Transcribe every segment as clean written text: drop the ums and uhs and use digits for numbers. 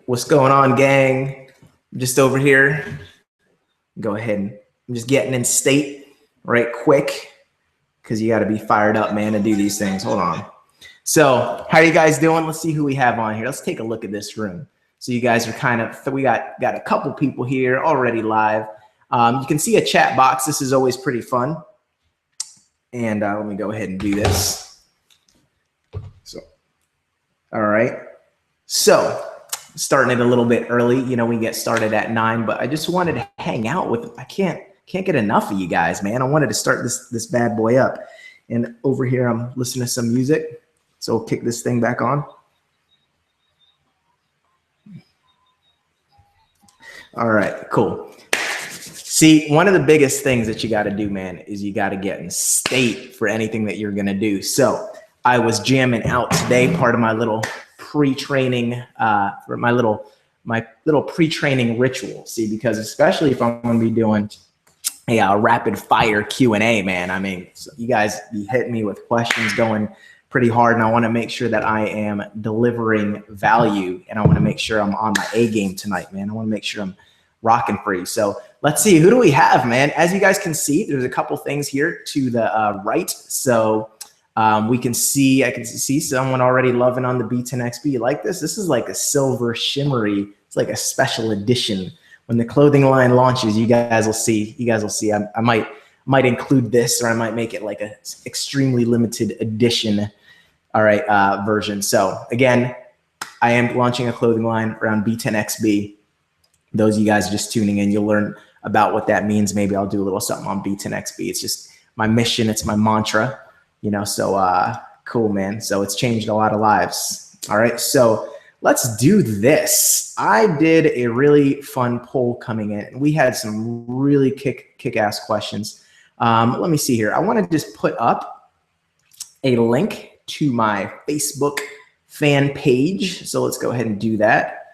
What's going on, gang? I'm just over here. Go ahead and I'm just getting in state right quick because you got to be fired up, man, to do these things. Hold on. So how are you guys doing? Let's see who we have on here. Let's take a look at this room. So you guys are kind of, we got a couple people here already live. You can see a chat box. This is always pretty fun. And let me go ahead and do this. So, all right. So starting it a little bit early, you know, we get started at 9, but I just wanted to hang out with, I can't get enough of you guys, man. I wanted to start this bad boy up. And over here, I'm listening to some music. So we'll kick this thing back on. All right, cool. See, one of the biggest things that you got to do, man, is you got to get in state for anything that you're going to do. So I was jamming out today, part of my little pre-training, for my little pre-training ritual. See, because especially if I'm going to be doing a rapid fire Q&A, man, I mean, so you guys be hitting me with questions going pretty hard, and I want to make sure that I am delivering value, and I want to make sure I'm on my A game tonight, man. I want to make sure I'm rocking for you. So let's see, who do we have, man? As you guys can see, there's a couple things here to the right. So we can see, I can see someone already loving on the B10XB. You like this? This is like a silver shimmery. It's like a special edition. When the clothing line launches, you guys will see. I might include this, or I might make it like a extremely limited edition. All right, version. So again, I am launching a clothing line around B10XB. Those of you guys just tuning in, you'll learn about what that means. Maybe I'll do a little something on B10XB. It's just my mission. It's my mantra, you know, so cool, man. So it's changed a lot of lives. All right, so let's do this. I did a really fun poll coming in. We had some really kick-ass questions. Let me see here. I want to just put up a link to my Facebook fan page. So let's go ahead and do that.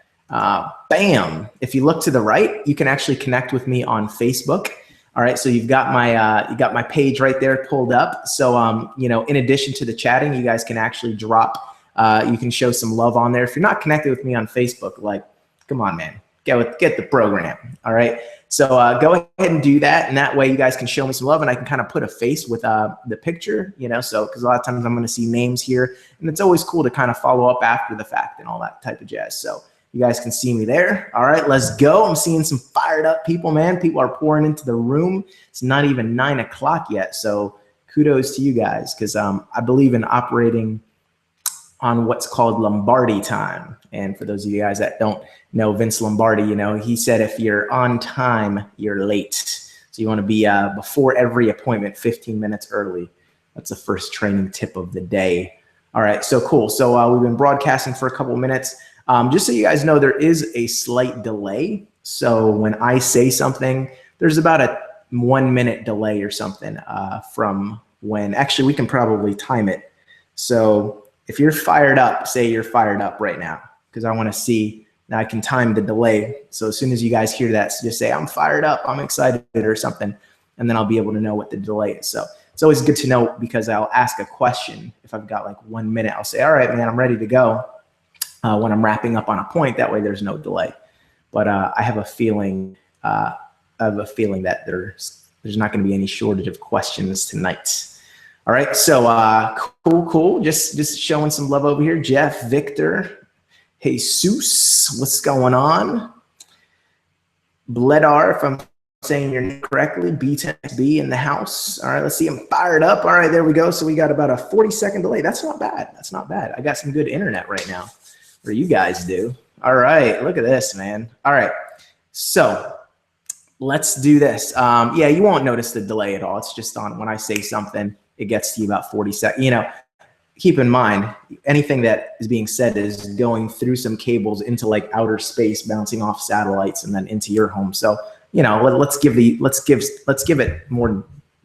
Bam. If you look to the right, you can actually connect with me on Facebook. All right. So you've got my page right there pulled up. So, you know, in addition to the chatting, you guys can actually drop, you can show some love on there. If you're not connected with me on Facebook, like, come on, man, get the program. All right. So go ahead and do that. And that way you guys can show me some love, and I can kind of put a face with the picture, you know, so because a lot of times I'm going to see names here, and it's always cool to kind of follow up after the fact and all that type of jazz. So you guys can see me there. All right, let's go. I'm seeing some fired up people, man. People are pouring into the room. It's not even 9 o'clock yet. So kudos to you guys, because I believe in operating on what's called Lombardi time. And for those of you guys that don't know Vince Lombardi, you know, he said if you're on time, you're late. So you want to be before every appointment 15 minutes early. That's the first training tip of the day. All right, so cool. So we've been broadcasting for a couple minutes. Just so you guys know, there is a slight delay. So when I say something, there's about a 1 minute delay or something from when, actually we can probably time it. So if you're fired up, say you're fired up right now, because I want to see, now I can time the delay. So as soon as you guys hear that, just say, I'm fired up, I'm excited or something, and then I'll be able to know what the delay is. So it's always good to know, because I'll ask a question. If I've got like 1 minute, I'll say, all right, man, I'm ready to go. When I'm wrapping up on a point, that way there's no delay. But I have a feeling, that there's not going to be any shortage of questions tonight. All right, so cool. Just showing some love over here. Jeff, Victor, Jesus, what's going on? Bledar, if I'm saying your name correctly, B10B in the house. All right, let's see, I'm fired up. All right, there we go. So we got about a 40-second delay. That's not bad. That's not bad. I got some good internet right now. Or you guys do. All right, look at this, man. All right, so let's do this. Yeah, you won't notice the delay at all. It's just on when I say something, it gets to you about 40 seconds. You know, keep in mind, anything that is being said is going through some cables into like outer space, bouncing off satellites, and then into your home. So, you know, let's give it more than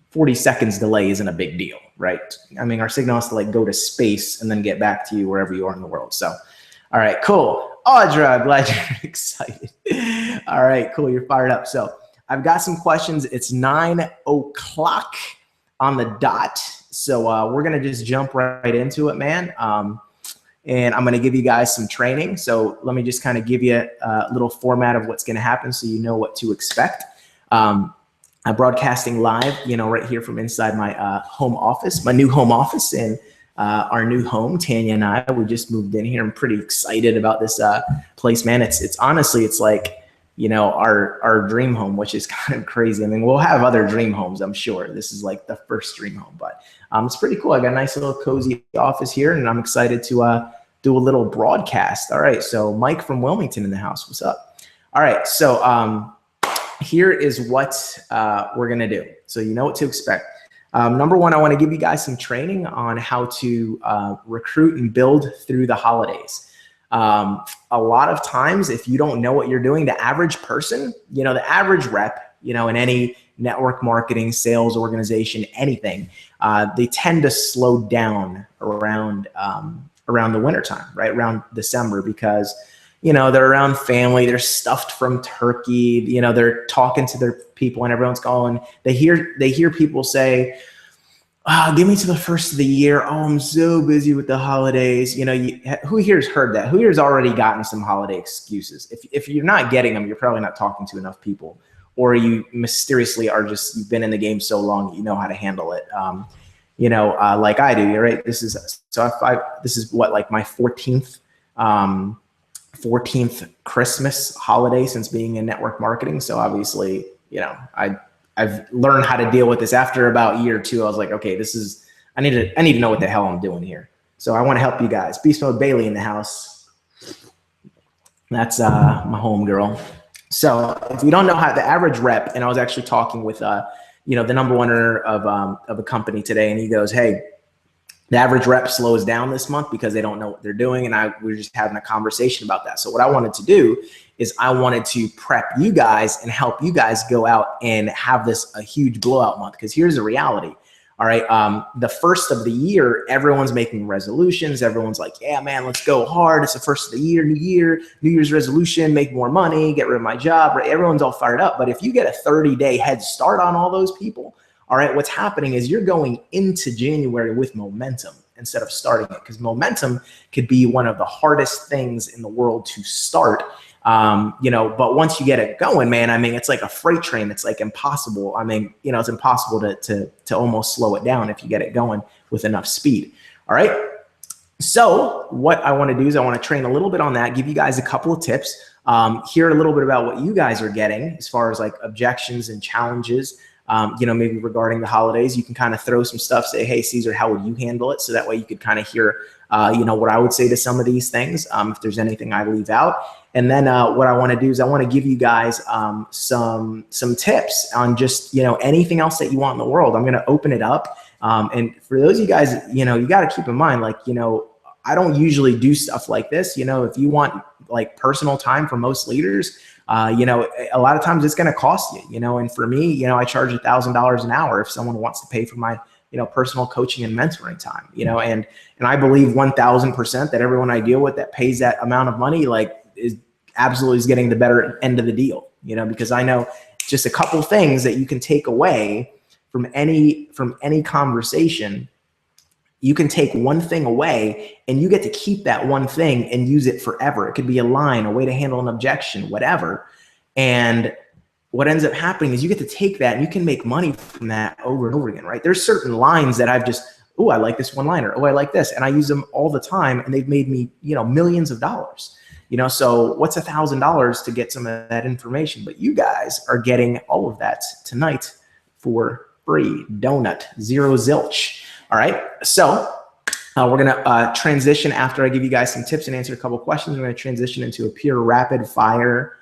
40 seconds delay isn't a big deal, right? I mean, our signal has to like go to space and then get back to you wherever you are in the world. So, all right, cool. Audra, glad you're excited. All right, cool, you're fired up. So I've got some questions. It's 9 o'clock on the dot. So we're gonna just jump right into it, man. and I'm going to give you guys some training. So let me just kind of give you a little format of what's going to happen so you know what to expect. I'm broadcasting live, right here from inside my home office, my new home office, and our new home. Tanya and I, we just moved in here. I'm pretty excited about this place, man. It's honestly, it's like, our dream home, which is kind of crazy. I mean, we'll have other dream homes, I'm sure. This is like the first dream home, but it's pretty cool. I got a nice little cozy office here, and I'm excited to do a little broadcast. All right, so Mike from Wilmington in the house. What's up? All right, so here is what we're gonna do. So you know what to expect. Number one, I want to give you guys some training on how to recruit and build through the holidays. A lot of times, if you don't know what you're doing, the average person, the average rep, in any network marketing, sales organization, anything, they tend to slow down around the wintertime, right? Around December, because, they're around family, they're stuffed from turkey, they're talking to their people, and everyone's going, they hear people say, give me to the first of the year. Oh, I'm so busy with the holidays. Who here's heard that? Who here's already gotten some holiday excuses? If you're not getting them, you're probably not talking to enough people, or you mysteriously are you've been in the game so long, you know how to handle it. Like I do, right? This is what, like my 14th Christmas holiday since being in network marketing. So obviously, I've learned how to deal with this. After about year or two, I was like, okay, I need to know what the hell I'm doing here. So I want to help you guys. Beast Mode Bailey in the house. That's my home girl. So if you don't know how the average rep, and I was actually talking with the number one earner of a company today, and he goes, hey, the average rep slows down this month because they don't know what they're doing. And we were just having a conversation about that. So what I wanted to do is I wanted to prep you guys and help you guys go out and have a huge blowout month. Because here's the reality. All right. The first of the year, everyone's making resolutions. Everyone's like, yeah, man, let's go hard. It's the first of the year, New Year's resolution, make more money, get rid of my job. Right? Everyone's all fired up. But if you get a 30-day head start on all those people, all right, what's happening is you're going into January with momentum instead of starting it, because momentum could be one of the hardest things in the world to start. But once you get it going, man, I mean, it's like a freight train. It's like impossible. I mean, it's impossible to almost slow it down if you get it going with enough speed. All right. So what I want to do is I want to train a little bit on that, give you guys a couple of tips, hear a little bit about what you guys are getting as far as like objections and challenges. Maybe regarding the holidays, you can kind of throw some stuff, say, hey, Cesar, how would you handle it? So that way you could kind of hear, what I would say to some of these things, if there's anything I leave out. And then what I want to do is I want to give you guys some tips on just, anything else that you want in the world. I'm going to open it up. And for those of you guys, you got to keep in mind, like, I don't usually do stuff like this. If you want like personal time for most leaders, a lot of times it's going to cost you, and for me, I charge $1,000 an hour if someone wants to pay for my, personal coaching and mentoring time, and I believe 1000% that everyone I deal with that pays that amount of money, like is getting the better end of the deal, because I know just a couple things that you can take away from any conversation. You can take one thing away and you get to keep that one thing and use it forever. It could be a line, a way to handle an objection, whatever. And what ends up happening is you get to take that and you can make money from that over and over again, right? There's certain lines that I've just, oh, I like this one liner. Oh, I like this. And I use them all the time and they've made me, millions of dollars. So what's $1,000 to get some of that information? But you guys are getting all of that tonight for free. Donut, zero zilch. All right, so we're gonna transition after I give you guys some tips and answer a couple questions. We're gonna transition into a pure rapid fire,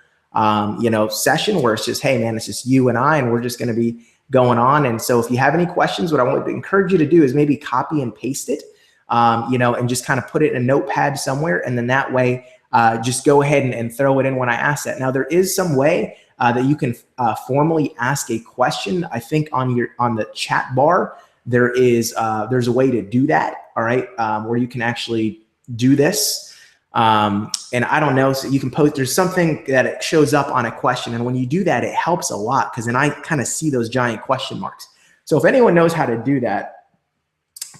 session where it's just, hey man, it's just you and I, and we're just gonna be going on. And so if you have any questions, what I want to encourage you to do is maybe copy and paste it, and just kind of put it in a notepad somewhere, and then that way, just go ahead and throw it in when I ask that. Now there is some way that you can formally ask a question. I think on the chat bar. There's a way to do that, all right, where you can actually do this. And I don't know, so you can post, there's something that it shows up on a question. And when you do that, it helps a lot because then I kind of see those giant question marks. So if anyone knows how to do that,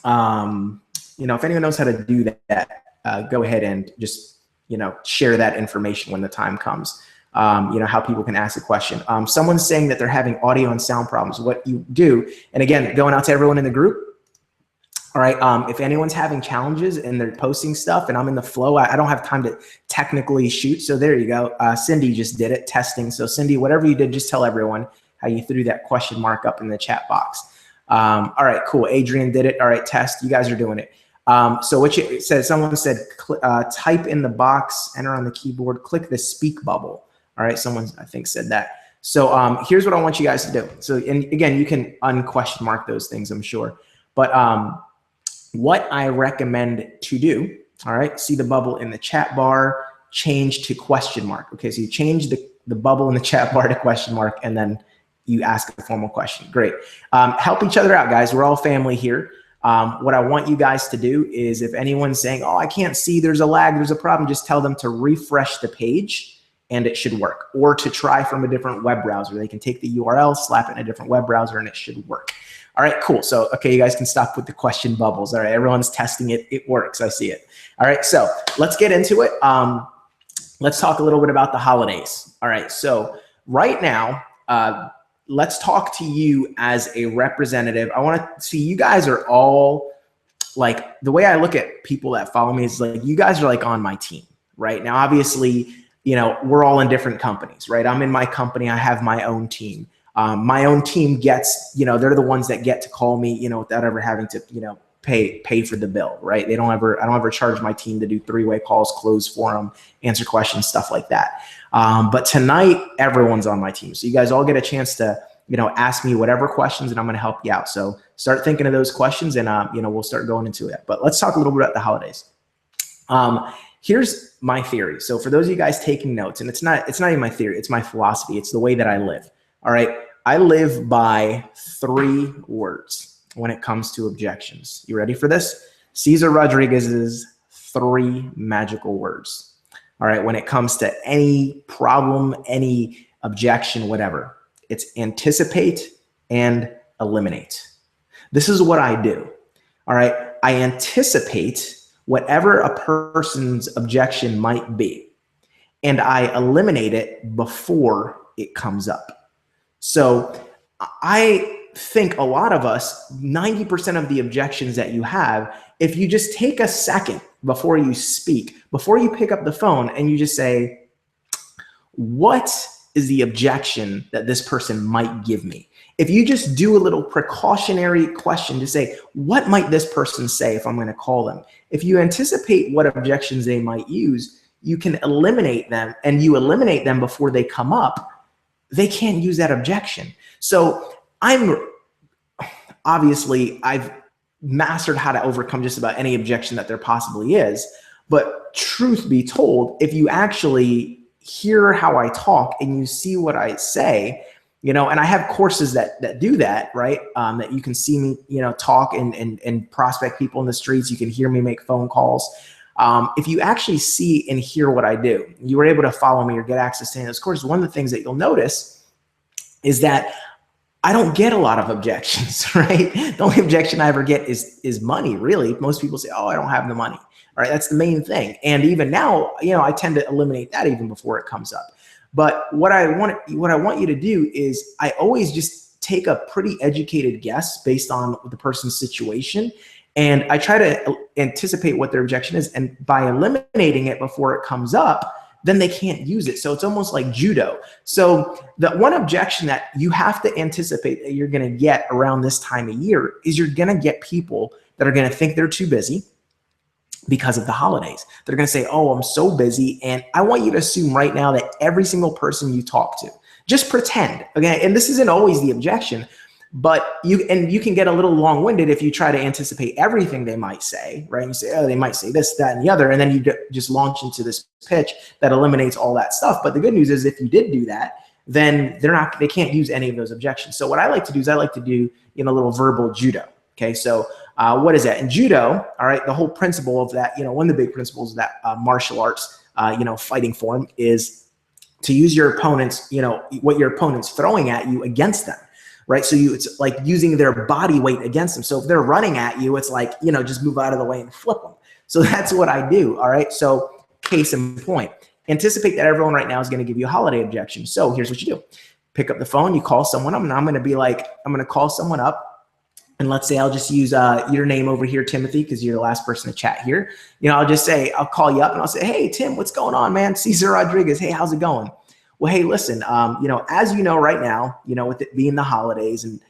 if anyone knows how to do that, go ahead and just, share that information when the time comes. How people can ask a question. Someone's saying that they're having audio and sound problems. What you do, and again, going out to everyone in the group, all right, if anyone's having challenges and they're posting stuff and I'm in the flow, I don't have time to technically shoot. So there you go. Cindy just did it, testing. So Cindy, whatever you did, just tell everyone how you threw that question mark up in the chat box. All right, cool. Adrian did it. All right, test. You guys are doing it. So what it says, someone said, type in the box, enter on the keyboard, click the speak bubble. All right, someone I think said that. So here's what I want you guys to do. So, and again, you can unquestion mark those things, I'm sure. But what I recommend to do, all right, see the bubble in the chat bar, change to question mark. Okay, so you change the bubble in the chat bar to question mark, and then you ask a formal question. Great. Help each other out, guys. We're all family here. What I want you guys to do is if anyone's saying, oh, I can't see, there's a lag, there's a problem, just tell them to refresh the page and it should work. Or to try from a different web browser. They can take the URL, slap it in a different web browser, and it should work. All right, cool. So, okay, you guys can stop with the question bubbles. All right, everyone's testing it. It works. I see it. All right, so let's get into it. Let's talk a little bit about the holidays. All right, so right now, let's talk to you as a representative. I want to see you guys are all like, the way I look at people that follow me is like, you guys are like on my team, right? Now, obviously, we're all in different companies, right? I'm in my company. I have my own team. My own team gets, they're the ones that get to call me, without ever having to, pay for the bill, right? I don't ever charge my team to do three-way calls, close forum, answer questions, stuff like that. But tonight, everyone's on my team. So you guys all get a chance to, ask me whatever questions, and I'm going to help you out. So start thinking of those questions, and, we'll start going into it. But let's talk a little bit about the holidays. Here's my theory. So for those of you guys taking notes, and it's not even my theory, it's my philosophy. It's the way that I live. All right. I live by 3 words when it comes to objections. You ready for this? Cesar Rodriguez's 3 magical words. All right. When it comes to any problem, any objection, whatever, it's anticipate and eliminate. This is what I do. All right. I anticipate whatever a person's objection might be, and I eliminate it before it comes up. So I think a lot of us, 90% of the objections that you have, if you just take a second before you speak, before you pick up the phone, and you just say, what is the objection that this person might give me? If you just do a little precautionary question to say, what might this person say if I'm going to call them? If you anticipate what objections they might use, you can eliminate them, and you eliminate them before they come up. They can't use that objection. So I've mastered how to overcome just about any objection that there possibly is. But truth be told, if you actually hear how I talk and you see what I say, and I have courses that do that, right? That you can see me, talk and prospect people in the streets. You can hear me make phone calls. If you actually see and hear what I do, you were able to follow me or get access to any of those courses, one of the things that you'll notice is that I don't get a lot of objections, right? The only objection I ever get is money, really. Most people say, oh, I don't have the money. All right, that's the main thing. And even now, I tend to eliminate that even before it comes up. But what I want you to do is I always just take a pretty educated guess based on the person's situation. And I try to anticipate what their objection is. And by eliminating it before it comes up, then they can't use it. So it's almost like judo. So the one objection that you have to anticipate that you're going to get around this time of year is you're going to get people that are going to think they're too busy because of the holidays. They're going to say, oh, I'm so busy. And I want you to assume right now that every single person you talk to, just pretend, okay? And this isn't always the objection, but you can get a little long-winded if you try to anticipate everything they might say, right? And you say, oh, they might say this, that, and the other, and then you just launch into this pitch that eliminates all that stuff. But the good news is if you did do that, then they can't use any of those objections. So what I like to do is I like to do a little verbal judo. Okay, so what is that? In judo, all right, the whole principle of that, one of the big principles of that martial arts, fighting form is to use your opponents, what your opponent's throwing at you against them, right? So it's like using their body weight against them. So if they're running at you, it's like, just move out of the way and flip them. So that's what I do. All right. So case in point, anticipate that everyone right now is going to give you a holiday objection. So here's what you do. Pick up the phone, you call someone up, and I'm going to be like, I'm going to call someone up. And let's say I'll just use your name over here, Timothy, because you're the last person to chat here. I'll just say, I'll call you up and I'll say, hey, Tim, what's going on, man? Cesar Rodriguez. Hey, how's it going? Well, hey, listen, as you know, right now, with it being the holidays and,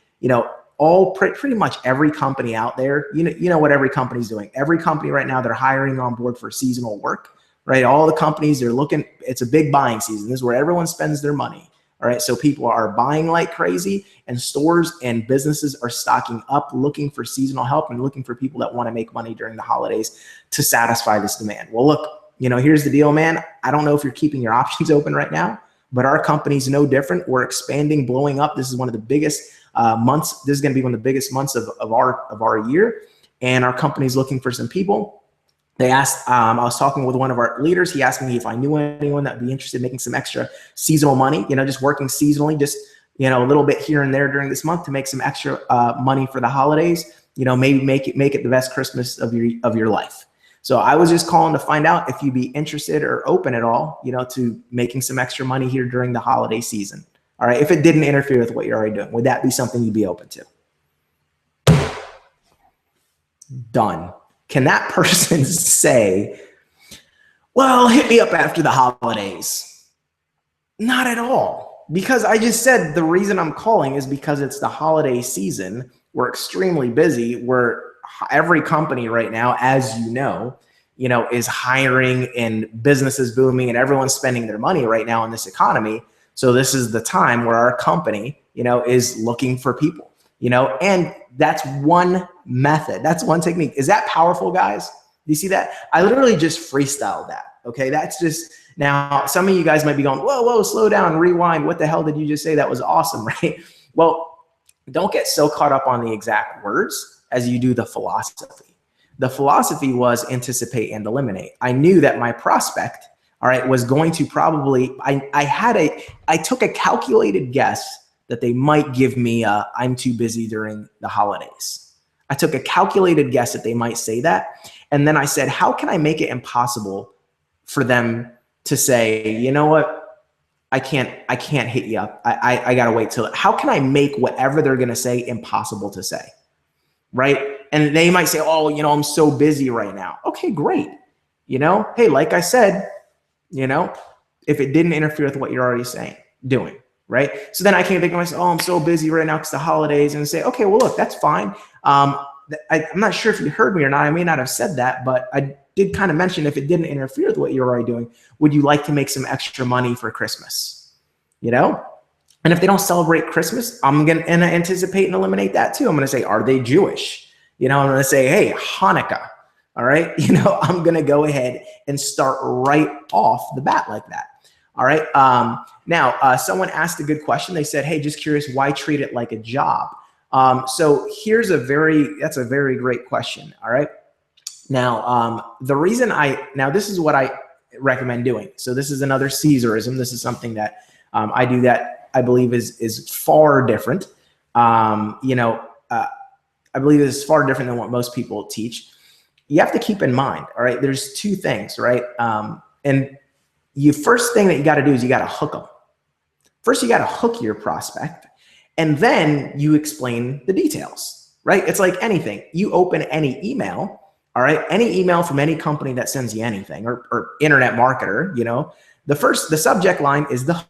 pretty much every company out there, you know what every company's doing. Every company right now, they're hiring on board for seasonal work, right? All the companies, they're looking, it's a big buying season. This is where everyone spends their money. All right. So people are buying like crazy, and stores and businesses are stocking up, looking for seasonal help and looking for people that want to make money during the holidays to satisfy this demand. Well, look, here's the deal, man. I don't know if you're keeping your options open right now, but our company's no different. We're expanding, blowing up. This is one of the biggest months. This is going to be one of the biggest months of our year. And our company's looking for some people. They asked, I was talking with one of our leaders. He asked me if I knew anyone that would be interested in making some extra seasonal money, just working seasonally, just, a little bit here and there during this month to make some extra money for the holidays, maybe make it the best Christmas of your life. So I was just calling to find out if you'd be interested or open at all, to making some extra money here during the holiday season. All right. If it didn't interfere with what you're already doing, would that be something you'd be open to? Done. Can that person say, well, hit me up after the holidays? Not at all. Because I just said the reason I'm calling is because it's the holiday season. We're extremely busy. Every company right now, as you know, is hiring and business is booming and everyone's spending their money right now in this economy. So this is the time where our company, is looking for people. And that's one method. That's one technique. Is that powerful, guys? Do you see that? I literally just freestyled that. Okay. That's just, now some of you guys might be going, whoa, slow down, rewind. What the hell did you just say? That was awesome, right? Well, don't get so caught up on the exact words as you do the philosophy. The philosophy was anticipate and eliminate. I knew that my prospect, all right, was going to probably, I took a calculated guess that they might give me I'm too busy during the holidays. I took a calculated guess that they might say that. And then I said, how can I make it impossible for them to say, you know what? I can't hit you up. I got to wait till, how can I make whatever they're going to say impossible to say? Right. And they might say, oh, I'm so busy right now. Okay, great. Hey, like I said, if it didn't interfere with what you're already doing. Right. So then I can't think of myself, oh, I'm so busy right now because the holidays, and say, okay, well, look, that's fine. I'm not sure if you heard me or not. I may not have said that, but I did kind of mention if it didn't interfere with what you're already doing, would you like to make some extra money for Christmas? And if they don't celebrate Christmas, I'm going to anticipate and eliminate that too. I'm going to say, are they Jewish? I'm going to say, hey, Hanukkah. All right. I'm going to go ahead and start right off the bat like that. All right. Now, someone asked a good question. They said, hey, just curious, why treat it like a job? So here's that's a very great question. All right. Now, the reason this is what I recommend doing. So this is another Caesarism. This is something that I do that I believe is far different. I believe is far different than what most people teach. You have to keep in mind, all right, there's two things, right? And first thing that you got to do is you got to hook them. First, you got to hook your prospect, and then you explain the details, right? It's like anything. You open any email, all right? Any email from any company that sends you anything, or internet marketer, the subject line is the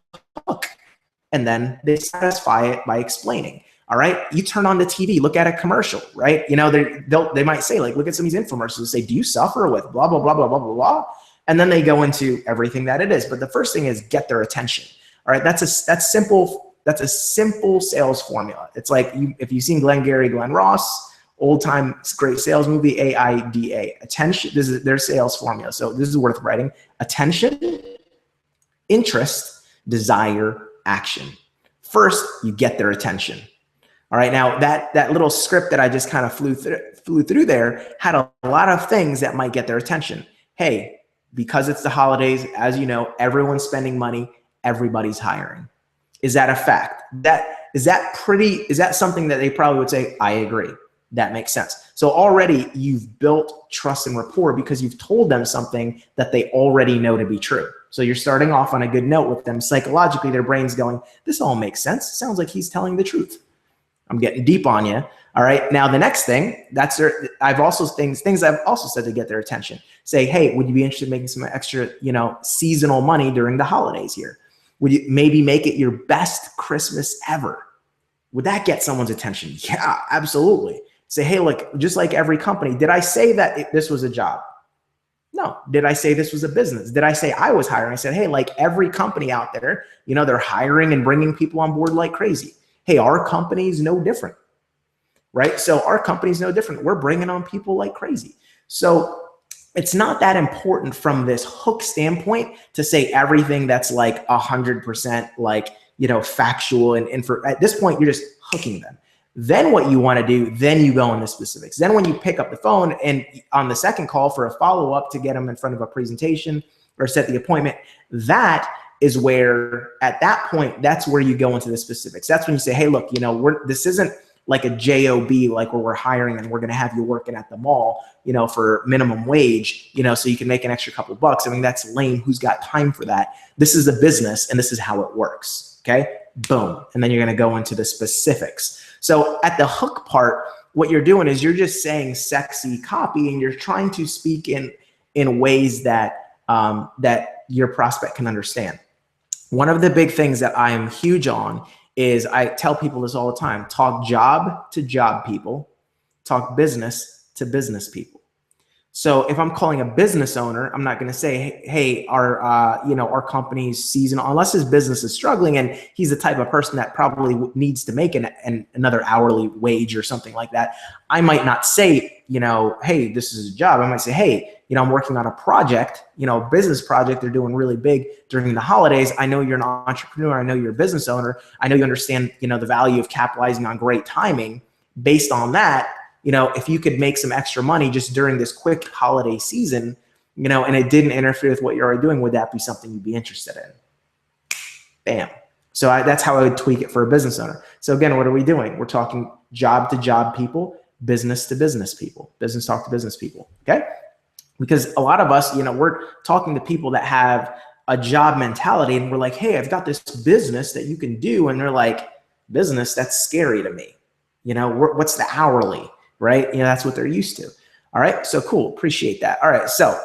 hook, and then they satisfy it by explaining. All right. You turn on the TV, look at a commercial, right? They might say, like, look at some of these infomercials and say, do you suffer with blah, blah, blah, blah, blah, blah, blah. And then they go into everything that it is. But the first thing is get their attention. All right. That's a simple sales formula. It's like if you've seen Glenn Ross, old time great sales movie, AIDA, attention. This is their sales formula. So this is worth writing. Attention, interest, desire, action. First, you get their attention. All right, now that little script that I just kind of flew through there had a lot of things that might get their attention. Hey, because it's the holidays, as you know, everyone's spending money, everybody's hiring. Is that a fact? Is that something that they probably would say, I agree. That makes sense. So already you've built trust and rapport because you've told them something that they already know to be true. So you're starting off on a good note with them. Psychologically, their brain's going, this all makes sense. Sounds like he's telling the truth. I'm getting deep on you. All right. Now the next thing, I've also things I've also said to get their attention. Say, hey, would you be interested in making some extra, seasonal money during the holidays here? Would you maybe make it your best Christmas ever? Would that get someone's attention? Yeah, absolutely. Say, hey, look, just like every company, did I say that this was a job? No. Did I say this was a business? Did I say I was hiring? I said, hey, like every company out there, they're hiring and bringing people on board like crazy. Hey, our company's no different, right? So our company's no different. We're bringing on people like crazy. So it's not that important from this hook standpoint to say everything that's like 100% like, factual and for at this point, you're just hooking them. Then what you want to do, then you go into specifics. Then when you pick up the phone and on the second call for a follow-up to get them in front of a presentation or set the appointment, that is where at that point, that's where you go into the specifics. That's when you say, hey, look, this isn't like a job, like where we're hiring and we're going to have you working at the mall, for minimum wage, so you can make an extra couple bucks. I mean, that's lame. Who's got time for that? This is a business and this is how it works. Okay, boom. And then you're going to go into the specifics. So at the hook part, what you're doing is you're just saying sexy copy and you're trying to speak in ways that your prospect can understand. One of the big things that I am huge on is I tell people this all the time: talk job to job people, talk business to business people. So if I'm calling a business owner, I'm not going to say, hey, our company's seasonal, unless his business is struggling and he's the type of person that probably needs to make another hourly wage or something like that. I might not say, hey, this is a job. I might say, hey, I'm working on a project, business project. They're doing really big during the holidays. I know you're an entrepreneur. I know you're a business owner. I know you understand, the value of capitalizing on great timing. Based on that, if you could make some extra money just during this quick holiday season, and it didn't interfere with what you're already doing, would that be something you'd be interested in? Bam. So that's how I would tweak it for a business owner. So again, what are we doing? We're talking job to job people, business to business people, business talk to business people. Okay. Because a lot of us, we're talking to people that have a job mentality and we're like, hey, I've got this business that you can do. And they're like, business, that's scary to me. What's the hourly? Right? That's what they're used to. All right. So cool. Appreciate that. All right. So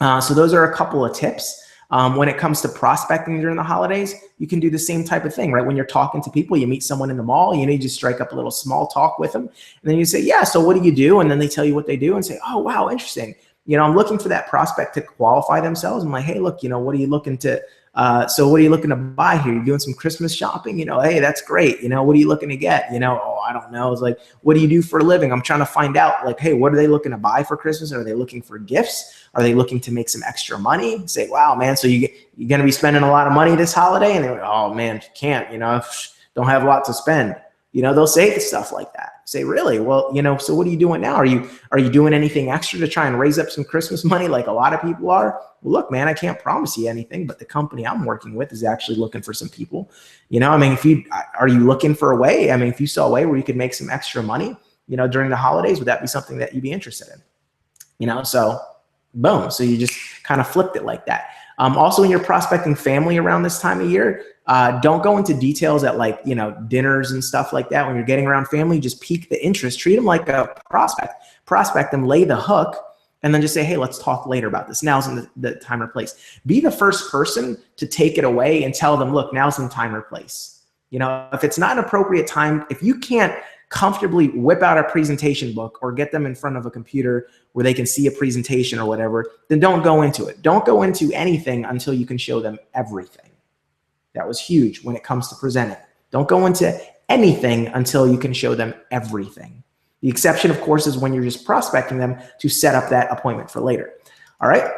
those are a couple of tips. When it comes to prospecting during the holidays, you can do the same type of thing, right? When you're talking to people, you meet someone in the mall, you just strike up a little small talk with them. And then you say, yeah, so what do you do? And then they tell you what they do and say, oh, wow, interesting. I'm looking for that prospect to qualify themselves. I'm like, hey, look, what are you looking to, what are you looking to buy here? You're doing some Christmas shopping, hey, that's great. What are you looking to get? Oh, I don't know. It's like, what do you do for a living? I'm trying to find out, like, hey, what are they looking to buy for Christmas? Are they looking for gifts? Are they looking to make some extra money? Say, wow, man, so you're going to be spending a lot of money this holiday? And they're like, oh man, you can't, don't have a lot to spend. They'll say stuff like that. Say, really? Well, so what are you doing now? Are you doing anything extra to try and raise up some Christmas money like a lot of people are? Well, look, man, I can't promise you anything, but the company I'm working with is actually looking for some people. Are you looking for a way? If you saw a way where you could make some extra money, during the holidays, would that be something that you'd be interested in? So boom. So you just kind of flipped it like that. Also, when you're prospecting family around this time of year, don't go into details at like, dinners and stuff like that. When you're getting around family, just pique the interest, treat them like a prospect them, lay the hook, and then just say, hey, let's talk later about this. Now's in the time or place. Be the first person to take it away and tell them, look, now's in time or place. If it's not an appropriate time, if you can't comfortably whip out a presentation book or get them in front of a computer where they can see a presentation or whatever, then don't go into it. Don't go into anything until you can show them everything. That was huge when it comes to presenting. Don't go into anything until you can show them everything. The exception, of course, is when you're just prospecting them to set up that appointment for later. All right.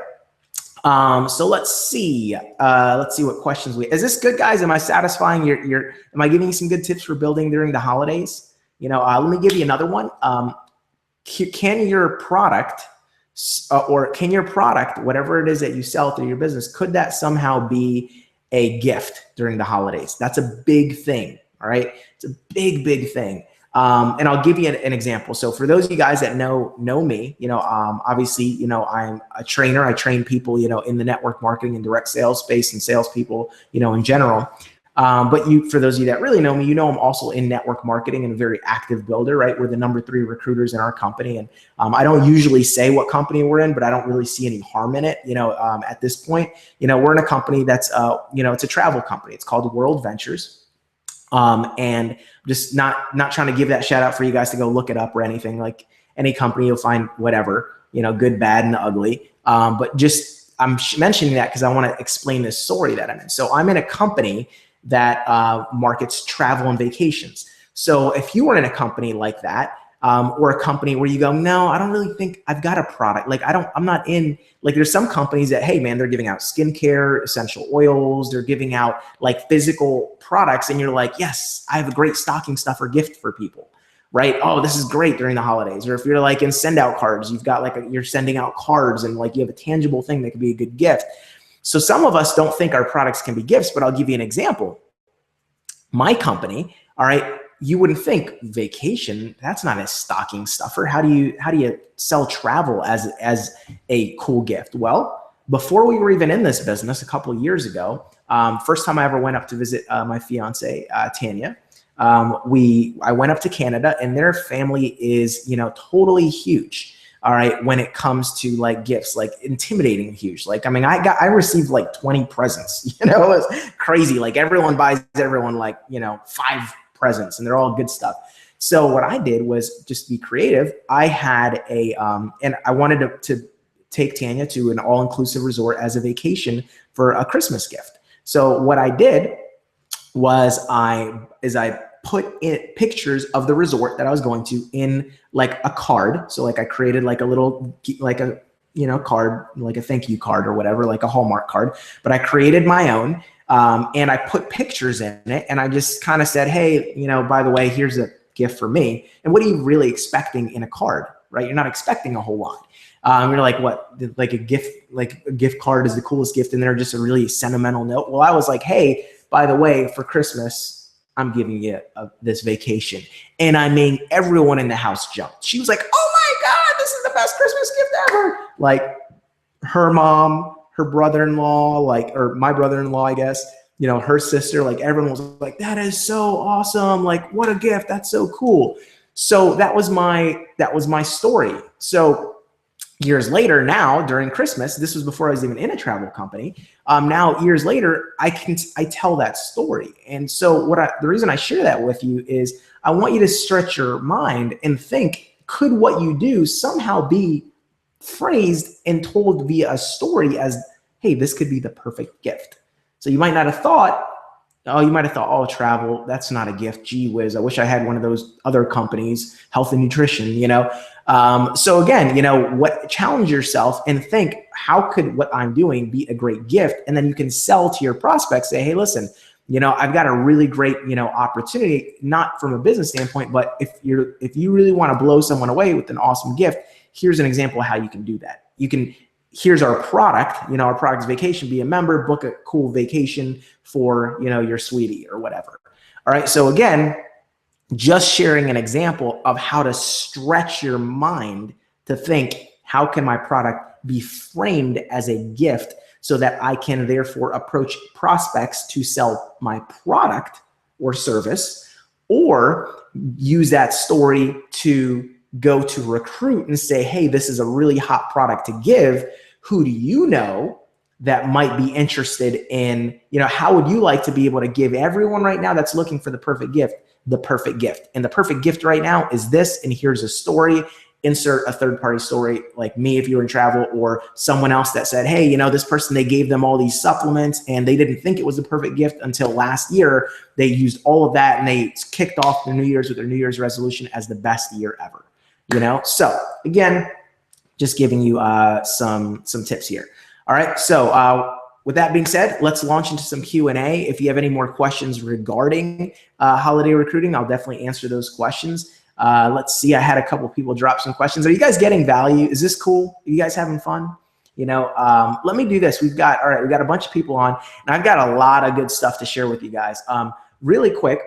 So let's see what questions is this good, guys? Am I satisfying am I giving you some good tips for building during the holidays? Let me give you another one. Can your product, whatever it is that you sell through your business, could that somehow be a gift during the holidays? That's a big thing. All right. It's a big, big thing. And I'll give you an example. So for those of you guys that know me, obviously, I'm a trainer. I train people, in the network marketing and direct sales space and salespeople, in general. But for those of you that really know me, I'm also in network marketing and a very active builder, right? We're the #3 recruiters in our company. And I don't usually say what company we're in, but I don't really see any harm in it. At this point, we're in a company that's, it's a travel company. It's called World Ventures. And just not trying to give that shout out for you guys to go look it up or anything. Like any company, you'll find whatever, good, bad, and ugly. But just I'm mentioning that because I want to explain this story that I'm in. So I'm in a company that markets travel and vacations. So if you were in a company like that, or a company where you go, no, I don't really think I've got a product. Like I'm not in, like there's some companies that, hey man, they're giving out skincare, essential oils, they're giving out like physical products. And you're like, yes, I have a great stocking stuffer gift for people, right? Oh, this is great during the holidays. Or if you're like in send out cards, you've got like you're sending out cards and like you have a tangible thing that could be a good gift. So some of us don't think our products can be gifts, but I'll give you an example. My company, all right, you wouldn't think vacation, that's not a stocking stuffer. How do you sell travel as a cool gift? Well, before we were even in this business a couple of years ago, first time I ever went up to visit my fiance, Tanya, I went up to Canada, and their family is, totally huge. All right. When it comes to like gifts, like intimidating huge. Like, I mean, I received like 20 presents, it was crazy. Like everyone buys everyone like, 5 presents, and they're all good stuff. So what I did was just be creative. I had and I wanted to take Tanya to an all-inclusive resort as a vacation for a Christmas gift. So what I did was I put in pictures of the resort that I was going to in like a card. So like I created like a little, like a, card, like a thank you card or whatever, like a Hallmark card, but I created my own. And I put pictures in it, and I just kind of said, hey, by the way, here's a gift for me. And what are you really expecting in a card, right? You're not expecting a whole lot. You're like, what, like a gift card is the coolest gift in there, just a really sentimental note. Well, I was like, hey, by the way, for Christmas, I'm giving you this vacation. And I made everyone in the house jump. She was like, oh my God, this is the best Christmas gift ever. Like her mom, her brother-in-law, or my brother-in-law, I guess, her sister, like everyone was like, that is so awesome. Like, what a gift. That's so cool. So that was my story. So years later now, during Christmas, this was before I was even in a travel company. Now years later, I tell that story. And so the reason I share that with you is I want you to stretch your mind and think, could what you do somehow be phrased and told via a story as, hey, this could be the perfect gift. So you might not have thought, oh, travel, that's not a gift. Gee whiz, I wish I had one of those other companies, health and nutrition, So again, challenge yourself and think, how could what I'm doing be a great gift? And then you can sell to your prospects, say, hey, listen, I've got a really great, opportunity, not from a business standpoint, but if you really want to blow someone away with an awesome gift, here's an example of how you can do that. Here's our product, our product's vacation, be a member, book a cool vacation for, your sweetie or whatever. All right. So again, just sharing an example of how to stretch your mind to think, how can my product be framed as a gift so that I can therefore approach prospects to sell my product or service, or use that story to go to recruit and say, hey, this is a really hot product to give. Who do you know that might be interested in, how would you like to be able to give everyone right now that's looking for the perfect gift, the perfect gift? And the perfect gift right now is this, and here's a story. Insert a third-party story, like me if you were in travel, or someone else that said, hey, this person, they gave them all these supplements and they didn't think it was the perfect gift until last year. They used all of that and they kicked off their New Year's with their New Year's resolution as the best year ever. So again, just giving you some tips here. All right. So with that being said, let's launch into some Q&A. If you have any more questions regarding holiday recruiting, I'll definitely answer those questions. Let's see. I had a couple of people drop some questions. Are you guys getting value? Is this cool? Are you guys having fun? Let me do this. We've got a bunch of people on, and I've got a lot of good stuff to share with you guys. Really quick,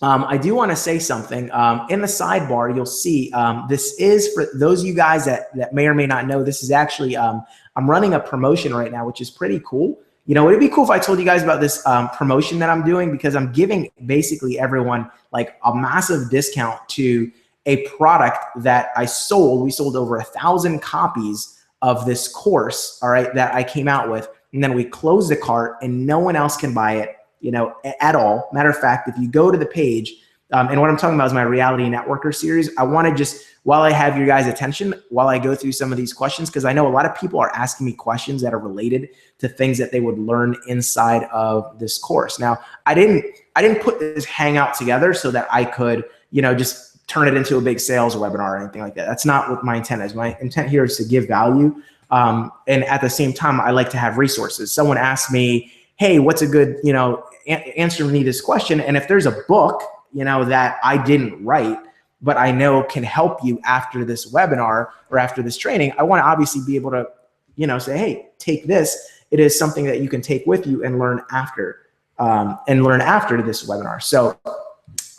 I do want to say something. In the sidebar, you'll see this is for those of you guys that may or may not know. This is actually I'm running a promotion right now, which is pretty cool. You know, it'd be cool if I told you guys about this promotion that I'm doing, because I'm giving basically everyone like a massive discount to a product that I sold. We sold over 1,000 copies of this course, all right, that I came out with, and then we closed the cart and no one else can buy it, you know, at all. Matter of fact, if you go to the page, and what I'm talking about is my Reality Networker series. I want to just, while I have your guys' attention, while I go through some of these questions, because I know a lot of people are asking me questions that are related to things that they would learn inside of this course. Now, I didn't put this hangout together so that I could, you know, just turn it into a big sales webinar or anything like that. That's not what my intent is. My intent here is to give value. And at the same time, I like to have resources. Someone asked me, hey, what's a good, you know, answer me this question? And if there's a book, you know, that I didn't write, but I know can help you after this webinar or after this training, I want to obviously be able to, you know, say, hey, take this. It is something that you can take with you and learn after this webinar. So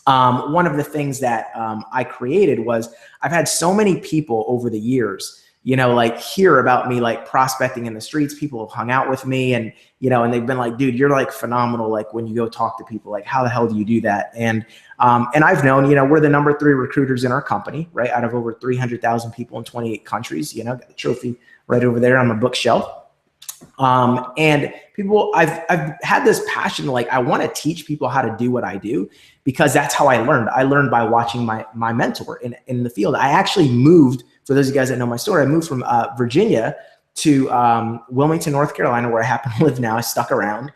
one of the things that I created was, I've had so many people over the years, you know, like hear about me like prospecting in the streets. People have hung out with me and, you know, and they've been like, dude, you're like phenomenal. Like when you go talk to people, like how the hell do you do that? And I've known, you know, we're the #3 recruiters in our company, right? Out of over 300,000 people in 28 countries, you know, got the trophy right over there on the bookshelf. And people, I've had this passion, like I want to teach people how to do what I do, because that's how I learned. I learned by watching my mentor in the field. I actually moved, for those of you guys that know my story, I moved from Virginia to Wilmington, North Carolina, where I happen to live now. I stuck around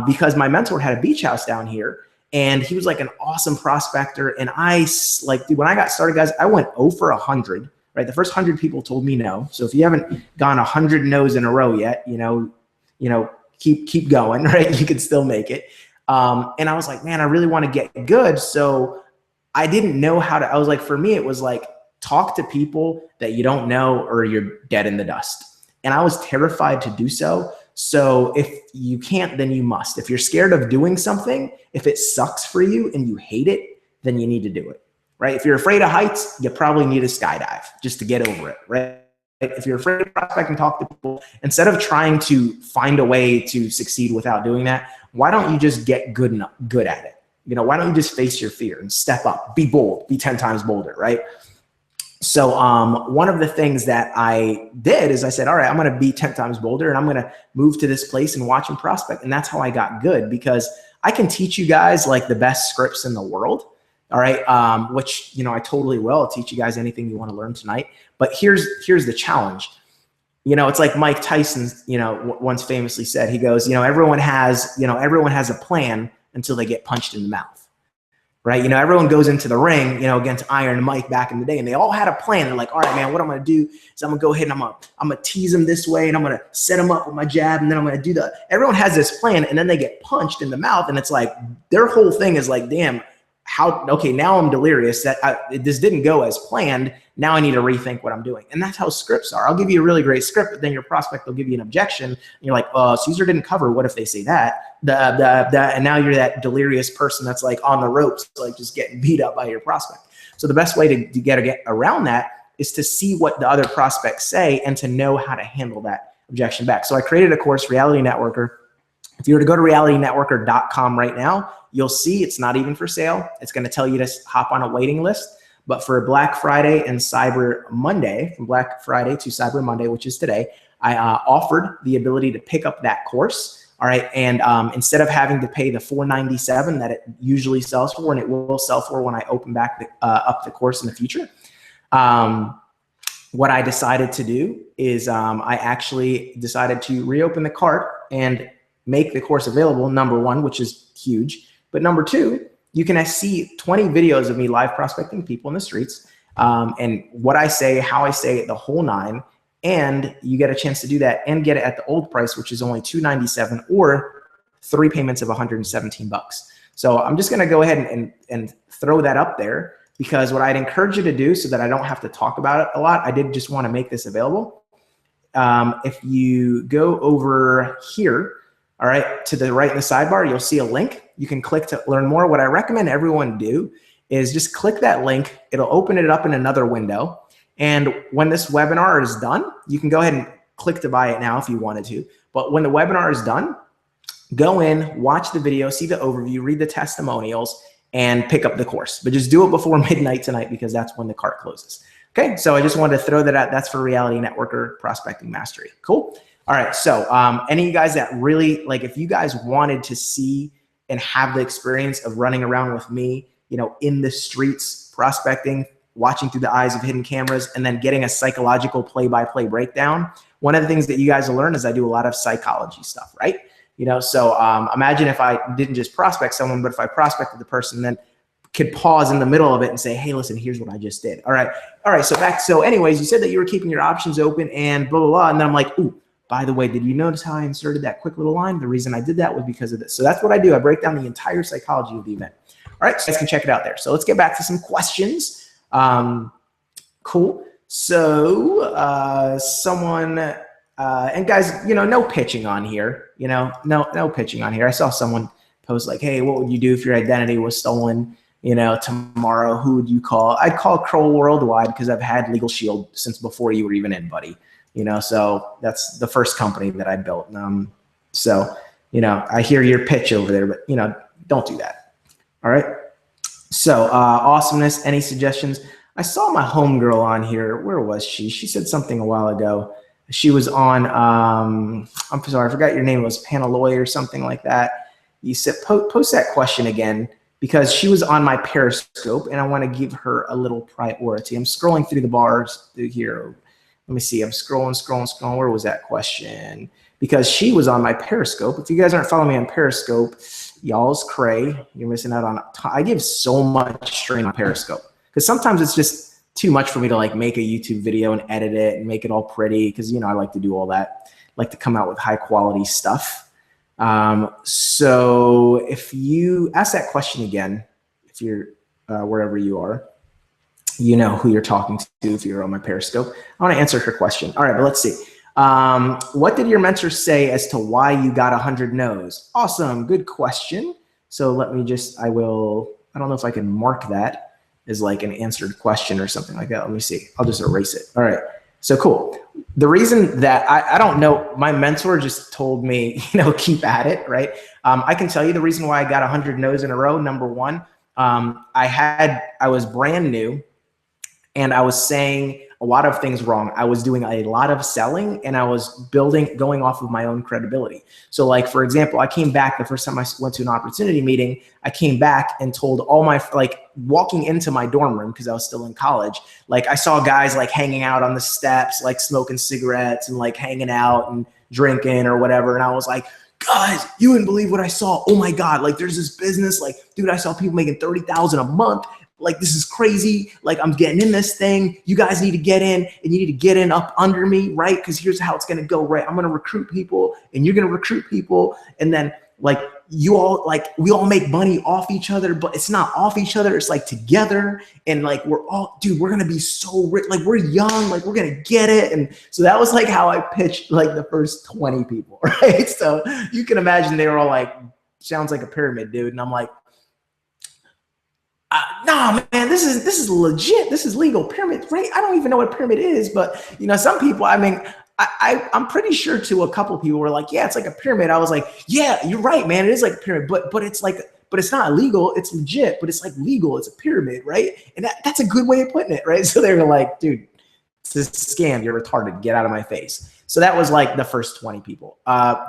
because my mentor had a beach house down here, and he was like an awesome prospector. And I like, dude, when I got started, guys, I went 0 for 100. Right, the first 100 people told me no. So if you haven't gone 100 no's in a row yet, you know, keep going. Right, you can still make it. And I was like, man, I really want to get good. So I didn't know how to. I was like, for me, it was like, talk to people that you don't know or you're dead in the dust. And I was terrified to do so. So if you can't, then you must. If you're scared of doing something, if it sucks for you and you hate it, then you need to do it. Right? If you're afraid of heights, you probably need a skydive just to get over it, right? If you're afraid to prospect and talk to people, instead of trying to find a way to succeed without doing that, why don't you just get good at it? You know, why don't you just face your fear and step up, be bold, be 10 times bolder, right? So one of the things that I did is I said, all right, I'm going to be 10 times bolder and I'm going to move to this place and watch and prospect. And that's how I got good, because I can teach you guys like the best scripts in the world. All right, which, you know, I totally will. I'll teach you guys anything you want to learn tonight. But here's the challenge. You know, it's like Mike Tyson, you know, once famously said, he goes, you know, everyone has a plan until they get punched in the mouth. Right? You know, everyone goes into the ring, you know, against Iron Mike back in the day, and they all had a plan. They're like, all right, man, what I'm going to do is I'm going to go ahead and I'm going to tease him this way, and I'm going to set him up with my jab, and then I'm going to do the, everyone has this plan, and then they get punched in the mouth, and it's like, their whole thing is like, damn, okay, now I'm delirious that this didn't go as planned. Now I need to rethink what I'm doing. And that's how scripts are. I'll give you a really great script, but then your prospect will give you an objection. And you're like, Cesar didn't cover. What if they say that? And now you're that delirious person that's like on the ropes, like just getting beat up by your prospect. So the best way to get around that is to see what the other prospects say and to know how to handle that objection back. So I created a course, Reality Networker. If you were to go to realitynetworker.com right now, you'll see it's not even for sale. It's going to tell you to hop on a waiting list. But for Black Friday and Cyber Monday, from Black Friday to Cyber Monday, which is today, I offered the ability to pick up that course. All right. And instead of having to pay the $497 that it usually sells for, and it will sell for when I open back up the course in the future, what I decided to do is I actually decided to reopen the cart and make the course available, #1, which is huge. But #2, you can see 20 videos of me live prospecting people in the streets, and what I say, how I say it, the whole 9. And you get a chance to do that and get it at the old price, which is only $297 or 3 payments of $117. So I'm just going to go ahead and throw that up there, because what I'd encourage you to do, so that I don't have to talk about it a lot, I did just want to make this available. If you go over here, All right, to the right in the sidebar, you'll see a link. You can click to learn more. What I recommend everyone do is just click that link. It'll open it up in another window. And when this webinar is done, you can go ahead and click to buy it now if you wanted to. But when the webinar is done, go in, watch the video, see the overview, read the testimonials, and pick up the course. But just do it before midnight tonight because that's when the cart closes. Okay, so I just wanted to throw that out. That's for Reality Networker Prospecting Mastery. Cool. All right, so any of you guys that really, like if you guys wanted to see and have the experience of running around with me, you know, in the streets, prospecting, watching through the eyes of hidden cameras, and then getting a psychological play-by-play breakdown, one of the things that you guys will learn is I do a lot of psychology stuff, right? You know, so imagine if I didn't just prospect someone, but if I prospected the person, then could pause in the middle of it and say, hey, listen, here's what I just did. All right, so anyways, you said that you were keeping your options open and blah, blah, blah, and then I'm like, ooh, by the way, did you notice how I inserted that quick little line? The reason I did that was because of this. So that's what I do. I break down the entire psychology of the event. All right, so you guys can check it out there. So let's get back to some questions. Cool. So and guys, you know, no pitching on here. You know, no pitching on here. I saw someone post like, hey, what would you do if your identity was stolen? You know, tomorrow, who would you call? I'd call Kroll Worldwide because I've had Legal Shield since before you were even in, buddy. You know, so that's the first company that I built. So, you know, I hear your pitch over there, but, you know, don't do that. All right. So awesomeness, any suggestions? I saw my homegirl on here. Where was she? She said something a while ago. She was on, I'm sorry, I forgot your name. It was Panaloy or something like that. You said, post that question again because she was on my Periscope and I want to give her a little priority. I'm scrolling through the bars through here. Let me see. I'm scrolling. Where was that question? Because she was on my Periscope. If you guys aren't following me on Periscope, y'all's cray. You're missing out on. I give so much strain on Periscope because sometimes it's just too much for me to like make a YouTube video and edit it and make it all pretty. Because you know I like to do all that. I like to come out with high quality stuff. So if you ask that question again, if you're wherever you are. You know who you're talking to if you're on my Periscope. I want to answer her question. All right, but let's see. What did your mentor say as to why you got 100 no's? Awesome, good question. So let me just, I don't know if I can mark that as like an answered question or something like that. Let me see. I'll just erase it. All right, so cool. The reason that I don't know, my mentor just told me, you know, keep at it, right? I can tell you the reason why I got 100 no's in a row. Number one, I was brand new. And I was saying a lot of things wrong. I was doing a lot of selling and I was going off of my own credibility. So like, for example, I came back the first time I went to an opportunity meeting, I came back and told all my, like walking into my dorm room, because I was still in college, like I saw guys like hanging out on the steps, like smoking cigarettes and like hanging out and drinking or whatever. And I was like, guys, you wouldn't believe what I saw. Oh my God, like there's this business, like, dude, I saw people making $30,000 a month. Like, this is crazy. Like, I'm getting in this thing. You guys need to get in and you need to get in up under me, right? Because here's how it's going to go, right? I'm going to recruit people and you're going to recruit people. And then like we all make money off each other, but it's not off each other. It's like together. And like, we're going to be so rich. Like we're young, like we're going to get it. And so that was like how I pitched like the first 20 people, right? So you can imagine they were all like, sounds like a pyramid, dude. And I'm like, nah, man, this is legit. This is legal. Pyramid, right? I don't even know what a pyramid is, but you know, some people, I mean, I'm pretty sure to a couple of people were like, yeah, it's like a pyramid. I was like, yeah, you're right, man. It is like a pyramid, but it's like, but it's not illegal. It's legit, but it's like legal. It's a pyramid, right? And that's a good way of putting it, right? So they were like, dude, it's a scam. You're retarded. Get out of my face. So that was like the first 20 people.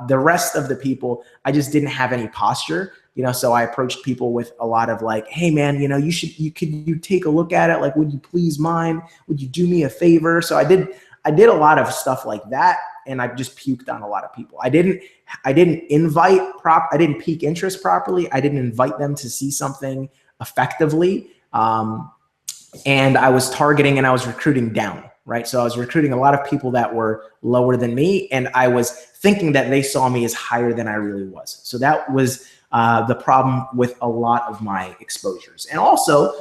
The rest of the people, I just didn't have any posture. You know, so I approached people with a lot of like, hey man, you know, you take a look at it. Like, would you please mind? Would you do me a favor? So I did a lot of stuff like that. And I just puked on a lot of people. I didn't pique interest properly. I didn't invite them to see something effectively. And I was targeting and I was recruiting down, right? So I was recruiting a lot of people that were lower than me. And I was thinking that they saw me as higher than I really was. So that was the problem with a lot of my exposures. And also,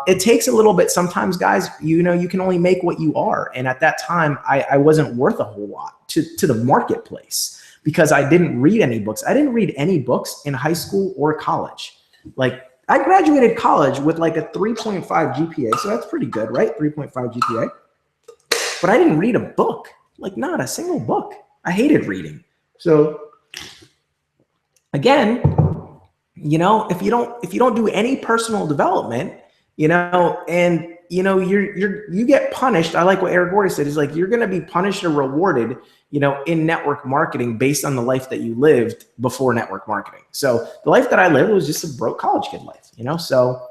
it takes a little bit sometimes, guys, you know, you can only make what you are. And at that time, I wasn't worth a whole lot to the marketplace. because I didn't read any books. I didn't read any books in high school or college. Like, I graduated college with like a 3.5 GPA, so that's pretty good, right? 3.5 GPA. But I didn't read a book, like not a single book. I hated reading. So again, you know, if you don't do any personal development, you know, and you know, you get punished. I like what Eric Gordy said. He's like, you're going to be punished or rewarded, you know, in network marketing based on the life that you lived before network marketing. So the life that I lived was just a broke college kid life, you know. So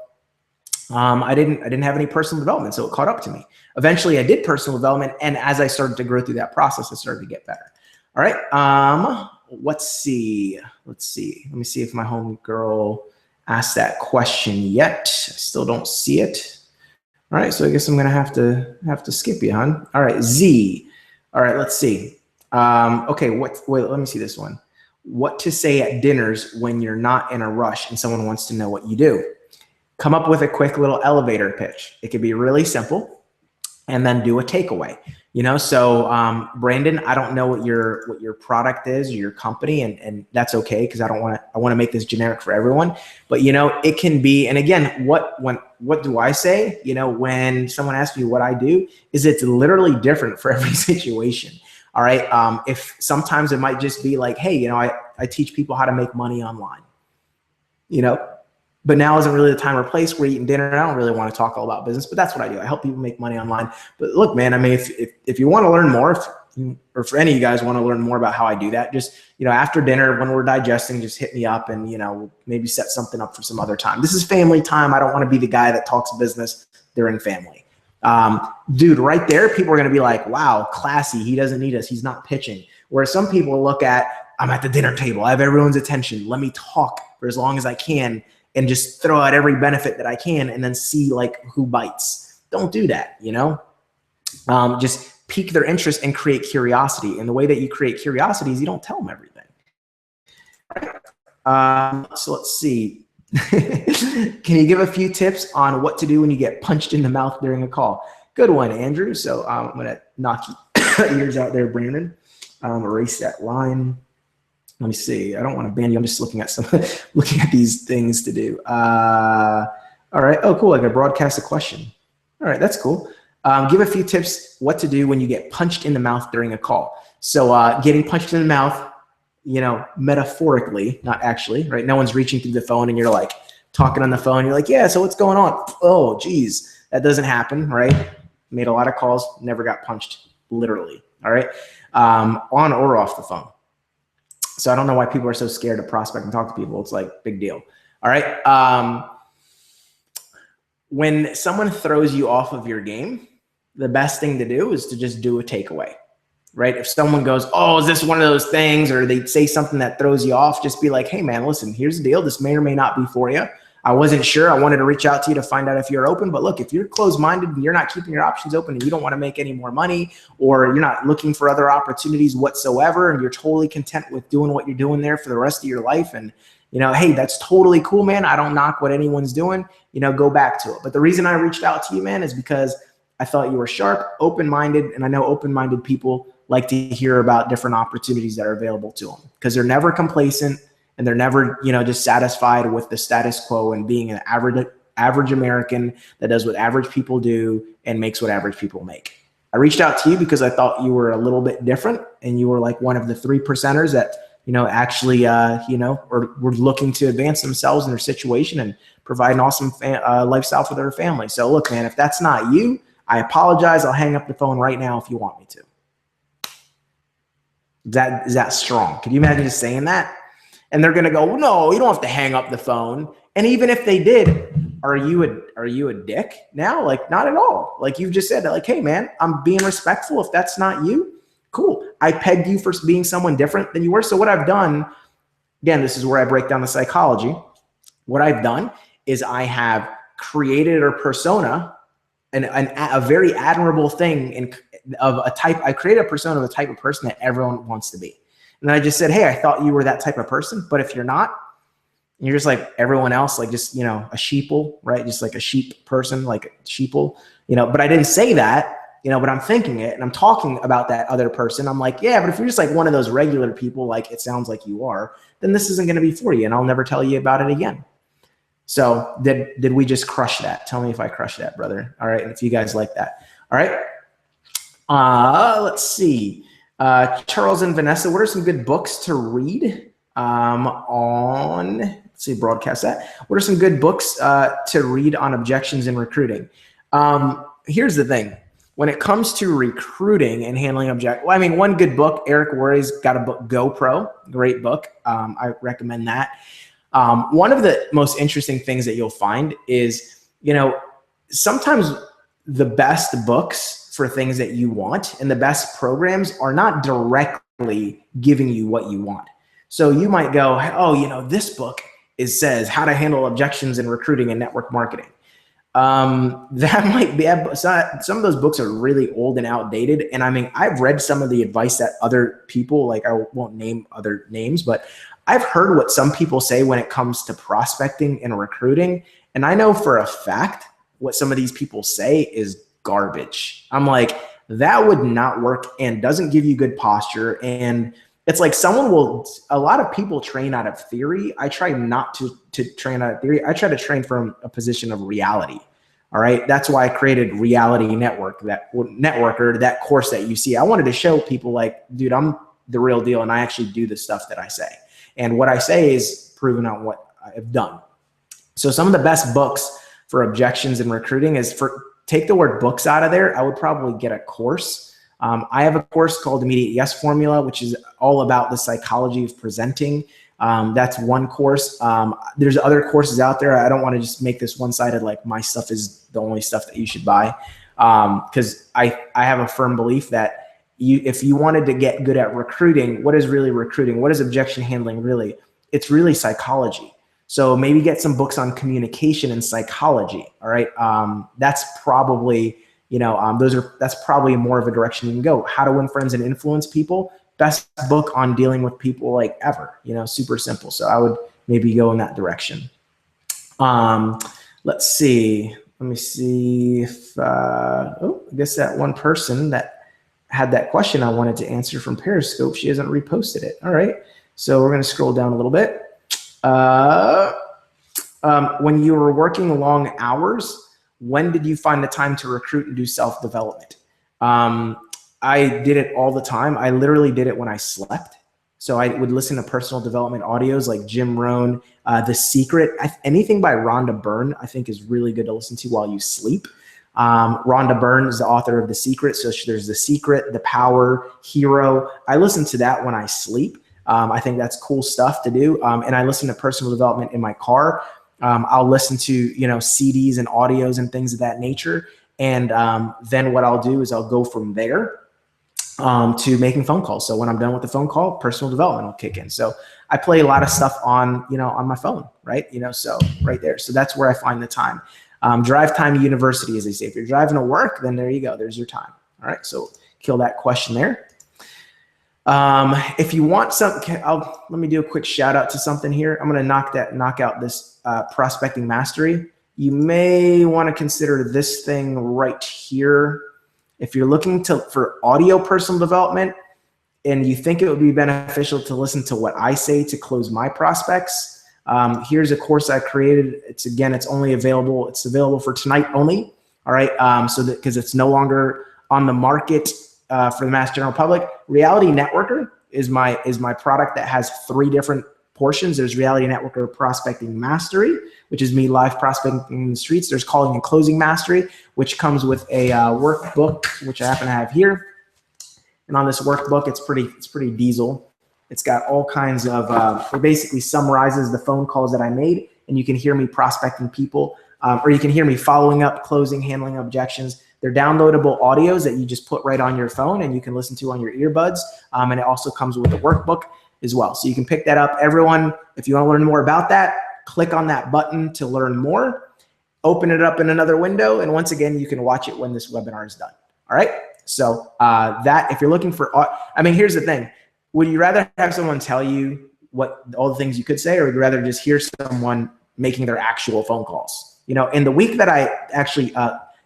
I didn't have any personal development, so it caught up to me. Eventually, I did personal development, and as I started to grow through that process, I started to get better. All right. Let's see. Let me see if my homegirl asked that question yet. I still don't see it. All right, so I guess I'm gonna have to skip you, hon. All right, Z. All right, let's see. Okay, wait, let me see this one. What to say at dinners when you're not in a rush and someone wants to know what you do? Come up with a quick little elevator pitch. It could be really simple, and then do a takeaway. You know, so Brandon, I don't know what your product is or your company, and that's okay, because I want to make this generic for everyone. But you know, it can be, and again, what do I say? You know, when someone asks me what I do, is it's literally different for every situation. All right. If sometimes it might just be like, hey, you know, I teach people how to make money online. You know, but now isn't really the time or place. We're eating dinner, and I don't really want to talk all about business, but that's what I do. I help people make money online. But look, man, I mean, if you want to learn more, or for any of you guys want to learn more about how I do that, just, you know, after dinner when we're digesting, just hit me up, and, you know, maybe set something up for some other time. This is family time. I don't want to be the guy that talks business during family. Dude, right there, people are going to be like, wow, classy. He doesn't need us. He's not pitching. Whereas some people look at, I'm at the dinner table. I have everyone's attention. Let me talk for as long as I can, and just throw out every benefit that I can, and then see like who bites. Don't do that, you know? Just pique their interest and create curiosity. And the way that you create curiosity is you don't tell them everything. So let's see. Can you give a few tips on what to do when you get punched in the mouth during a call? Good one, Andrew. So I'm gonna knock your ears out there, Brandon. Erase that line. Let me see. I don't want to ban you. I'm just looking at looking at these things to do. All right. Oh, cool. I can broadcast a question. All right. That's cool. Give a few tips what to do when you get punched in the mouth during a call. So getting punched in the mouth, you know, metaphorically, not actually, right? No one's reaching through the phone and you're like talking on the phone. You're like, yeah, so what's going on? Oh, geez. That doesn't happen, right? Made a lot of calls, never got punched, literally. All right. On or off the phone. So I don't know why people are so scared to prospect and talk to people. It's like big deal. All right. When someone throws you off of your game, the best thing to do is to just do a takeaway, right? If someone goes, oh, is this one of those things? Or they say something that throws you off, just be like, hey man, listen, here's the deal. This may or may not be for you. I wasn't sure. I wanted to reach out to you to find out if you're open, but look, if you're closed-minded and you're not keeping your options open and you don't want to make any more money, or you're not looking for other opportunities whatsoever, and you're totally content with doing what you're doing there for the rest of your life, and, you know, hey, that's totally cool, man. I don't knock what anyone's doing, you know, go back to it. But the reason I reached out to you, man, is because I thought you were sharp, open-minded, and I know open-minded people like to hear about different opportunities that are available to them, because they're never complacent. And they're never, you know, just satisfied with the status quo and being an average American that does what average people do and makes what average people make. I reached out to you because I thought you were a little bit different, and you were like one of the 3%ers that, you know, actually, you know, or were looking to advance themselves in their situation and provide an awesome lifestyle for their family. So look, man, if that's not you, I apologize. I'll hang up the phone right now if you want me to. Is that strong? Could you imagine just saying that? And they're going to go, no, you don't have to hang up the phone. And even if they did, are you a dick now? Like, not at all. Like, you've just said that, like, hey man, I'm being respectful. If that's not you, cool. I pegged you for being someone different than you were. So what I've done, again, this is where I break down the psychology. What I've done is I have created a persona, and a very admirable thing of a type. I created a persona of the type of person that everyone wants to be. And then I just said, hey, I thought you were that type of person, but if you're not, you're just like everyone else, like just, you know, a sheeple, right? Just like a sheep person, like a sheeple, you know, but I didn't say that. but I'm thinking it and I'm talking about that other person. I'm like, yeah, but if you're just like one of those regular people, like it sounds like you are, then this isn't going to be for you and I'll never tell you about it again. So did we just crush that? Tell me if I crushed that, brother. All right. And if you guys like that. All right. Let's see. Charles and Vanessa, what are some good books to read let's see, broadcast that. What are some good books to read on objections in recruiting? Here's the thing. When it comes to recruiting and handling one good book, Eric Worre's got a book, GoPro, great book. I recommend that. One of the most interesting things that you'll find is, sometimes the best books for things that you want and the best programs are not directly giving you what you want. So you might go, oh, this book says how to handle objections in recruiting and network marketing. That might be, some of those books are really old and outdated. And I've read some of the advice that other people, like I won't name other names, but I've heard what some people say when it comes to prospecting and recruiting. And I know for a fact what some of these people say is garbage. I'm like, that would not work and doesn't give you good posture. And it's like a lot of people train out of theory. I try not to train out of theory. I try to train from a position of reality. All right. That's why I created Reality Networker, that course that you see. I wanted to show people like, dude, I'm the real deal. And I actually do the stuff that I say. And what I say is proven out what I've done. So some of the best books for objections in recruiting take the word books out of there. I would probably get a course. I have a course called Immediate Yes Formula, which is all about the psychology of presenting. That's one course. There's other courses out there. I don't want to just make this one-sided, like my stuff is the only stuff that you should buy. Because I have a firm belief that if you wanted to get good at recruiting, what is really recruiting? What is objection handling really? It's really psychology. So maybe get some books on communication and psychology. All right. That's probably, that's probably more of a direction you can go. How to Win Friends and Influence People. Best book on dealing with people like ever, super simple. So I would maybe go in that direction. Let's see. Let me see if, I guess that one person that had that question I wanted to answer from Periscope, she hasn't reposted it. All right. So we're going to scroll down a little bit. When you were working long hours, when did you find the time to recruit and do self-development? I did it all the time. I literally did it when I slept. So I would listen to personal development audios like Jim Rohn, The Secret. Anything by Rhonda Byrne, I think is really good to listen to while you sleep. Rhonda Byrne is the author of The Secret. So there's The Secret, The Power, Hero. I listen to that when I sleep. I think that's cool stuff to do. And I listen to personal development in my car. I'll listen to, CDs and audios and things of that nature. And then what I'll do is I'll go from there to making phone calls. So when I'm done with the phone call, personal development will kick in. So I play a lot of stuff on my phone, right? So right there. So that's where I find the time. Drive time university, as they say. If you're driving to work, then there you go. There's your time. All right. So kill that question there. If you want something, let me do a quick shout out to something here. I'm going to knock out this prospecting mastery. You may want to consider this thing right here. If you're looking for audio personal development and you think it would be beneficial to listen to what I say to close my prospects, here's a course I created. It's available for tonight only. All right. Because it's no longer on the market for the mass general public. Reality Networker is my product that has 3 different portions. There's Reality Networker Prospecting Mastery, which is me live prospecting in the streets. There's Calling and Closing Mastery, which comes with a workbook, which I happen to have here. And on this workbook, it's pretty diesel. It's got all kinds of, it basically summarizes the phone calls that I made, and you can hear me prospecting people, or you can hear me following up, closing, handling objections. They're downloadable audios that you just put right on your phone and you can listen to on your earbuds. And it also comes with a workbook as well. So you can pick that up. Everyone, if you want to learn more about that, click on that button to learn more, open it up in another window. And once again, you can watch it when this webinar is done. All right. So if you're looking for, here's the thing. Would you rather have someone tell you all the things you could say, or would you rather just hear someone making their actual phone calls? In the week that I actually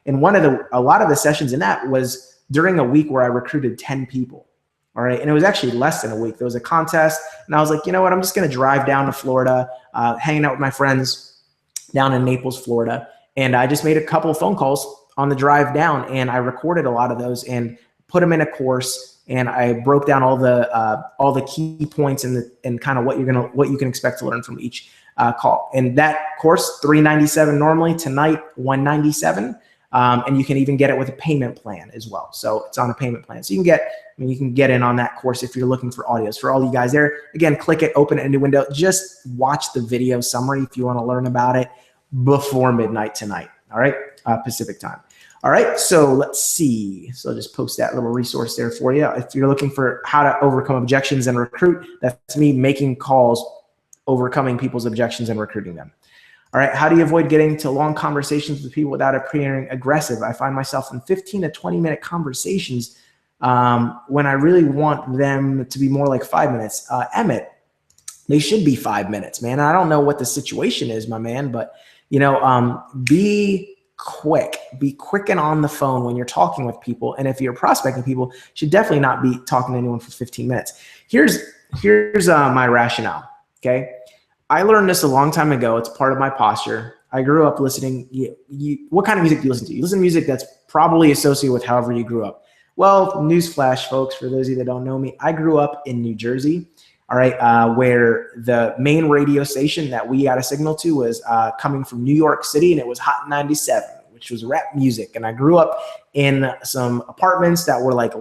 And a lot of the sessions in that was during a week where I recruited 10 people. All right. And it was actually less than a week. There was a contest and I was like, you know what? I'm just going to drive down to Florida, hanging out with my friends down in Naples, Florida. And I just made a couple of phone calls on the drive down and I recorded a lot of those and put them in a course. And I broke down all the key points and kind of what you can expect to learn from each call. And that course, $397 normally, tonight $197. And you can even get it with a payment plan as well. So it's on a payment plan. So you can get in on that course if you're looking for audios. For all you guys there, again, click it, open it in a window. Just watch the video summary if you want to learn about it before midnight tonight. All right, Pacific time. All right, so let's see. So I'll just post that little resource there for you. If you're looking for how to overcome objections and recruit, that's me making calls, overcoming people's objections and recruiting them. All right, how do you avoid getting to long conversations with people without appearing aggressive? I find myself in 15 to 20-minute conversations when I really want them to be more like 5 minutes. Emmett, they should be 5 minutes, man. I don't know what the situation is, my man, but be quick. Be quick and on the phone when you're talking with people. And if you're prospecting people, you should definitely not be talking to anyone for 15 minutes. Here's my rationale, okay? I learned this a long time ago. It's part of my posture. I grew up listening. What kind of music do you listen to? You listen to music that's probably associated with however you grew up. Well, newsflash, folks, for those of you that don't know me, I grew up in New Jersey, all right, where the main radio station that we got a signal to was coming from New York City, and it was Hot 97, which was rap music. And I grew up in some apartments that were like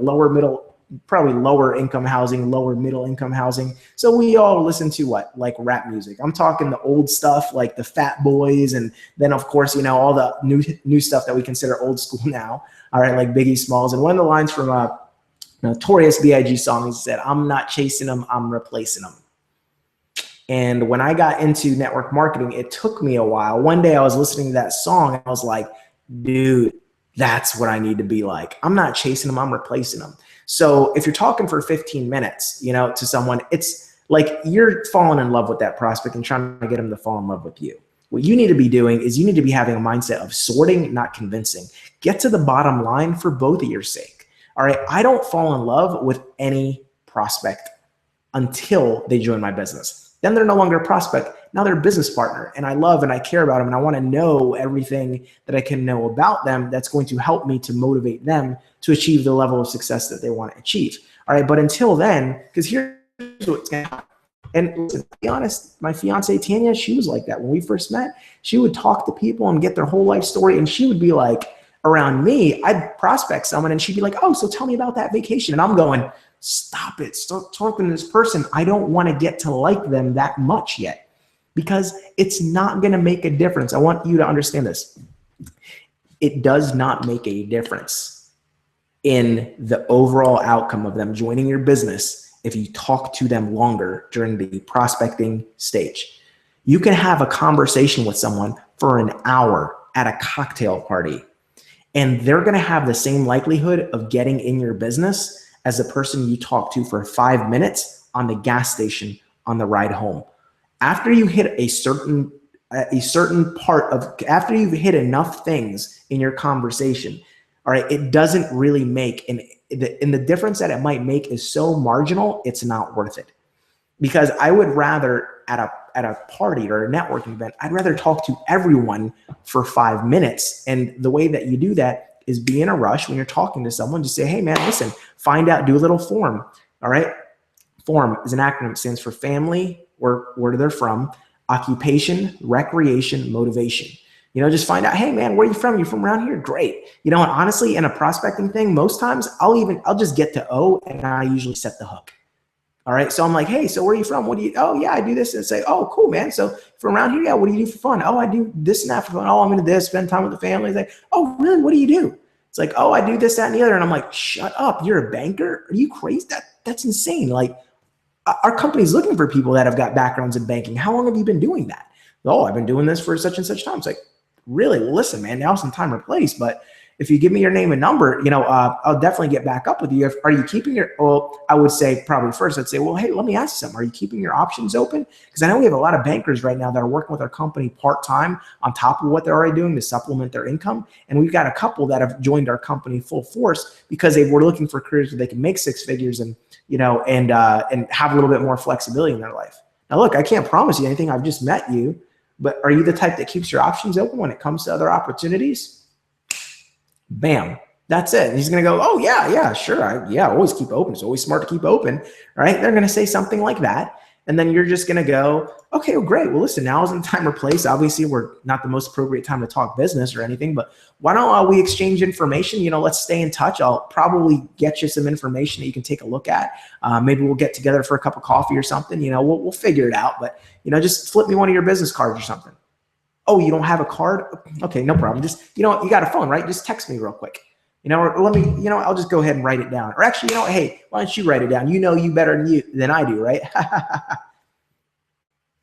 probably lower income housing, lower middle income housing. So we all listen to what? Like rap music. I'm talking the old stuff like the Fat Boys. And then of course, all the new stuff that we consider old school now. All right. Like Biggie Smalls. And one of the lines from a Notorious B.I.G. song, he said, "I'm not chasing them, I'm replacing them." And when I got into network marketing, it took me a while. One day I was listening to that song and I was like, dude, that's what I need to be like. I'm not chasing them, I'm replacing them. So if you're talking for 15 minutes, to someone, it's like you're falling in love with that prospect and trying to get them to fall in love with you. What you need to be doing is you need to be having a mindset of sorting, not convincing. Get to the bottom line for both of your sake. All right. I don't fall in love with any prospect until they join my business. Then they're no longer a prospect. Now they're a business partner, and I love and I care about them, and I want to know everything that I can know about them that's going to help me to motivate them to achieve the level of success that they want to achieve. All right, but until then, because here's what's going to happen. And listen, to be honest, my fiance Tanya, she was like that when we first met. She would talk to people and get their whole life story, and she would be like, around me, I'd prospect someone, and she'd be like, "Oh, so tell me about that vacation." And I'm going, "Stop it, stop talking to this person. I don't want to get to like them that much yet." Because it's not going to make a difference. I want you to understand this. It does not make a difference in the overall outcome of them joining your business if you talk to them longer during the prospecting stage. You can have a conversation with someone for an hour at a cocktail party, and they're going to have the same likelihood of getting in your business as the person you talk to for 5 minutes on the gas station on the ride home. After you hit a certain part of, after you've hit enough things in your conversation, all right, it doesn't really make, and the difference that it might make is so marginal, it's not worth it. Because I would rather at a party or a networking event, I'd rather talk to everyone for 5 minutes. And the way that you do that is be in a rush when you're talking to someone. Just say, "Hey man, listen, find out, do a little form." All right. FORM is an acronym. It stands for family, where they're from, occupation, recreation, motivation. Just find out, "Hey man, where are you from? You from around here? Great." And honestly, in a prospecting thing, most times I'll just get to O, and I usually set the hook. All right. So I'm like, "Hey, so where are you from? What do you?" "Oh yeah, I do this." And say, "Oh, cool, man. So from around here, yeah, what do you do for fun?" "Oh, I do this and that for fun." "Oh, I'm into this, spend time with the family." It's like, "Oh, really? What do you do?" It's like, "Oh, I do this, that, and the other." And I'm like, "Shut up. You're a banker? Are you crazy? That's insane." Like, our company's looking for people that have got backgrounds in banking. "How long have you been doing that?" "Oh, I've been doing this for such and such time." It's like, "Really? Well, listen, man, now's some time or place, but if you give me your name and number, I'll definitely get back up with you. Are you keeping your, well, I would say probably first, I'd say, well, hey, let me ask you something. Are you keeping your options open? Because I know we have a lot of bankers right now that are working with our company part-time on top of what they're already doing to supplement their income. And we've got a couple that have joined our company full force because they were looking for careers where they can make six figures and, and have a little bit more flexibility in their life. Now, look, I can't promise you anything. I've just met you, but are you the type that keeps your options open when it comes to other opportunities? Bam. That's it. And he's going to go, oh, yeah, sure. I always keep open. It's always smart to keep open, right? They're going to say something like that. And then you're just going to go, okay, well, great. Well, listen, now isn't the time or place. Obviously, we're not the most appropriate time to talk business or anything, but why don't we exchange information? Let's stay in touch. I'll probably get you some information that you can take a look at. Maybe we'll get together for a cup of coffee or something. We'll figure it out. But, just flip me one of your business cards or something. Oh, you don't have a card? Okay, no problem. Just, you got a phone, right? Just text me real quick. Or let me, I'll just go ahead and write it down. Or actually, hey, why don't you write it down? You better than I do, right?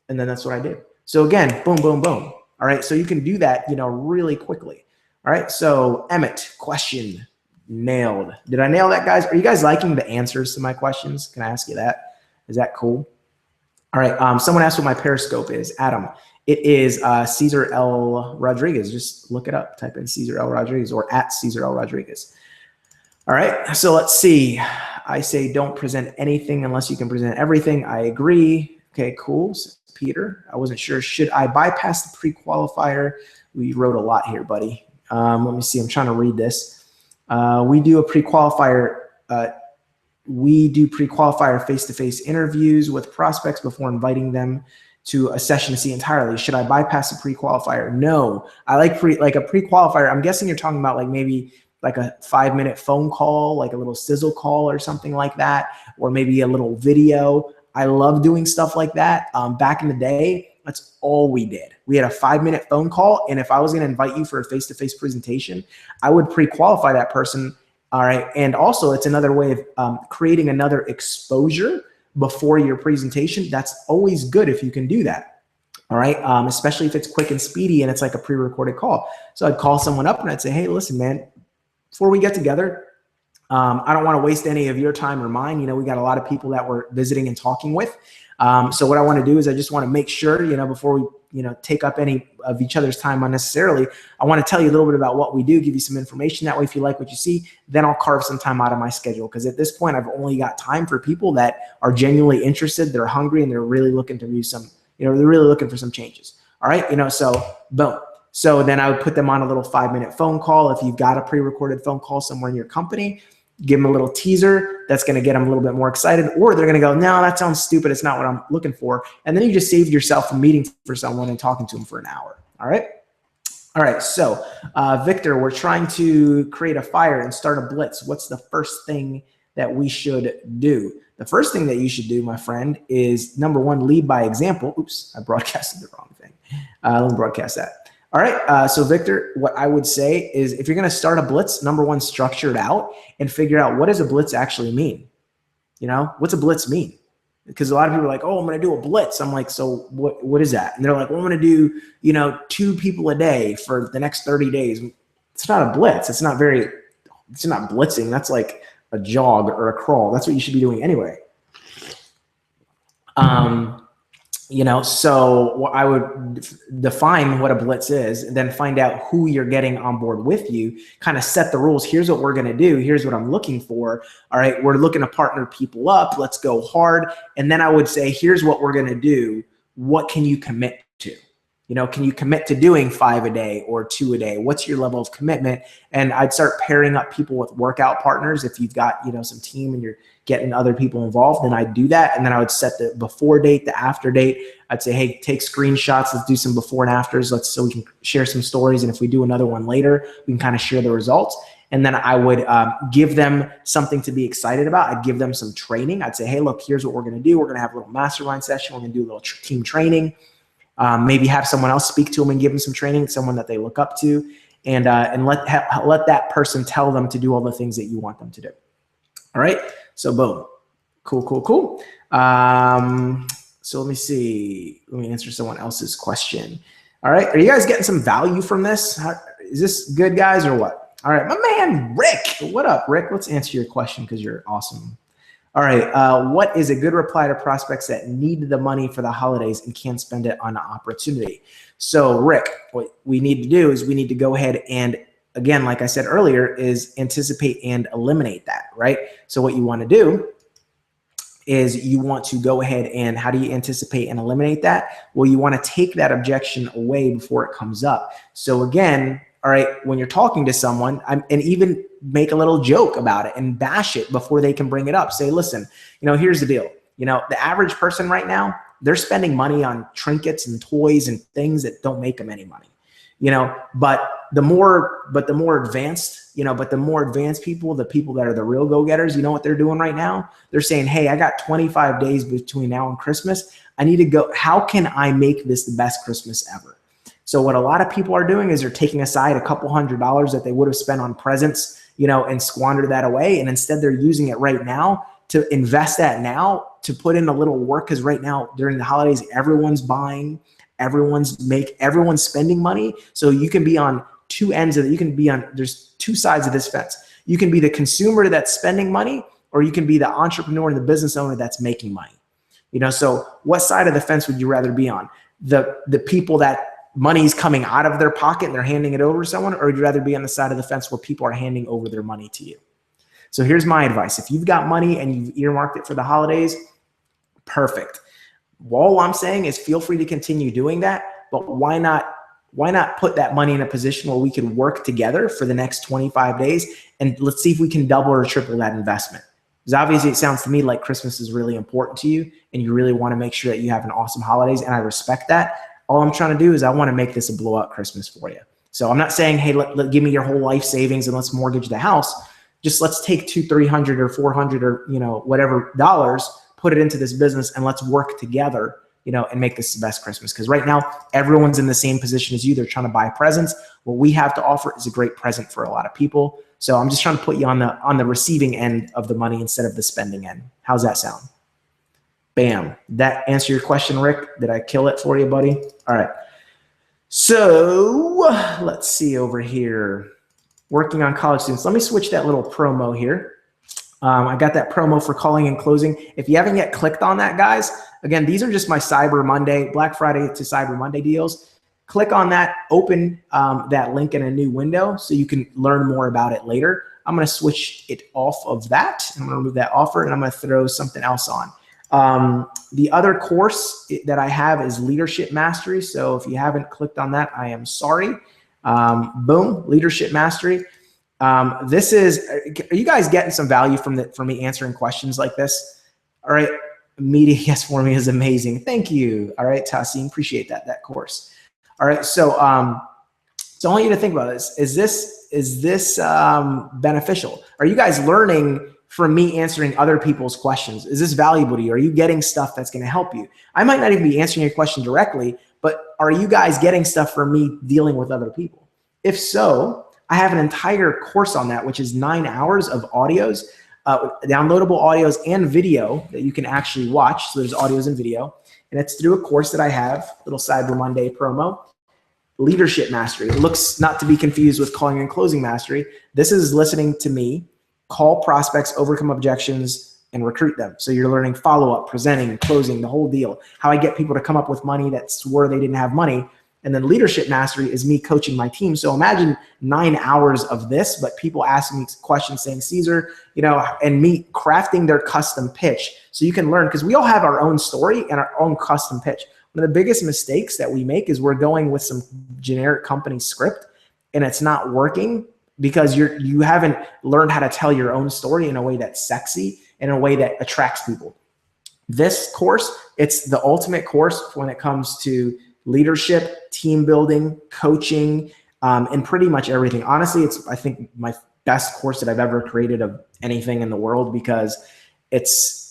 And then that's what I did. So again, boom, boom, boom. All right, so you can do that, really quickly. All right, so Emmett, question nailed. Did I nail that, guys? Are you guys liking the answers to my questions? Can I ask you that? Is that cool? All right, someone asked what my Periscope is. Adam, it is Cesar L. Rodriguez. Just look it up. Type in Cesar L. Rodriguez or at Cesar L. Rodriguez. All right, so let's see. I say don't present anything unless you can present everything. I agree. Okay, cool. So, Peter, I wasn't sure. Should I bypass the pre-qualifier? We wrote a lot here, buddy. Let me see. I'm trying to read this. We do a pre-qualifier. We do pre-qualifier face-to-face interviews with prospects before inviting them to a session to see entirely. Should I bypass a pre-qualifier? No, I like a pre-qualifier. I'm guessing you're talking about maybe like a 5-minute phone call, like a little sizzle call or something like that, or maybe a little video. I love doing stuff like that. Back in the day, that's all we did. We had a 5-minute phone call, and if I was going to invite you for a face-to-face presentation, I would pre-qualify that person. All right, and also it's another way of creating another exposure before your presentation. That's always good if you can do that. All right, especially if it's quick and speedy and it's like a pre-recorded call. So I'd call someone up and I'd say, hey, listen, man, before we get together, I don't want to waste any of your time or mine. We got a lot of people that we're visiting and talking with. So what I want to do is I just want to make sure, before we, take up any of each other's time unnecessarily, I want to tell you a little bit about what we do, give you some information. That way, if you like what you see, then I'll carve some time out of my schedule. Because at this point, I've only got time for people that are genuinely interested, they're hungry, and they're really looking to do some, they're really looking for some changes. All right, so boom. So then I would put them on a little 5-minute phone call. If you've got a pre-recorded phone call somewhere in your company, give them a little teaser that's going to get them a little bit more excited, or they're going to go, no, that sounds stupid. It's not what I'm looking for. And then you just saved yourself a meeting for someone and talking to them for an hour. All right. All right. So Victor, we're trying to create a fire and start a blitz. What's the first thing that we should do? The first thing that you should do, my friend, is number one, lead by example. Oops, I broadcasted the wrong thing. Let me broadcast that. All right, so Victor, what I would say is if you're going to start a blitz, number one, structure it out and figure out what does a blitz actually mean? What's a blitz mean? Because a lot of people are like, oh, I'm going to do a blitz. I'm like, so what is that? And they're like, well, I'm going to do, 2 people a day for the next 30 days. It's not a blitz. It's not blitzing. That's like a jog or a crawl. That's what you should be doing anyway. So I would define what a blitz is and then find out who you're getting on board with you, kind of set the rules. Here's what we're going to do. Here's what I'm looking for. All right. We're looking to partner people up. Let's go hard. And then I would say, here's what we're going to do. What can you commit to? Can you commit to doing 5 a day or 2 a day? What's your level of commitment? And I'd start pairing up people with workout partners. If you've got, some team and you're getting other people involved, then I'd do that. And then I would set the before date, the after date. I'd say, hey, take screenshots. Let's do some before and afters. So we can share some stories. And if we do another one later, we can kind of share the results. And then I would give them something to be excited about. I'd give them some training. I'd say, hey, look, here's what we're going to do. We're going to have a little mastermind session. We're going to do a little team training. Maybe have someone else speak to them and give them some training, someone that they look up to, and let that person tell them to do all the things that you want them to do. All right. So boom. Cool. So let me see. Let me answer someone else's question. All right. Are you guys getting some value from this? Is this good, guys, or what? All right, my man, Rick. What up, Rick? Let's answer your question because you're awesome. All right, what is a good reply to prospects that need the money for the holidays and can't spend it on an opportunity? So, Rick, what we need to do is we need to go ahead and, again, like I said earlier, is anticipate and eliminate that, right? So what you want to do is you want to go ahead and how do you anticipate and eliminate that? Well, you want to take that objection away before it comes up. So again, all right, when you're talking to someone, and even make a little joke about it and bash it before they can bring it up. Say, listen, here's the deal. The average person right now, they're spending money on trinkets and toys and things that don't make them any money. But the more advanced people, the people that are the real go-getters, you know what they're doing right now? They're saying, hey, I got 25 days between now and Christmas. I need to go. How can I make this the best Christmas ever? So what a lot of people are doing is they're taking aside a couple $100s that they would have spent on presents, and squander that away. And instead they're using it right now to invest that now to put in a little work. Because right now during the holidays, everyone's buying, everyone's spending money. So you can be on two ends of it. There's two sides of this fence. You can be the consumer that's spending money, or you can be the entrepreneur and the business owner that's making money. So what side of the fence would you rather be on? The people that money's coming out of their pocket and they're handing it over to someone, or would you rather be on the side of the fence where people are handing over their money to you? So here's my advice. If you've got money and you've earmarked it for the holidays, perfect. All I'm saying is feel free to continue doing that, but why not put that money in a position where we can work together for the next 25 days and let's see if we can double or triple that investment. Because obviously it sounds to me like Christmas is really important to you and you really want to make sure that you have an awesome holidays, and I respect that. All I'm trying to do is I want to make this a blowout Christmas for you. So I'm not saying, hey, give me your whole life savings and let's mortgage the house. Just let's take $200, $300 or $400 or whatever dollars, put it into this business, and let's work together, and make this the best Christmas. Because right now everyone's in the same position as you. They're trying to buy presents. What we have to offer is a great present for a lot of people. So I'm just trying to put you on the receiving end of the money instead of the spending end. How's that sound? Bam. That answer your question, Rick? Did I kill it for you, buddy? All right. So let's see over here. Working on college students. Let me switch that little promo here. I got that promo for calling and closing. If you haven't yet clicked on that, guys, again, these are just my Cyber Monday, Black Friday to Cyber Monday deals. Click on that, open that link in a new window so you can learn more about it later. I'm going to switch it off of that. I'm going to remove that offer, and I'm going to throw something else on. The other course that I have is Leadership Mastery. So if you haven't clicked on that, I am sorry. Boom, Leadership Mastery. Are you guys getting some value from me answering questions like this? All right. Media Yes For Me is amazing. Thank you. All right, Tassim, appreciate that course. All right. So I want you to think about this. Is this beneficial? Are you guys learning from me answering other people's questions? Is this valuable to you? Are you getting stuff that's going to help you? I might not even be answering your question directly, but are you guys getting stuff from me dealing with other people? If so, I have an entire course on that, which is 9 hours of audios, downloadable audios and video that you can actually watch. So there's audios and video, and it's through a course that I have, little Cyber Monday promo, Leadership Mastery. It looks not to be confused with Calling and Closing Mastery. This is listening to me call prospects, overcome objections, and recruit them. So you're learning follow-up, presenting, closing, the whole deal. How I get people to come up with money that swore they didn't have money. And then Leadership Mastery is me coaching my team. So imagine 9 hours of this, but people asking me questions saying, Cesar, and me crafting their custom pitch. So you can learn, because we all have our own story and our own custom pitch. One of the biggest mistakes that we make is we're going with some generic company script and it's not working because you haven't learned how to tell your own story in a way that's sexy, in a way that attracts people. This course, it's the ultimate course when it comes to leadership, team building, coaching, and pretty much everything. Honestly, it's, I think, my best course that I've ever created of anything in the world, because it's,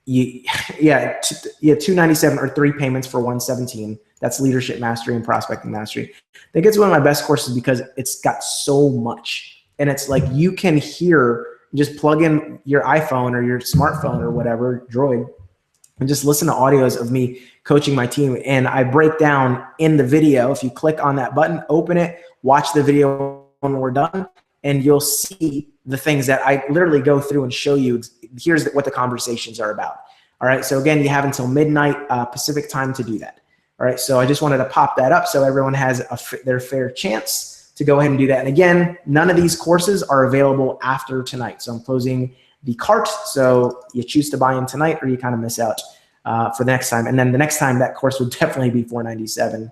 $297 or 3 payments for $117. That's Leadership Mastery and Prospecting Mastery. I think it's one of my best courses because it's got so much. And it's like you can hear, just plug in your iPhone or your smartphone or whatever, Droid, and just listen to audios of me coaching my team. And I break down in the video. If you click on that button, open it, watch the video when we're done, and you'll see the things that I literally go through and show you. Here's what the conversations are about. All right. So again, you have until midnight Pacific time to do that. All right. So I just wanted to pop that up so everyone has their fair chance to go ahead and do that. And again, none of these courses are available after tonight. So I'm closing the cart. So you choose to buy in tonight or you kind of miss out for the next time. And then the next time that course would definitely be $497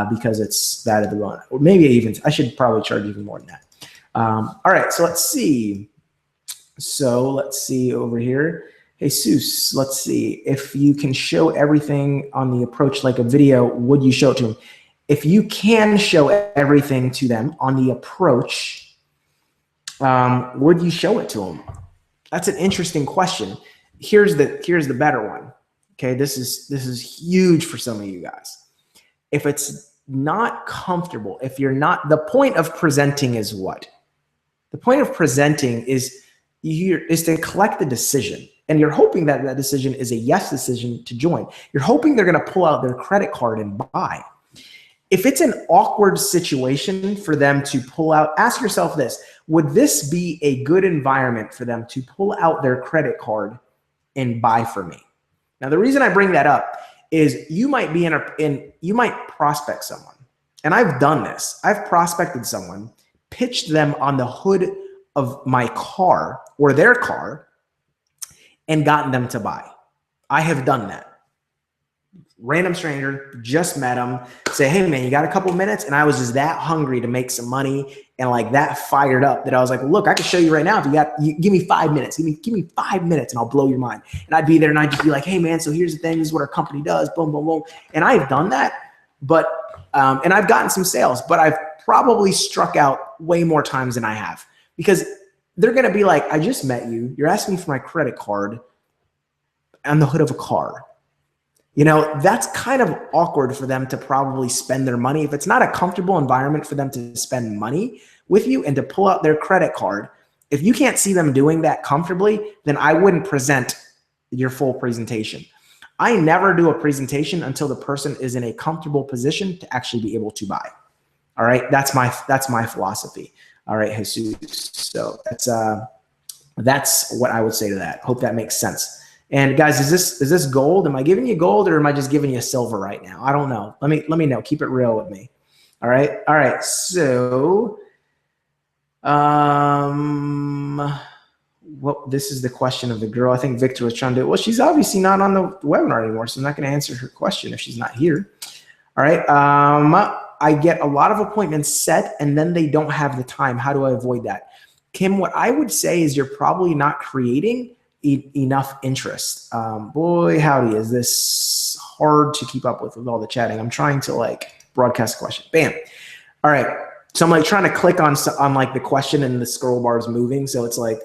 because it's that of the run. Or maybe even, I should probably charge even more than that. All right. So let's see. So let's see over here. Jesus, let's see. If you can show everything on the approach like a video, would you show it to them? If you can show everything to them on the approach, would you show it to them? That's an interesting question. Here's the better one. Okay, this is huge for some of you guys. If it's not comfortable, if you're not, the point of presenting is what? The point of presenting is to collect the decision. And you're hoping that that decision is a yes decision to join. You're hoping they're going to pull out their credit card and buy. If it's an awkward situation for them to pull out, ask yourself this: would this be a good environment for them to pull out their credit card and buy from me? Now, the reason I bring that up is you might be you might prospect someone. And I've done this. I've prospected someone, pitched them on the hood of my car or their car, and gotten them to buy. I have done that. Random stranger, just met them, say, hey man, you got a couple minutes? And I was just that hungry to make some money and like that fired up that I was like, look, I can show you right now. If you give me 5 minutes, give me 5 minutes and I'll blow your mind. And I'd be there and I'd just be like, hey man, so here's the thing, this is what our company does, boom, boom, boom. And I've done that, but, and I've gotten some sales, but I've probably struck out way more times than I have, because they're going to be like, I just met you. You're asking for my credit card on the hood of a car. You know, that's kind of awkward for them to probably spend their money. If it's not a comfortable environment for them to spend money with you and to pull out their credit card, if you can't see them doing that comfortably, then I wouldn't present your full presentation. I never do a presentation until the person is in a comfortable position to actually be able to buy. All right. That's my philosophy. All right, Jesus. So that's what I would say to that. Hope that makes sense. And guys, is this gold? Am I giving you gold or am I just giving you silver right now? I don't know. Let me know. Keep it real with me. All right. All right. So, this is the question of the girl. I think Victor was trying to do it. Well, she's obviously not on the webinar anymore, so I'm not going to answer her question if she's not here. All right. I get a lot of appointments set and then they don't have the time. How do I avoid that? Kim, what I would say is you're probably not creating enough interest. Boy, howdy, is this hard to keep up with all the chatting. I'm trying to like broadcast a question. Bam. All right. So I'm like trying to click on like the question and the scroll bar is moving. So it's like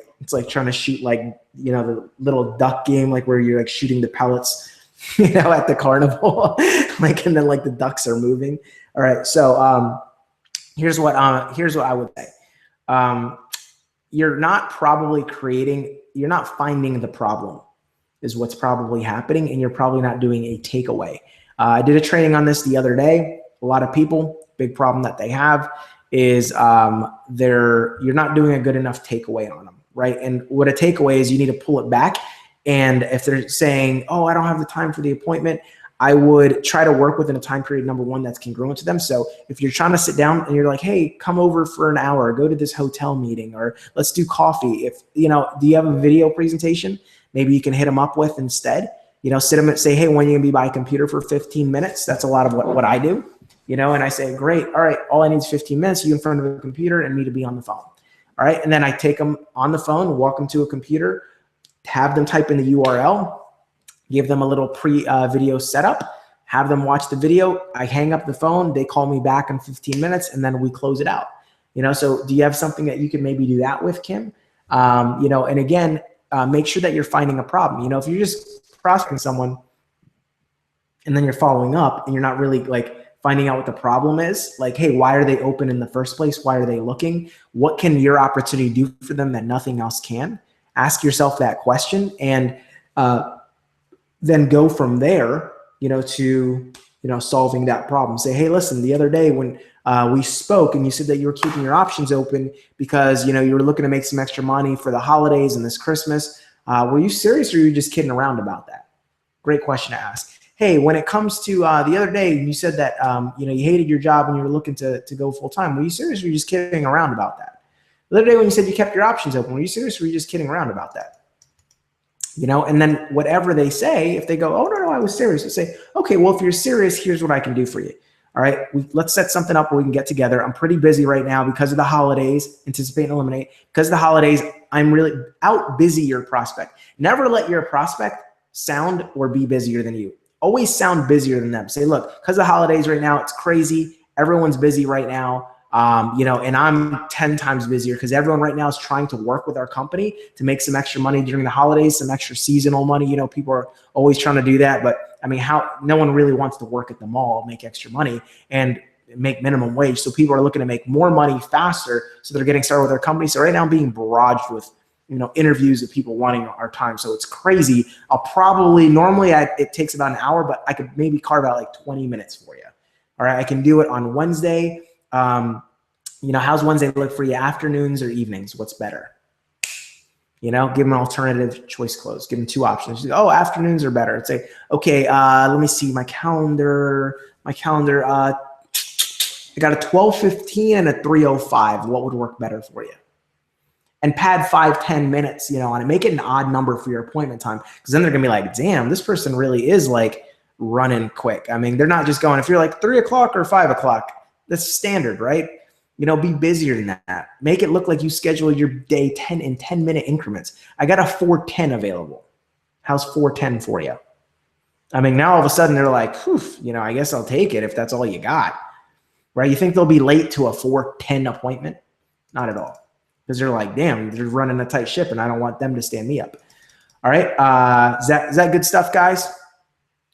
trying to shoot like, you know, the little duck game, like where you're like shooting the pellets, you know, at the carnival, like, and then like the ducks are moving. All right. So here's what I would say. You're not finding the problem is what's probably happening. And you're probably not doing a takeaway. I did a training on this the other day. A lot of people, big problem that they have is you're not doing a good enough takeaway on them. Right. And what a takeaway is, you need to pull it back. And if they're saying, oh, I don't have the time for the appointment, I would try to work within a time period, number one, that's congruent to them. So if you're trying to sit down and you're like, hey, come over for an hour, go to this hotel meeting, or let's do coffee. If, you know, do you have a video presentation? Maybe you can hit them up with instead, you know, sit them and say, hey, when are you gonna be by a computer for 15 minutes? That's a lot of what I do, you know, and I say, great. All right. All I need is 15 minutes. You in front of a computer and me to be on the phone. All right. And then I take them on the phone, walk them to a computer, have them type in the URL, give them a little pre-video setup, have them watch the video. I hang up the phone. They call me back in 15 minutes and then we close it out. You know, so do you have something that you can maybe do that with, Kim? You know, and again, make sure that you're finding a problem. You know, if you're just prospecting someone and then you're following up and you're not really like finding out what the problem is, like, hey, why are they open in the first place? Why are they looking? What can your opportunity do for them that nothing else can? Ask yourself that question and then go from there, you know, to, you know, solving that problem. Say, hey, listen, the other day when We spoke and you said that you were keeping your options open because, you were looking to make some extra money for the holidays and this Christmas. Were you serious or were you just kidding around about that? Great question to ask. Hey, when it comes to the other day, you said that, you hated your job and you were looking to go full time. Were you serious or were you just kidding around about that? The other day when you said you kept your options open, were you serious or were you just kidding around about that? And then whatever they say, if they go, oh, no, I was serious, I say, okay, well, if you're serious, here's what I can do for you. All right, let's set something up where we can get together. I'm pretty busy right now because of the holidays, anticipate and eliminate. Because of the holidays, I'm really out busy your prospect. Never let your prospect sound or be busier than you. Always sound busier than them. Say, look, because of the holidays right now, it's crazy. Everyone's busy right now. And I'm 10 times busier because everyone right now is trying to work with our company to make some extra money during the holidays, some extra seasonal money. People are always trying to do that. But I mean, no one really wants to work at the mall, make extra money and make minimum wage. So people are looking to make more money faster. So they're getting started with our company. So right now I'm being barraged with, interviews of people wanting our time. So it's crazy. Normally it takes about an hour, but I could maybe carve out like 20 minutes for you. All right. I can do it on Wednesday. How's Wednesday look for you? Afternoons or evenings? What's better? Give them an alternative choice close. Give them two options. Oh, afternoons are better. I'd say, okay, let me see my calendar. I got a 12:15 and a 3:05. What would work better for you? And pad 5-10 minutes, on it. Make it an odd number for your appointment time. Because then they're going to be like, damn, this person really is like running quick. I mean, they're not just going, if you're like 3 o'clock or 5 o'clock, that's standard, right? Be busier than that. Make it look like you schedule your day 10 in 10-minute increments. I got a 4:10 available. How's 4:10 for you? I mean, now all of a sudden they're like, I guess I'll take it if that's all you got, right? You think they'll be late to a 4:10 appointment? Not at all. Because they're like, damn, they're running a tight ship and I don't want them to stand me up. All right. Is that good stuff, guys?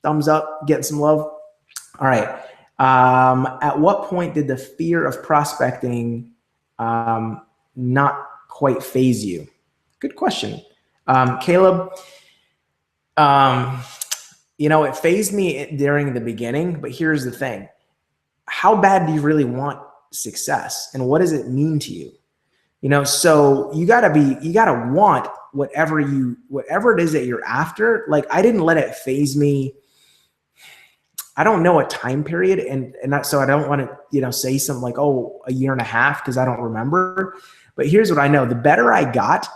Thumbs up, getting some love. All right. At what point did the fear of prospecting not quite phase you? Good question. Caleb, it phased me during the beginning, but here's the thing. How bad do you really want success? And what does it mean to you? So you gotta want whatever it is that you're after. Like, I didn't let it phase me. I don't know a time period, and so I don't want to, say something like, oh, a year and a half, because I don't remember. But here's what I know. The better I got,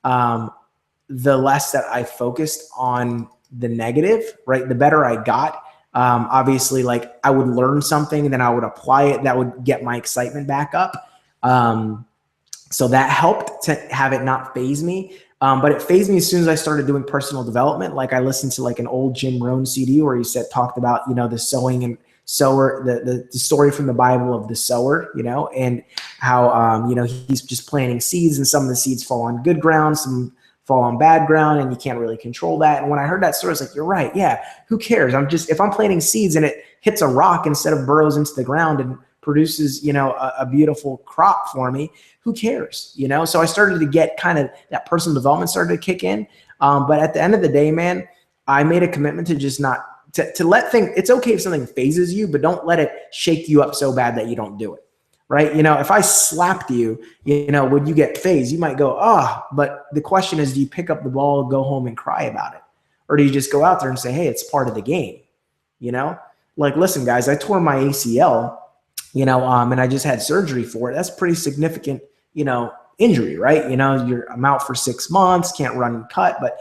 the less that I focused on the negative, right? The better I got. Obviously, like, I would learn something and then I would apply it. That would get my excitement back up. So that helped to have it not phase me. But it phased me as soon as I started doing personal development. Like, I listened to like an old Jim Rohn CD where he talked about, the sowing and sower, the story from the Bible of the sower, and how, he's just planting seeds and some of the seeds fall on good ground, some fall on bad ground, and you can't really control that. And when I heard that story, I was like, you're right. Yeah. Who cares? If I'm planting seeds and it hits a rock instead of burrows into the ground and produces, a beautiful crop for me, who cares? So I started to get kind of that personal development started to kick in. But at the end of the day, man, I made a commitment to just not to let things. It's okay if something phases you, but don't let it shake you up so bad that you don't do it. Right? If I slapped you, would you get phased? You might go, but the question is, do you pick up the ball, go home and cry about it? Or do you just go out there and say, hey, it's part of the game? Like, listen, guys, I tore my ACL, and I just had surgery for it. That's pretty significant, injury, right? I'm out for 6 months, can't run and cut. But,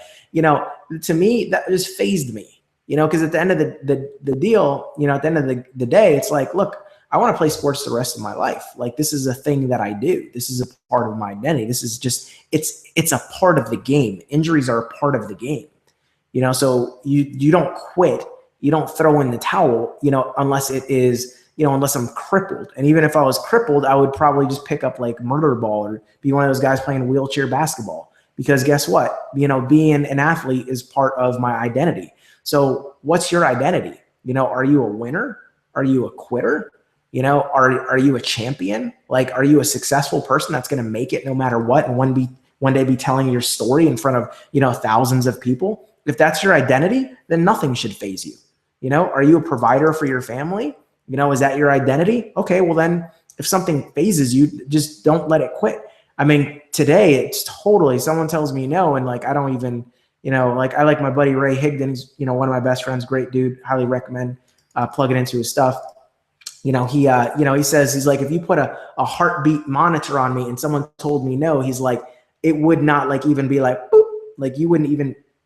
to me, that just phased me, because at the end of the deal, at the end of the day, it's like, look, I want to play sports the rest of my life. Like, this is a thing that I do. This is a part of my identity. This is just, it's a part of the game. Injuries are a part of the game, so you don't quit. You don't throw in the towel, unless it is, unless I'm crippled. And even if I was crippled, I would probably just pick up like murder ball or be one of those guys playing wheelchair basketball, because guess what? Being an athlete is part of my identity. So what's your identity? Are you a winner? Are you a quitter? Are you a champion? Like, are you a successful person that's going to make it no matter what, and one day be telling your story in front of, thousands of people? If that's your identity, then nothing should phase you. Are you a provider for your family? You know, is that your identity? Okay, well then if something phases you, just don't let it quit. I mean, today it's totally, someone tells me no, and like I don't even, you know, like I like my buddy Ray Higdon, he's, you know, one of my best friends, great dude, highly recommend plugging into his stuff. You know, he says, he's like, if you put a heartbeat monitor on me and someone told me no, he's like, it would not like even be like, boop, like you wouldn't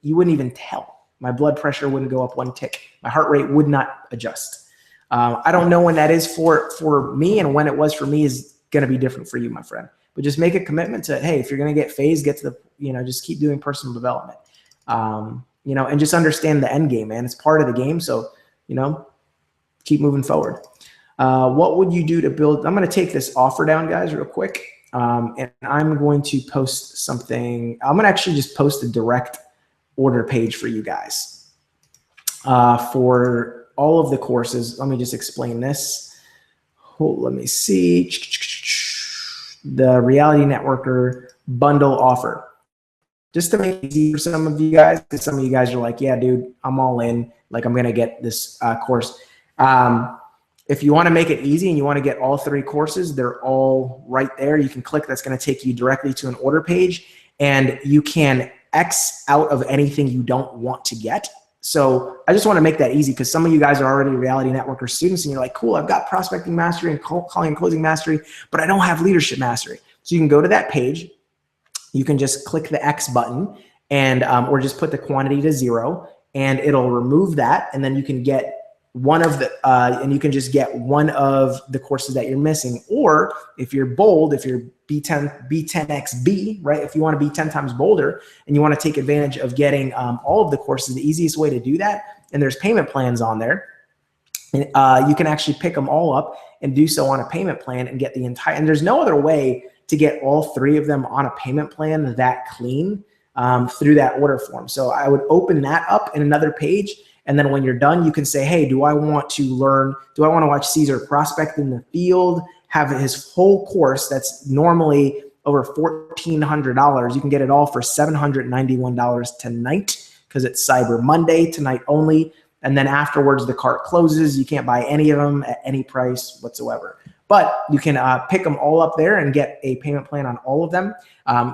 even tell. My blood pressure wouldn't go up one tick. My heart rate would not adjust. I don't know when that is for me, and when it was for me is going to be different for you, my friend. But just make a commitment to, hey, if you're going to get phased, get to the, you know, just keep doing personal development. You know, and just understand the end game, man. It's part of the game. So, you know, keep moving forward. What would you do to build? I'm going to take this offer down, guys, real quick. And I'm going to post something. I'm going to actually just post a direct order page for you guys for all of the courses. Let me just explain this. Let me see. The Reality Networker bundle offer. Just to make it easy for some of you guys, because some of you guys are like, yeah, dude, I'm all in. Like, I'm going to get this course. If you want to make it easy and you want to get all 3 courses, they're all right there. You can click. That's going to take you directly to an order page, and you can X out of anything you don't want to get. So I just want to make that easy, because some of you guys are already Reality Networker students and you're like, cool, I've got prospecting mastery and calling and closing mastery, but I don't have leadership mastery. So you can go to that page. You can just click the X button and or just put the quantity to 0, and it'll remove that. And then you can get one of the and you can just get one of the courses that you're missing. Or if you're bold, if you're B10XB, right? If you want to be 10 times bolder and you want to take advantage of getting all of the courses, the easiest way to do that, and there's payment plans on there, and you can actually pick them all up and do so on a payment plan and get the entire, and there's no other way to get all 3 of them on a payment plan that clean through that order form. So I would open that up in another page. And then when you're done, you can say, hey, do I want to learn, do I want to watch Cesar prospect in the field, have his whole course that's normally over $1,400. You can get it all for $791 tonight, because it's Cyber Monday tonight only. And then afterwards, the cart closes. You can't buy any of them at any price whatsoever. But you can pick them all up there and get a payment plan on all of them.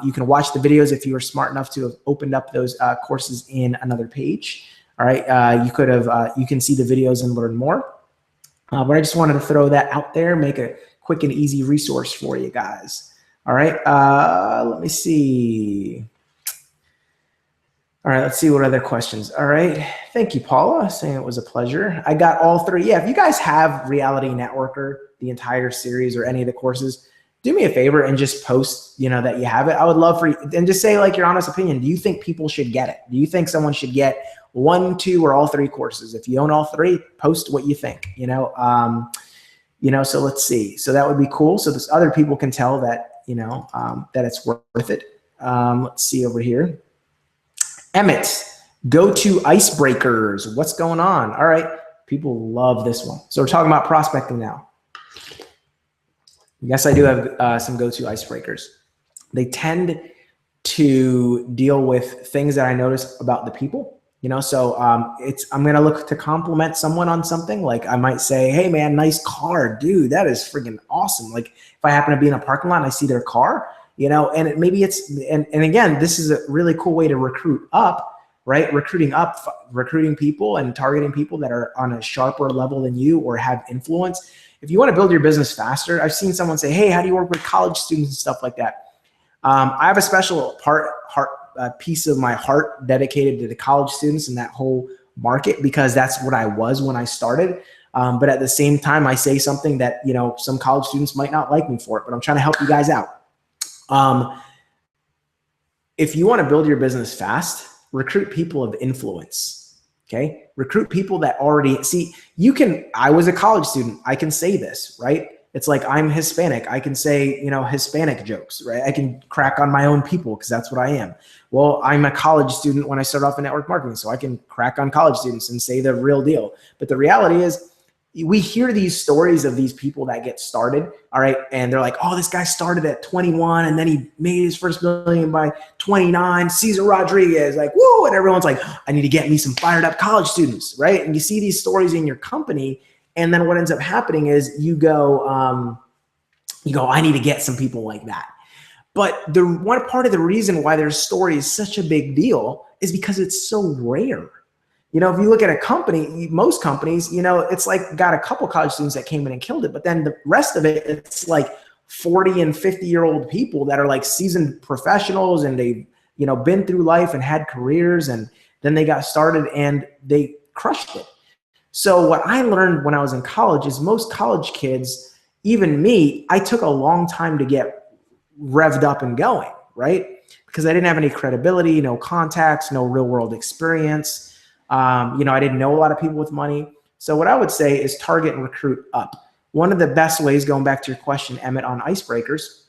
You can watch the videos if you were smart enough to have opened up those courses in another page. All right, you can see the videos and learn more. But I just wanted to throw that out there, make a quick and easy resource for you guys. All right, let me see. All right, let's see what other questions. All right, thank you, Paula, saying it was a pleasure. I got all 3. Yeah, if you guys have Reality Networker, the entire series or any of the courses, do me a favor and just post, you know, that you have it. I would love for you, and just say like your honest opinion. Do you think people should get it? Do you think someone should get 1, 2, or all 3 courses? If you own all 3, post what you think, you know. So let's see. So that would be cool. So this other people can tell that, you know, that it's worth it. Let's see over here. Emmett, go to icebreakers. What's going on? All right. People love this one. So we're talking about prospecting now. Yes, I do have some go-to icebreakers. They tend to deal with things that I notice about the people, you know. So I'm going to look to compliment someone on something. Like I might say, hey man, nice car, dude. That is freaking awesome. Like if I happen to be in a parking lot and I see their car, you know, and maybe it's, and again, this is a really cool way to recruit up, right? Recruiting people and targeting people that are on a sharper level than you or have influence. If you want to build your business faster, I've seen someone say, hey, how do you work with college students and stuff like that? I have a special piece of my heart dedicated to the college students and that whole market, because that's what I was when I started. But at the same time, I say something that, you know, some college students might not like me for it, but I'm trying to help you guys out. If you want to build your business fast, recruit people of influence. Okay. Recruit people that already see you can. I was a college student. I can say this, right? It's like I'm Hispanic. I can say, you know, Hispanic jokes, right? I can crack on my own people because that's what I am. Well, I'm a college student when I started off in network marketing, so I can crack on college students and say the real deal. But the reality is, we hear these stories of these people that get started, all right, and they're like, oh, this guy started at 21 and then he made his first million by 29, Cesar Rodriguez, like, whoa, and everyone's like, I need to get me some fired up college students, right? And you see these stories in your company, And then what ends up happening is you go, I need to get some people like that. But the one part of the reason why their story is such a big deal is because it's so rare. You know, if you look at a company, most companies, you know, it's like got a couple college students that came in and killed it, but then the rest of it, it's like 40 and 50-year-old people that are like seasoned professionals, and they've, you know, been through life and had careers, and then they got started and they crushed it. So what I learned when I was in college is most college kids, even me, I took a long time to get revved up and going, right? Because I didn't have any credibility, no contacts, no real world experience. You know, I didn't know a lot of people with money. So what I would say is target and recruit up. One of the best ways, going back to your question, Emmett, on icebreakers,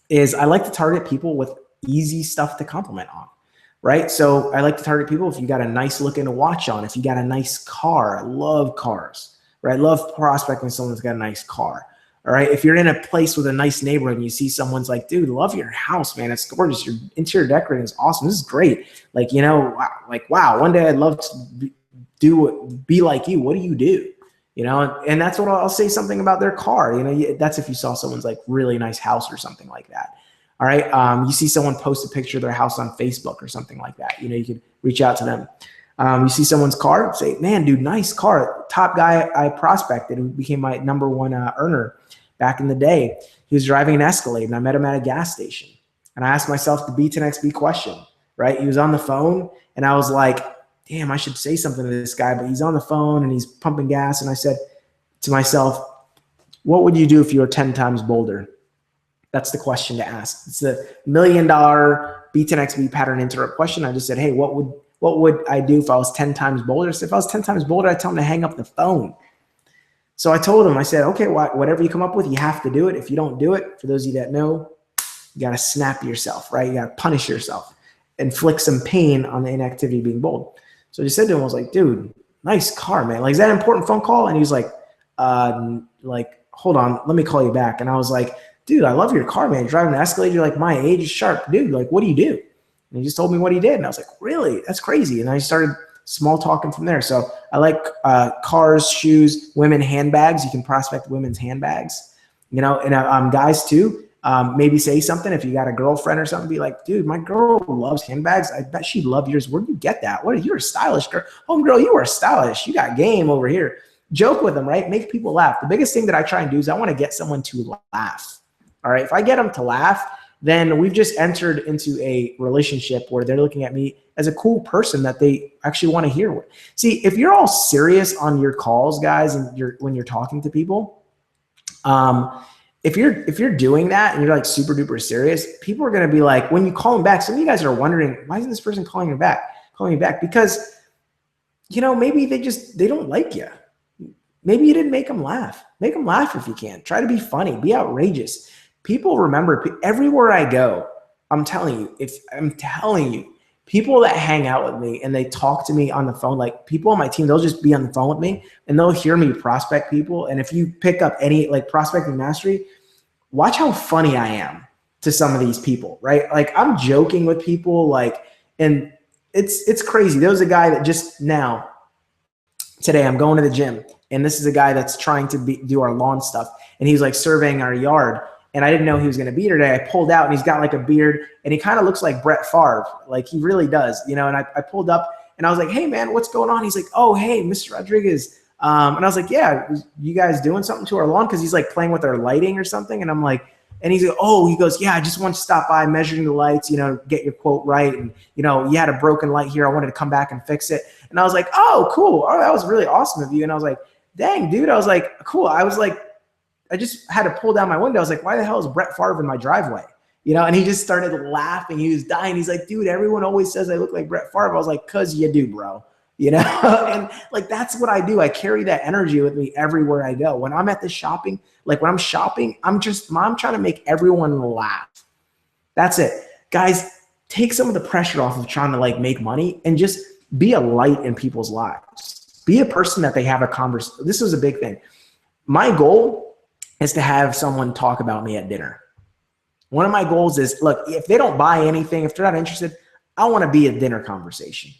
is I like to target people with easy stuff to compliment on, right? So I like to target people if you got a nice looking watch on, if you got a nice car. I love cars, right? I love prospecting someone who's got a nice car. All right. If you're in a place with a nice neighborhood and you see someone's like, dude, love your house, man. It's gorgeous. Your interior decorating is awesome. This is great. Like, you know, wow, one day I'd love to be like you. What do you do? You know, and that's what I'll say something about their car. You know, that's if you saw someone's like really nice house or something like that. All right. You see someone post a picture of their house on Facebook or something like that. You know, you could reach out to them. You see someone's car, say, man, dude, nice car. Top guy I prospected, who became my #1 earner back in the day. He was driving an Escalade, and I met him at a gas station. And I asked myself the B10XB question, right? He was on the phone, and I was like, damn, I should say something to this guy, but he's on the phone, and he's pumping gas. And I said to myself, what would you do if you were 10 times bolder? That's the question to ask. It's the $1 million B10XB pattern interrupt question. I just said, hey, what would I do if I was 10 times bolder? So if I was 10 times bolder, I'd tell him to hang up the phone. So I told him, I said, okay, whatever you come up with, you have to do it. If you don't do it, for those of you that know, you got to snap yourself, right? You got to punish yourself, inflict some pain on the inactivity of being bold. So I just said to him, I was like, dude, nice car, man. Like, is that an important phone call? And he was like, hold on, let me call you back. And I was like, dude, I love your car, man. You're driving an Escalade. You're like my age, sharp, dude. Like, what do you do? And he just told me what he did. And I was like, really? That's crazy. And I started small talking from there. So I like cars, shoes, women handbags. You can prospect women's handbags, you know, and guys too. Maybe say something if you got a girlfriend or something. Be like, dude, my girl loves handbags. I bet she'd love yours. Where'd you get that? You're a stylish girl. Homegirl, you are stylish. You got game over here. Joke with them, right? Make people laugh. The biggest thing that I try and do is I want to get someone to laugh. All right. If I get them to laugh, then we've just entered into a relationship where they're looking at me as a cool person that they actually want to hear. See, if you're all serious on your calls, guys, and when you're talking to people, if you're doing that and you're like super duper serious, people are going to be like, when you call them back, some of you guys are wondering, why isn't this person calling me back? Because, you know, maybe they don't like you. Maybe you didn't make them laugh. Make them laugh if you can. Try to be funny, be outrageous. People remember everywhere I go. I'm telling you, people that hang out with me and they talk to me on the phone, like people on my team, they'll just be on the phone with me and they'll hear me prospect people. And if you pick up any like prospecting mastery, watch how funny I am to some of these people, right? Like I'm joking with people, like, and it's crazy. There was a guy that just now, today I'm going to the gym, and this is a guy that's trying to do our lawn stuff, and he's like surveying our yard. And I didn't know he was going to be here today. I pulled out and he's got like a beard and he kind of looks like Brett Favre. Like he really does, you know, and I pulled up and I was like, hey man, what's going on? He's like, oh, hey, Mr. Rodriguez. And I was like, yeah, you guys doing something to our lawn? Cause he's like playing with our lighting or something. And I'm like, and he's like, oh, he goes, yeah, I just want to stop by measuring the lights, you know, get your quote right. And, you know, you had a broken light here. I wanted to come back and fix it. And I was like, oh, cool. Oh, that was really awesome of you. And I was like, dang, dude. I was like, cool. I was like, I just had to pull down my window. I was like, why the hell is Brett Favre in my driveway? You know, and he just started laughing. He was dying. He's like, dude, everyone always says I look like Brett Favre. I was like, cause you do, bro. You know, and like, that's what I do. I carry that energy with me everywhere I go. When I'm at the shopping, like when I'm shopping, I'm trying to make everyone laugh. That's it. Guys, take some of the pressure off of trying to like make money and just be a light in people's lives. Be a person that they have a conversation. This was a big thing. My goal is to have someone talk about me at dinner. One of my goals is, look, if they don't buy anything, if they're not interested, I want to be a dinner conversation.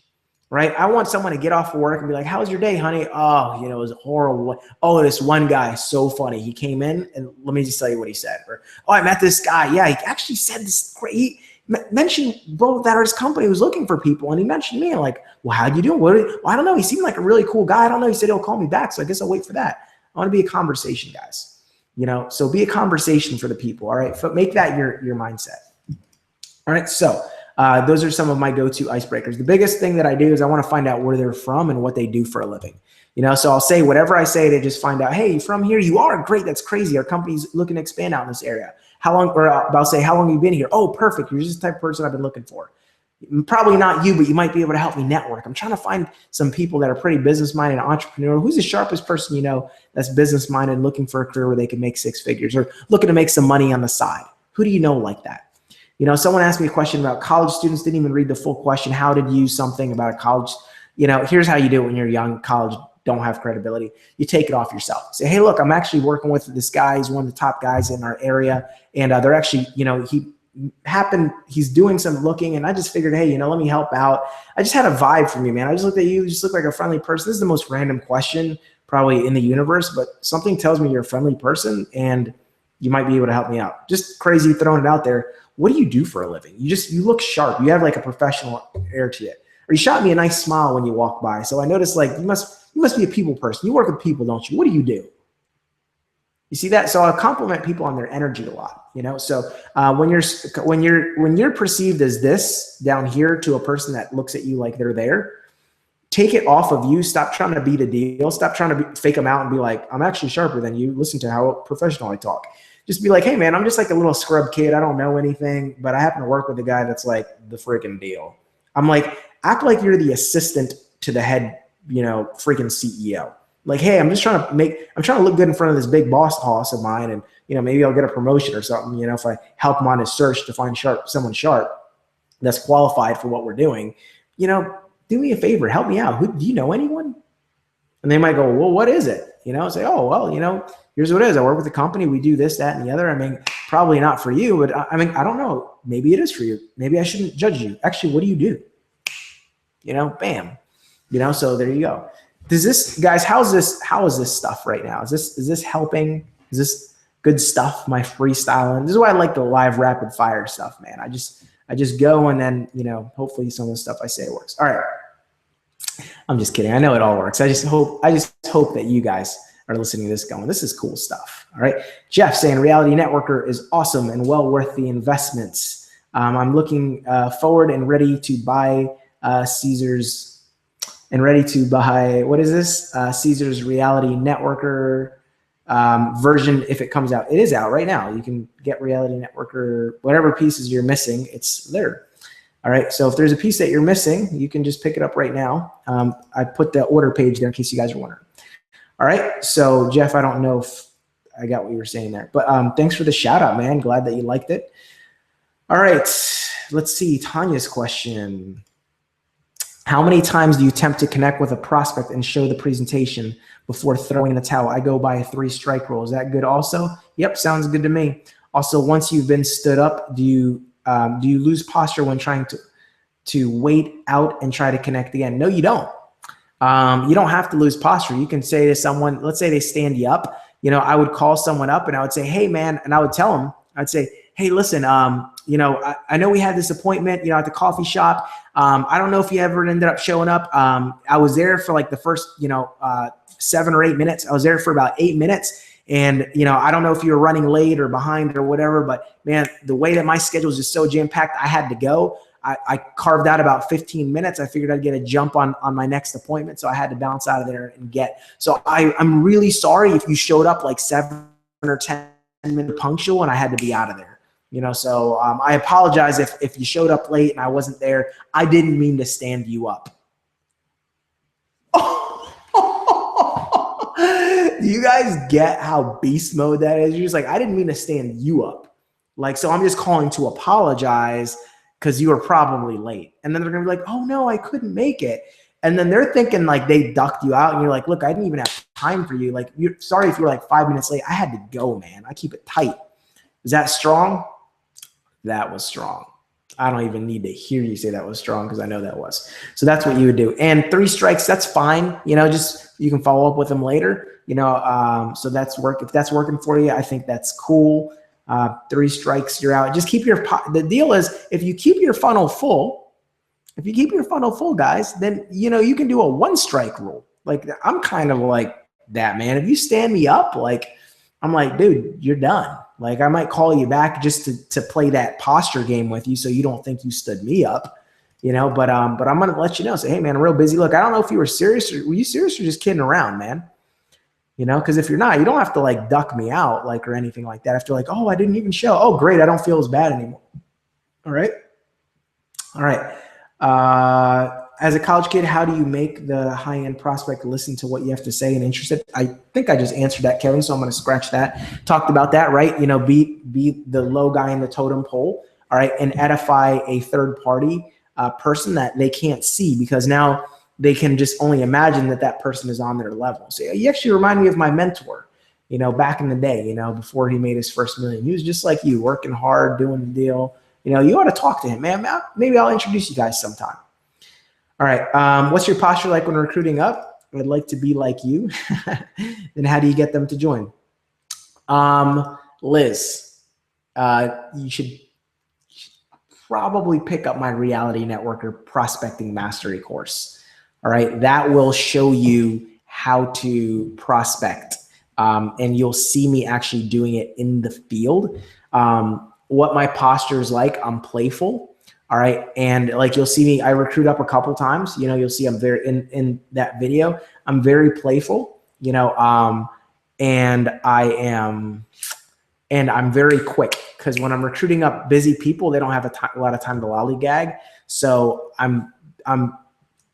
right? I want someone to get off of work and be like, "How was your day, honey?" "Oh, it was horrible." "Oh, this one guy, so funny. He came in and let me just tell you what he said." Or, "Oh, I met this guy. Yeah, he actually said this great. He mentioned both that his company was looking for people, and he mentioned me." I'm like, "Well, how'd you do? Well, I don't know. He seemed like a really cool guy. I don't know. He said he'll call me back, so I guess I'll wait for that." I want to be a conversation, guys. So be a conversation for the people. All right, so make that your mindset. All right, so those are some of my go-to icebreakers. The biggest thing that I do is I want to find out where they're from and what they do for a living. So I'll say whatever I say to just find out, "Hey, you from here? You are? Great, that's crazy. Our company's looking to expand out in this area. How long?" Or I'll say, "How long have you been here?" "Oh, perfect. You're just the type of person I've been looking for." Probably not you, but you might be able to help me network. I'm trying to find some people that are pretty business-minded and entrepreneurial. Who's the sharpest person that's business-minded, looking for a career where they can make 6 figures or looking to make some money on the side? Who do you know like that? Someone asked me a question about college students, didn't even read the full question. How did you use something about a college? Here's how you do it when you're young. College don't have credibility. You take it off yourself. Say, "Hey, look, I'm actually working with this guy. He's one of the top guys in our area. And they're actually, he's doing some looking, and I just figured, hey, let me help out. I just had a vibe from you, man. I just looked at you. You just look like a friendly person." This is the most random question probably in the universe, but something tells me you're a friendly person and you might be able to help me out. Just crazy throwing it out there. What do you do for a living? You look sharp. You have like a professional air to it. Or you shot me a nice smile when you walked by. So I noticed like you must be a people person. You work with people, don't you? What do you do? You see that? So I compliment people on their energy a lot. So when you're perceived as this down here to a person that looks at you like they're there, take it off of you. Stop trying to be the deal. Stop trying to fake them out and be like, "I'm actually sharper than you. Listen to how professional I talk." Just be like, "Hey man, I'm just like a little scrub kid. I don't know anything, but I happen to work with a guy that's like the freaking deal." I'm like, act like you're the assistant to the head, freaking CEO. Like, "Hey, I'm trying to look good in front of this big boss of mine, and maybe I'll get a promotion or something. If I help him on his search to find someone sharp that's qualified for what we're doing, do me a favor, help me out. Do you know anyone?" And they might go, "Well, what is it?" Say, "Oh, well, here's what it is. I work with a company. We do this, that, and the other." I mean, probably not for you, but I don't know. Maybe it is for you. Maybe I shouldn't judge you. Actually, what do you do? Bam. So there you go. Guys, how is this stuff right now? Is this helping? Is this good stuff? My freestyling. This is why I like the live rapid fire stuff, man. I just go, and then, hopefully some of the stuff I say works. All right. I'm just kidding. I know it all works. I just hope that you guys are listening to this going, this is cool stuff. All right. Jeff saying Reality Networker is awesome and well worth the investments. I'm looking forward and ready to buy Cesar's what is this? Cesar's Reality Networker version if it comes out. It is out right now. You can get Reality Networker, whatever pieces you're missing, it's there. All right, so if there's a piece that you're missing, you can just pick it up right now. I put the order page there in case you guys are wondering. All right, so Jeff, I don't know if I got what you were saying there, but thanks for the shout out, man. Glad that you liked it. All right, let's see, Tanya's question. How many times do you attempt to connect with a prospect and show the presentation before throwing in the towel? I go by a 3-strike rule. Is that good also? Yep, sounds good to me. Also, once you've been stood up, do you lose posture when trying to wait out and try to connect again? No, you don't. You don't have to lose posture. You can say to someone, let's say they stand you up. I would call someone up and I would say, "Hey man," and I would tell them, I'd say, "Hey, listen, I know we had this appointment, at the coffee shop. I don't know if you ever ended up showing up. I was there for like the first, 7 or 8 minutes. I was there for about 8 minutes. And, I don't know if you were running late or behind or whatever, but man, the way that my schedule is just so jam-packed, I had to go. I carved out about 15 minutes. I figured I'd get a jump on my next appointment. So I had to bounce out of there and get. So I'm really sorry if you showed up like 7 or 10 minutes punctual and I had to be out of there. So I apologize if you showed up late and I wasn't there. I didn't mean to stand you up. Do you guys get how beast mode that is? You're just like, I didn't mean to stand you up. Like, so I'm just calling to apologize because you were probably late. And then they're going to be like, "Oh no, I couldn't make it." And then they're thinking like they ducked you out and you're like, "Look, I didn't even have time for you. Like, you're sorry if you're like 5 minutes late. I had to go, man. I keep it tight." Is that strong? That was strong. I don't even need to hear you say that was strong because I know that was. So that's what you would do. And 3 strikes, that's fine. You know, just you can follow up with them later. You know, so that's work. If that's working for you, I think that's cool. 3 strikes, you're out. Just keep the deal is if you keep your funnel full, guys, then, you know, you can do a 1 strike rule. Like I'm kind of like that, man. If you stand me up, like I'm like, dude, you're done. Like I might call you back just to play that posture game with you so you don't think you stood me up, you know, but I'm going to let you know, say, hey man, I'm real busy. Look, I don't know if you were serious or were you serious or just kidding around, man? You know, because if you're not, you don't have to like duck me out like or anything like that. I have to like, oh, I didn't even show. Oh, great. I don't feel as bad anymore. All right. All right. As a college kid, how do you make the high-end prospect listen to what you have to say and interested? I think I just answered that, Kevin, so I'm going to scratch that. Talked about that, right? You know, be the low guy in the totem pole, all right, and edify a third-party person that they can't see because now they can just only imagine that person is on their level. So you actually remind me of my mentor, you know, back in the day, you know, before he made his first million. He was just like you, working hard, doing the deal. You know, you ought to talk to him, man. Maybe I'll introduce you guys sometime. All right. What's your posture like when recruiting up? I'd like to be like you. Then how do you get them to join? Liz, you should probably pick up my Reality Networker Prospecting Mastery course. All right. That will show you how to prospect. And you'll see me actually doing it in the field. What my posture is like, I'm playful. All right. And like, you'll see me, I recruit up a couple times, you know, you'll see I'm very in that video, I'm very playful, you know, and I'm very quick because when I'm recruiting up busy people, they don't have a lot of time to lollygag. So I'm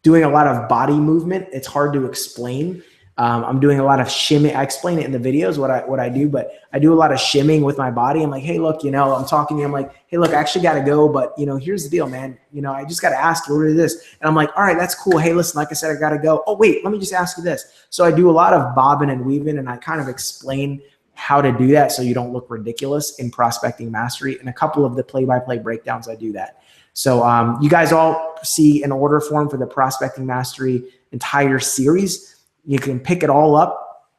doing a lot of body movement. It's hard to explain. I'm doing a lot of shimming. I explain it in the videos what I do, but I do a lot of shimming with my body. I'm like, hey, look, you know, I'm talking to you. I'm like, hey, look, I actually got to go, but you know, here's the deal, man. You know, I just got to ask you, what is this? And I'm like, all right, that's cool. Hey, listen, like I said, I got to go. Oh, wait, let me just ask you this. So I do a lot of bobbing and weaving, and I kind of explain how to do that so you don't look ridiculous in Prospecting Mastery. And a couple of the play-by-play breakdowns, I do that. So you guys all see an order form for the Prospecting Mastery entire series. You can pick it all up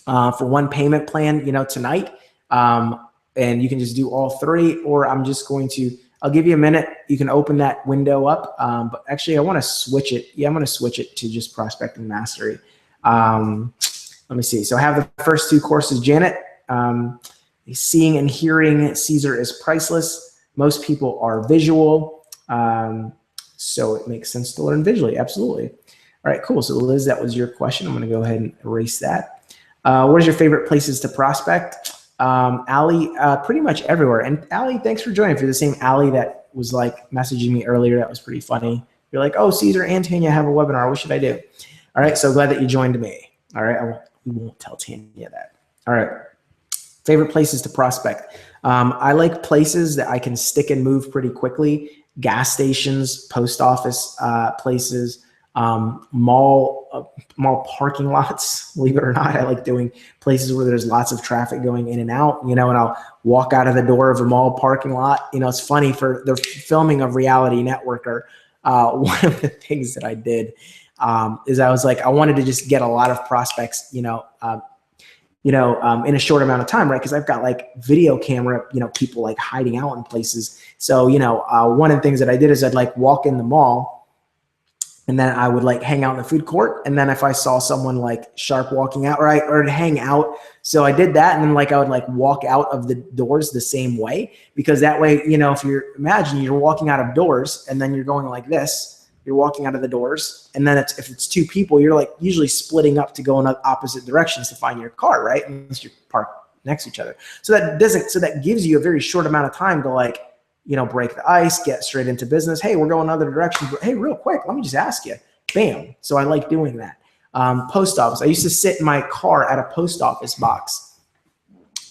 for one payment plan, you know, tonight. And you can just do all 3, or I'm just going to, I'll give you a minute. You can open that window up. But actually I want to switch it. Yeah, I'm going to switch it to just Prospecting Mastery. Let me see. So I have the first 2 courses, Janet. Seeing and hearing Cesar is priceless. Most people are visual. So it makes sense to learn visually. Absolutely. All right, cool. So Liz, that was your question. I'm going to go ahead and erase that. What are your favorite places to prospect? Allie, pretty much everywhere. And Allie, thanks for joining. If you're the same Allie that was like messaging me earlier, that was pretty funny. You're like, oh, Cesar and Tanya have a webinar. What should I do? All right, so glad that you joined me. All right, we won't tell Tanya that. All right, favorite places to prospect. I like places that I can stick and move pretty quickly. Gas stations, post office places. Mall parking lots, believe it or not. I like doing places where there's lots of traffic going in and out, you know, and I'll walk out of the door of a mall parking lot. You know, it's funny for the filming of Reality Networker. One of the things that I did is I was like, I wanted to just get a lot of prospects, in a short amount of time, right? Because I've got like video camera, people like hiding out in places. So, one of the things that I did is I'd like walk in the mall, and then I would like hang out in the food court. And then if I saw someone like sharp walking out, or hang out. So I did that. And then like I would like walk out of the doors the same way, because that way, if imagine you're walking out of doors and then you're going like this, you're walking out of the doors. And then if it's 2 people, you're like usually splitting up to go in opposite directions to find your car, right? Unless you're parked next to each other. So that gives you a very short amount of time to like, break the ice, get straight into business. Hey, we're going other directions. Hey, real quick, let me just ask you. Bam. So I like doing that. Post office. I used to sit in my car at a post office box,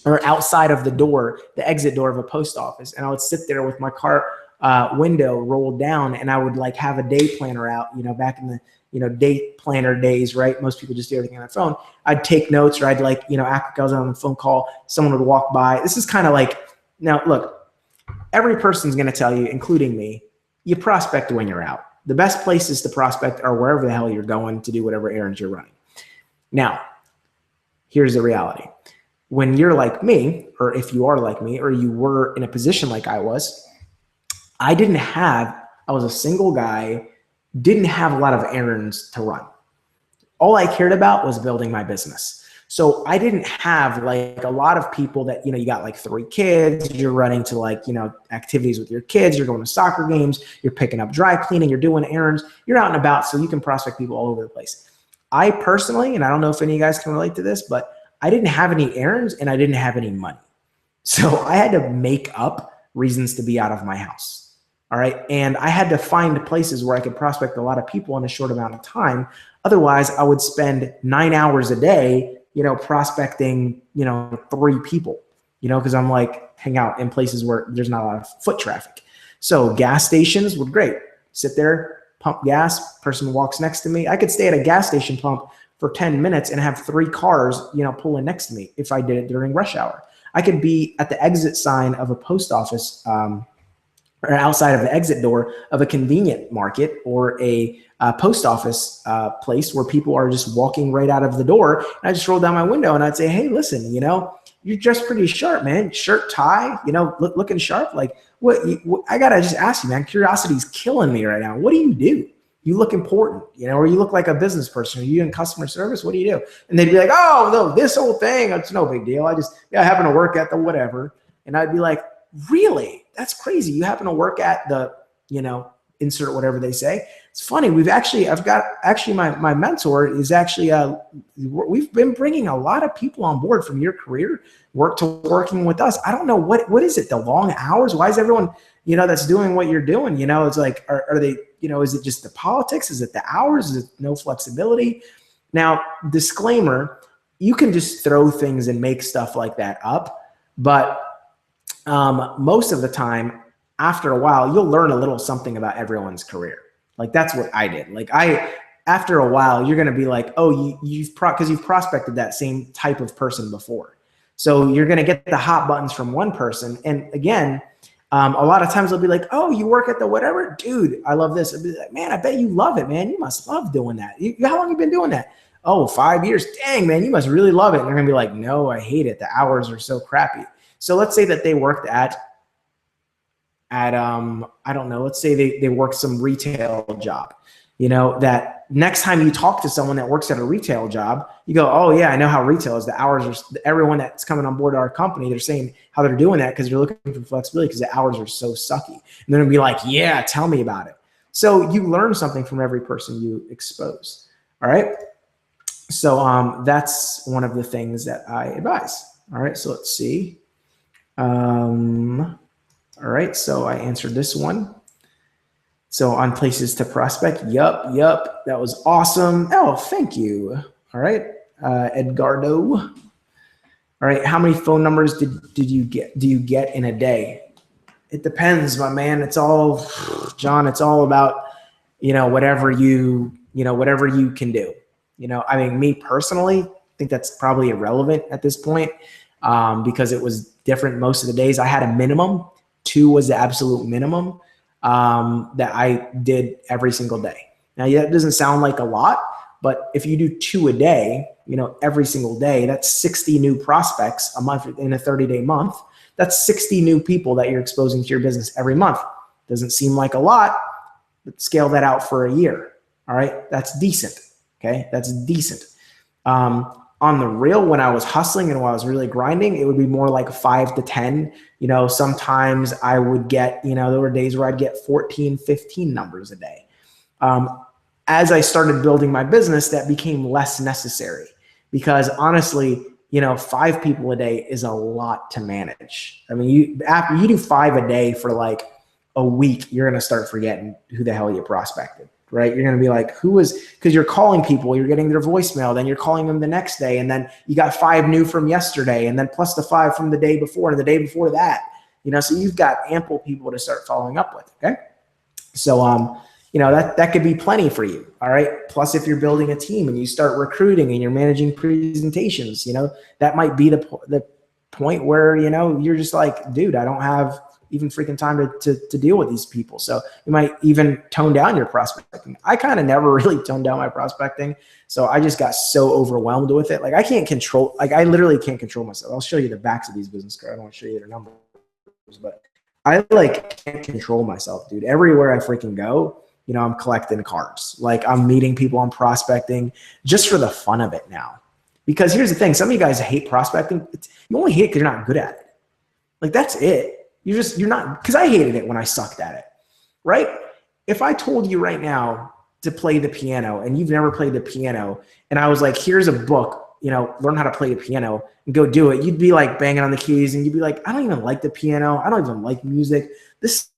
or outside of the door, the exit door of a post office. And I would sit there with my car window rolled down, and I would like have a day planner out, back in the, day planner days, right? Most people just do everything on their phone. I'd take notes, or I'd like, act like I was on a phone call. Someone would walk by. This is kind of like, now look, every person's going to tell you, including me, you prospect when you're out. The best places to prospect are wherever the hell you're going to do whatever errands you're running. Now, here's the reality. When you're like me, or if you are like me, or you were in a position like I was, I was a single guy, didn't have a lot of errands to run. All I cared about was building my business. So I didn't have like a lot of people that, you got like 3 kids, you're running to like, activities with your kids, you're going to soccer games, you're picking up dry cleaning, you're doing errands, you're out and about, so you can prospect people all over the place. I personally, and I don't know if any of you guys can relate to this, but I didn't have any errands and I didn't have any money. So I had to make up reasons to be out of my house. All right. And I had to find places where I could prospect a lot of people in a short amount of time. Otherwise, I would spend 9 hours a day prospecting, 3 people, because I'm like hang out in places where there's not a lot of foot traffic. So gas stations were great. Sit there, pump gas, person walks next to me. I could stay at a gas station pump for 10 minutes and have 3 cars, pulling next to me if I did it during rush hour. I could be at the exit sign of a post office, or outside of the exit door of a convenient market or a post office place where people are just walking right out of the door. And I just roll down my window and I'd say, hey, listen, you're dressed pretty sharp, man. Shirt, tie, looking sharp. Like what I got to just ask you, man, curiosity's killing me right now. What do you do? You look important, or you look like a business person. Are you in customer service? What do you do? And they'd be like, oh, no, this whole thing, it's no big deal. I happen to work at the whatever. And I'd be like, really? That's crazy. You happen to work at the, insert whatever they say. It's funny. I've got my mentor is actually, we've been bringing a lot of people on board from your career working with us. I don't know what is it? The long hours? Why is everyone, that's doing what you're doing? It's like, are they, is it just the politics? Is it the hours? Is it no flexibility? Now, disclaimer, you can just throw things and make stuff like that up. But most of the time, after a while, you'll learn a little something about everyone's career. Like that's what I did. Like after a while, you're going to be like, oh, because you've prospected that same type of person before. So you're going to get the hot buttons from one person. And again, a lot of times they'll be like, oh, you work at the whatever? Dude, I love this. I'll be like, man, I bet you love it, man. You must love doing that. How long have you been doing that? Oh, 5 years. Dang, man, you must really love it. And they're going to be like, no, I hate it. The hours are so crappy. So let's say that they worked at I don't know, let's say they work some retail job, that next time you talk to someone that works at a retail job, you go, oh yeah, I know how retail is. The hours are, everyone that's coming on board our company, they're saying how they're doing that because they're looking for flexibility because the hours are so sucky. And they're gonna be like, yeah, tell me about it. So you learn something from every person you expose. All right. So that's one of the things that I advise. All right. So let's see. All right, so I answered this one. So on places to prospect, yup, that was awesome. Oh, thank you. All right, Edgardo. All right, how many phone numbers do you get in a day? It depends, my man. It's all, John, it's all about, whatever you can do. I mean, me personally, I think that's probably irrelevant at this point because it was different most of the days. I had a minimum. 2 was the absolute minimum that I did every single day. Now, yeah, that doesn't sound like a lot, but if you do 2 a day, every single day, that's 60 new prospects a month in a 30-day month. That's 60 new people that you're exposing to your business every month. Doesn't seem like a lot, but scale that out for a year. All right, that's decent. Okay, that's decent. On the real, when I was hustling and when I was really grinding, it would be more like 5 to 10. Sometimes I would get, there were days where I'd get 14, 15 numbers a day. As I started building my business, that became less necessary because honestly, 5 people a day is a lot to manage. I mean, after you do 5 a day for like a week, you're going to start forgetting who the hell you prospected. Right? You're going to be like, because you're calling people, you're getting their voicemail, then you're calling them the next day. And then you got 5 new from yesterday and then plus the 5 from the day before and the day before that, so you've got ample people to start following up with. Okay. So, that could be plenty for you. All right. Plus if you're building a team and you start recruiting and you're managing presentations, that might be the point where, you're just like, dude, I don't have, even freaking time to deal with these people. So you might even tone down your prospecting. I kind of never really toned down my prospecting. So I just got so overwhelmed with it. Like I literally can't control myself. I'll show you the backs of these business cards. I don't want to show you their numbers, but I can't control myself, dude. Everywhere I freaking go, I'm collecting cards. Like I'm meeting people, I'm prospecting just for the fun of it now. Because here's the thing, some of you guys hate prospecting. You only hate it because you're not good at it. Like that's it. You're not, because I hated it when I sucked at it, right? If I told you right now to play the piano and you've never played the piano, and I was like, here's a book, learn how to play the piano and go do it, you'd be like banging on the keys and you'd be like, I don't even like the piano. I don't even like music. This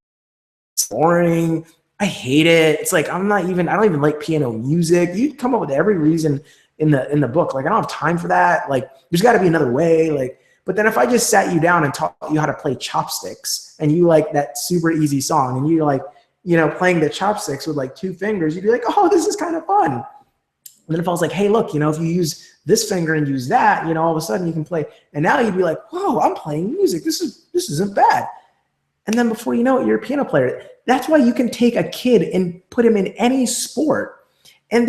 is boring. I hate it. It's like, I don't even like piano music. You'd come up with every reason in the book. Like, I don't have time for that. Like, there's got to be another way. Like, but then if I just sat you down and taught you how to play chopsticks and you like that super easy song and you're like, playing the chopsticks with like 2 fingers, you'd be like, oh, this is kind of fun. And then if I was like, hey, look, if you use this finger and use that, all of a sudden you can play. And now you'd be like, whoa, I'm playing music. This isn't bad. And then before you know it, you're a piano player. That's why you can take a kid and put him in any sport and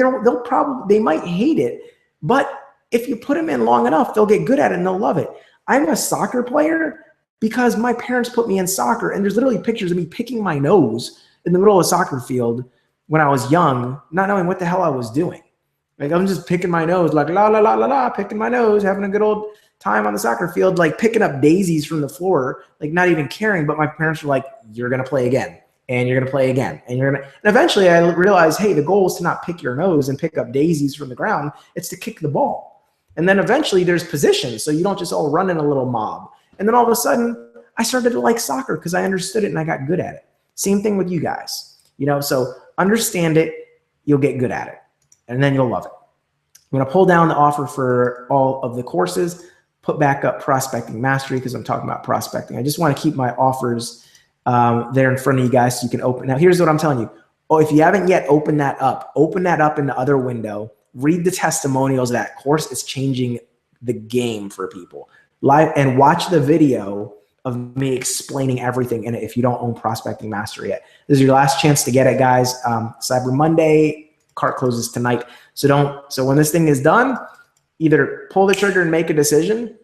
they might hate it, but if you put them in long enough, they'll get good at it and they'll love it. I'm a soccer player because my parents put me in soccer, and there's literally pictures of me picking my nose in the middle of a soccer field when I was young, not knowing what the hell I was doing. Like I'm just picking my nose, like la la la la la, picking my nose, having a good old time on the soccer field, like picking up daisies from the floor, like not even caring. But my parents were like, "You're gonna play again." And you're going to play again. And eventually I realized, hey, the goal is to not pick your nose and pick up daisies from the ground. It's to kick the ball. And then eventually there's positions. So you don't just all run in a little mob. And then all of a sudden I started to like soccer because I understood it and I got good at it. Same thing with you guys, so understand it, you'll get good at it, and then you'll love it. I'm going to pull down the offer for all of the courses, put back up Prospecting Mastery because I'm talking about prospecting. I just want to keep my offers there in front of you guys so you can open. Now, here's what I'm telling you. Oh, if you haven't yet opened that up in the other window, read the testimonials of that course. It's changing the game for people. Live and watch the video of me explaining everything in it if you don't own Prospecting Mastery yet. This is your last chance to get it, guys. Cyber Monday, cart closes tonight. So when this thing is done, either pull the trigger and make a decision,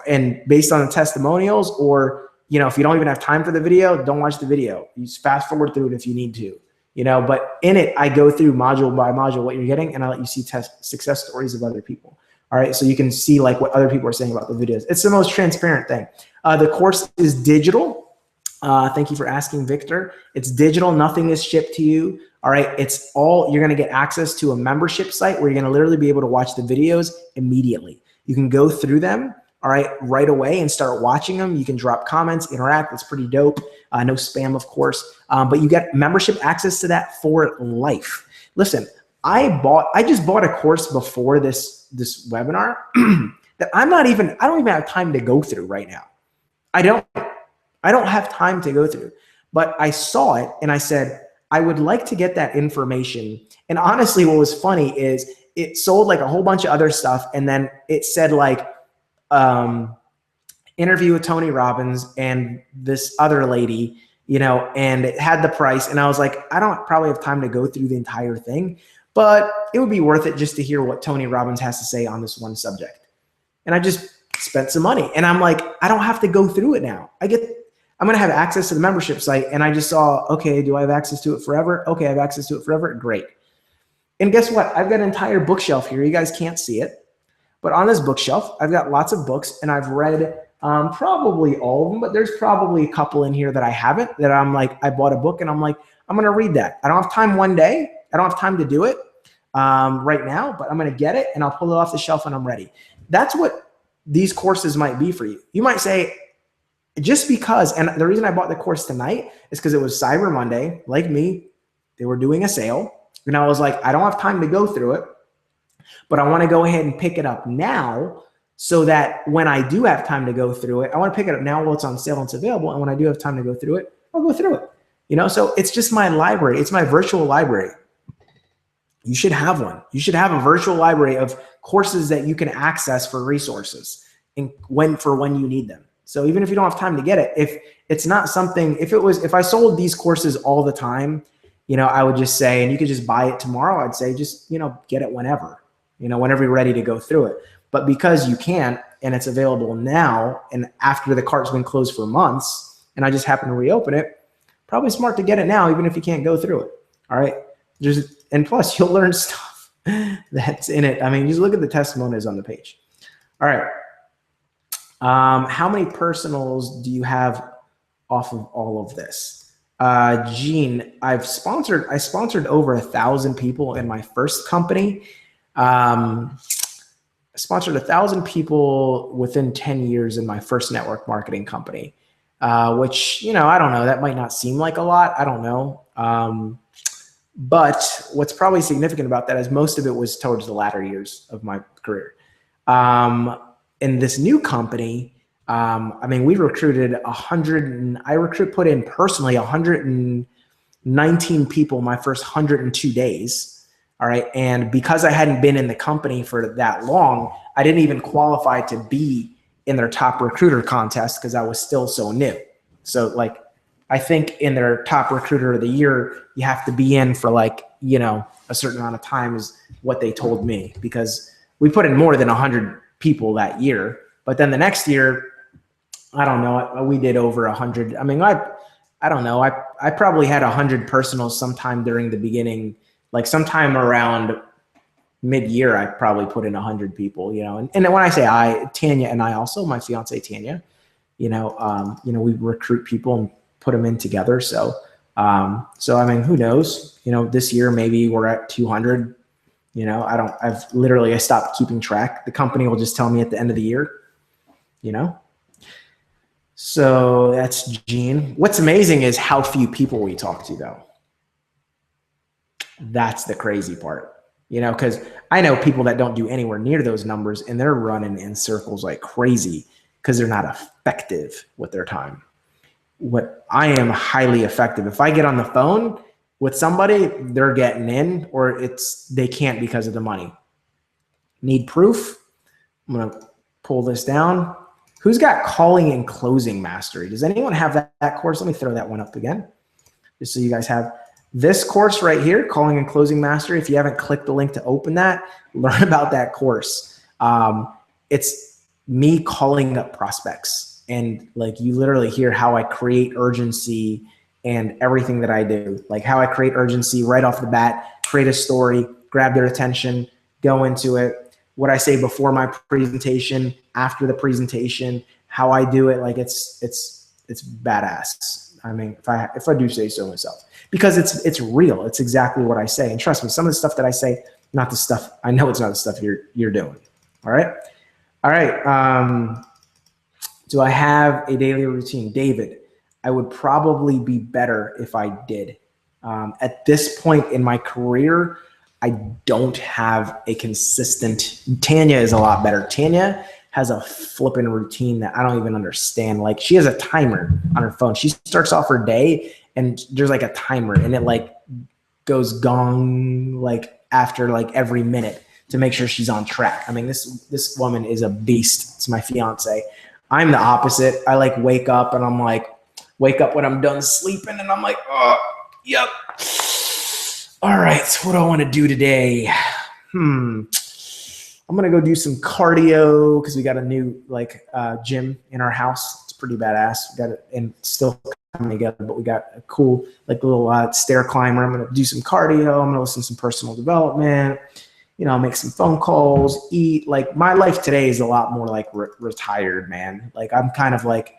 and based on the testimonials, or if you don't even have time for the video, don't watch the video. You just fast forward through it if you need to, but in it, I go through module by module what you're getting, and I let you see success stories of other people. All right. So you can see like what other people are saying about the videos. It's the most transparent thing. The course is digital. Thank you for asking, Victor. It's digital. Nothing is shipped to you. All right. You're going to get access to a membership site where you're going to literally be able to watch the videos immediately. You can go through them. All right away and start watching them. You can drop comments, interact. That's pretty dope. No spam, of course. But you get membership access to that for life. Listen, I just bought a course before this webinar that I don't even have time to go through right now. I don't have time to go through, but I saw it and I said, I would like to get that information. And honestly, what was funny is it sold like a whole bunch of other stuff. And then it said like, interview with Tony Robbins and this other lady, and it had the price. And I was like, I don't probably have time to go through the entire thing, but it would be worth it just to hear what Tony Robbins has to say on this one subject. And I just spent some money and I'm like, I don't have to go through it now. I'm going to have access to the membership site. And I just saw, okay, do I have access to it forever? Okay. I have access to it forever. Great. And guess what? I've got an entire bookshelf here. You guys can't see it. But on this bookshelf, I've got lots of books, and I've read probably all of them, but there's probably a couple in here that I haven't, that I'm like, I bought a book, and I'm like, I'm going to read that. I don't have time one day. I don't have time to do it right now, but I'm going to get it, and I'll pull it off the shelf when I'm ready. That's what these courses might be for you. You might say, just because, and the reason I bought the course tonight is because it was Cyber Monday. Like me, they were doing a sale, and I was like, I don't have time to go through it, but I want to go ahead and pick it up now so that when I do have time to go through it, I want to pick it up now while it's on sale and it's available. And when I do have time to go through it, I'll go through it. So it's just my library. It's my virtual library. You should have one. You should have a virtual library of courses that you can access for resources and when you need them. So even if you don't have time to get it, if it's not something, if I sold these courses all the time, I would just say, and you could just buy it tomorrow, I'd say just, get it whenever, whenever you're ready to go through it. But because you can't, and it's available now, and after the cart's been closed for months, and I just happen to reopen it, probably smart to get it now, even if you can't go through it. All right. And plus you'll learn stuff that's in it. I mean, just look at the testimonials on the page. All right. How many personals do you have off of all of this? Gene, I sponsored over 1,000 people in my first company. I sponsored 1,000 people within 10 years in my first network marketing company, which, I don't know, that might not seem like a lot. I don't know. But what's probably significant about that is most of it was towards the latter years of my career. In this new company, I mean, we recruited put in personally 119 people my first 102 days. All right. And because I hadn't been in the company for that long, I didn't even qualify to be in their top recruiter contest because I was still so new. So like, I think in their top recruiter of the year, you have to be in for like, a certain amount of time is what they told me, because we put in more than 100 people that year. But then the next year, I don't know, we did over 100. I mean, I don't know. I probably had 100 personals sometime during the beginning, like sometime around mid-year, I probably put in 100 people, and when I say Tanya and I also, my fiance Tanya, we recruit people and put them in together. So I mean, who knows, this year, maybe we're at 200, I stopped keeping track. The company will just tell me at the end of the year, So that's Gene. What's amazing is how few people we talk to though. That's the crazy part, because I know people that don't do anywhere near those numbers and they're running in circles like crazy because they're not effective with their time. What I am highly effective. If I get on the phone with somebody, they're getting in, or they can't because of the money. Need proof? I'm going to pull this down. Who's got calling and closing mastery? Does anyone have that course? Let me throw that one up again, just so you guys have this course right here, calling and closing mastery. If you haven't clicked the link to open that, learn about that course. It's me calling up prospects. And like, you literally hear how I create urgency and everything that I do, like how I create urgency right off the bat, create a story, grab their attention, go into it. What I say before my presentation, after the presentation, how I do it. Like it's badass. I mean, if I do say so myself, because it's real. It's exactly what I say. And trust me, some of the stuff that I say, not the stuff, I know it's not the stuff you're doing. All right. Do I have a daily routine? David, I would probably be better if I did. At this point in my career, I don't have a consistent. Tanya is a lot better. Tanya has a flipping routine that I don't even understand. Like, she has a timer on her phone. She starts off her day and there's like a timer, and it like goes gong like after like every minute to make sure she's on track. I mean, this woman is a beast. It's my fiance. I'm the opposite. I like wake up and I'm like, wake up when I'm done sleeping and I'm like, oh, yep. All right, so what do I want to do today? I'm going to go do some cardio because we got a new gym in our house. It's pretty badass. We got it, and it's still coming together, but we got a cool like little stair climber. I'm going to do some cardio. I'm going to listen to some personal development. Make some phone calls, eat. Like, my life today is a lot more like retired, man. Like, I'm kind of like,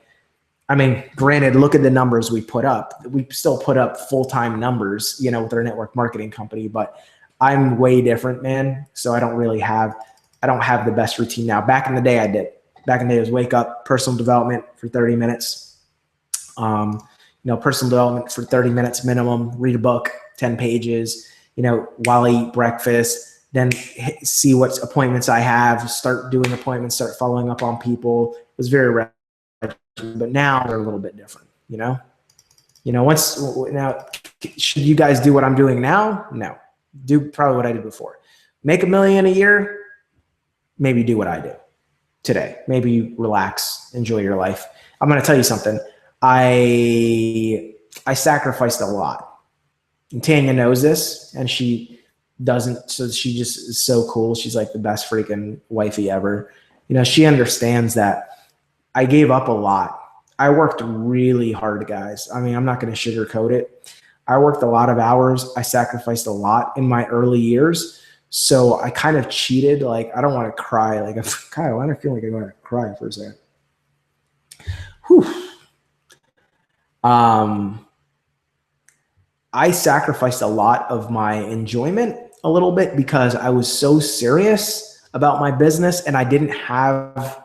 I mean, granted, look at the numbers we put up. We still put up full-time numbers, with our network marketing company, but I'm way different, man. So I don't have the best routine now. Back in the day, I did. Back in the day, it was wake up, personal development for 30 minutes. Personal development for 30 minutes minimum, read a book, 10 pages, while I eat breakfast. Then see what appointments I have, start doing appointments, start following up on people. It was very rare, but now they're a little bit different, now, should you guys do what I'm doing now? No, do probably what I did before. Make $1 million a year, maybe do what I do. today. Maybe you relax, enjoy your life. I'm going to tell you something. I sacrificed a lot. And Tanya knows this, and she doesn't. So she just is so cool. She's like the best freaking wifey ever. You know, she understands that I gave up a lot. I worked really hard, guys. I mean, I'm not going to sugarcoat it. I worked a lot of hours. I sacrificed a lot in my early years. So I kind of cheated. Like, I don't want to cry. Like, Kyle, I don't feel like I want to cry for a second. Whew. I sacrificed a lot of my enjoyment a little bit because I was so serious about my business, and I didn't have,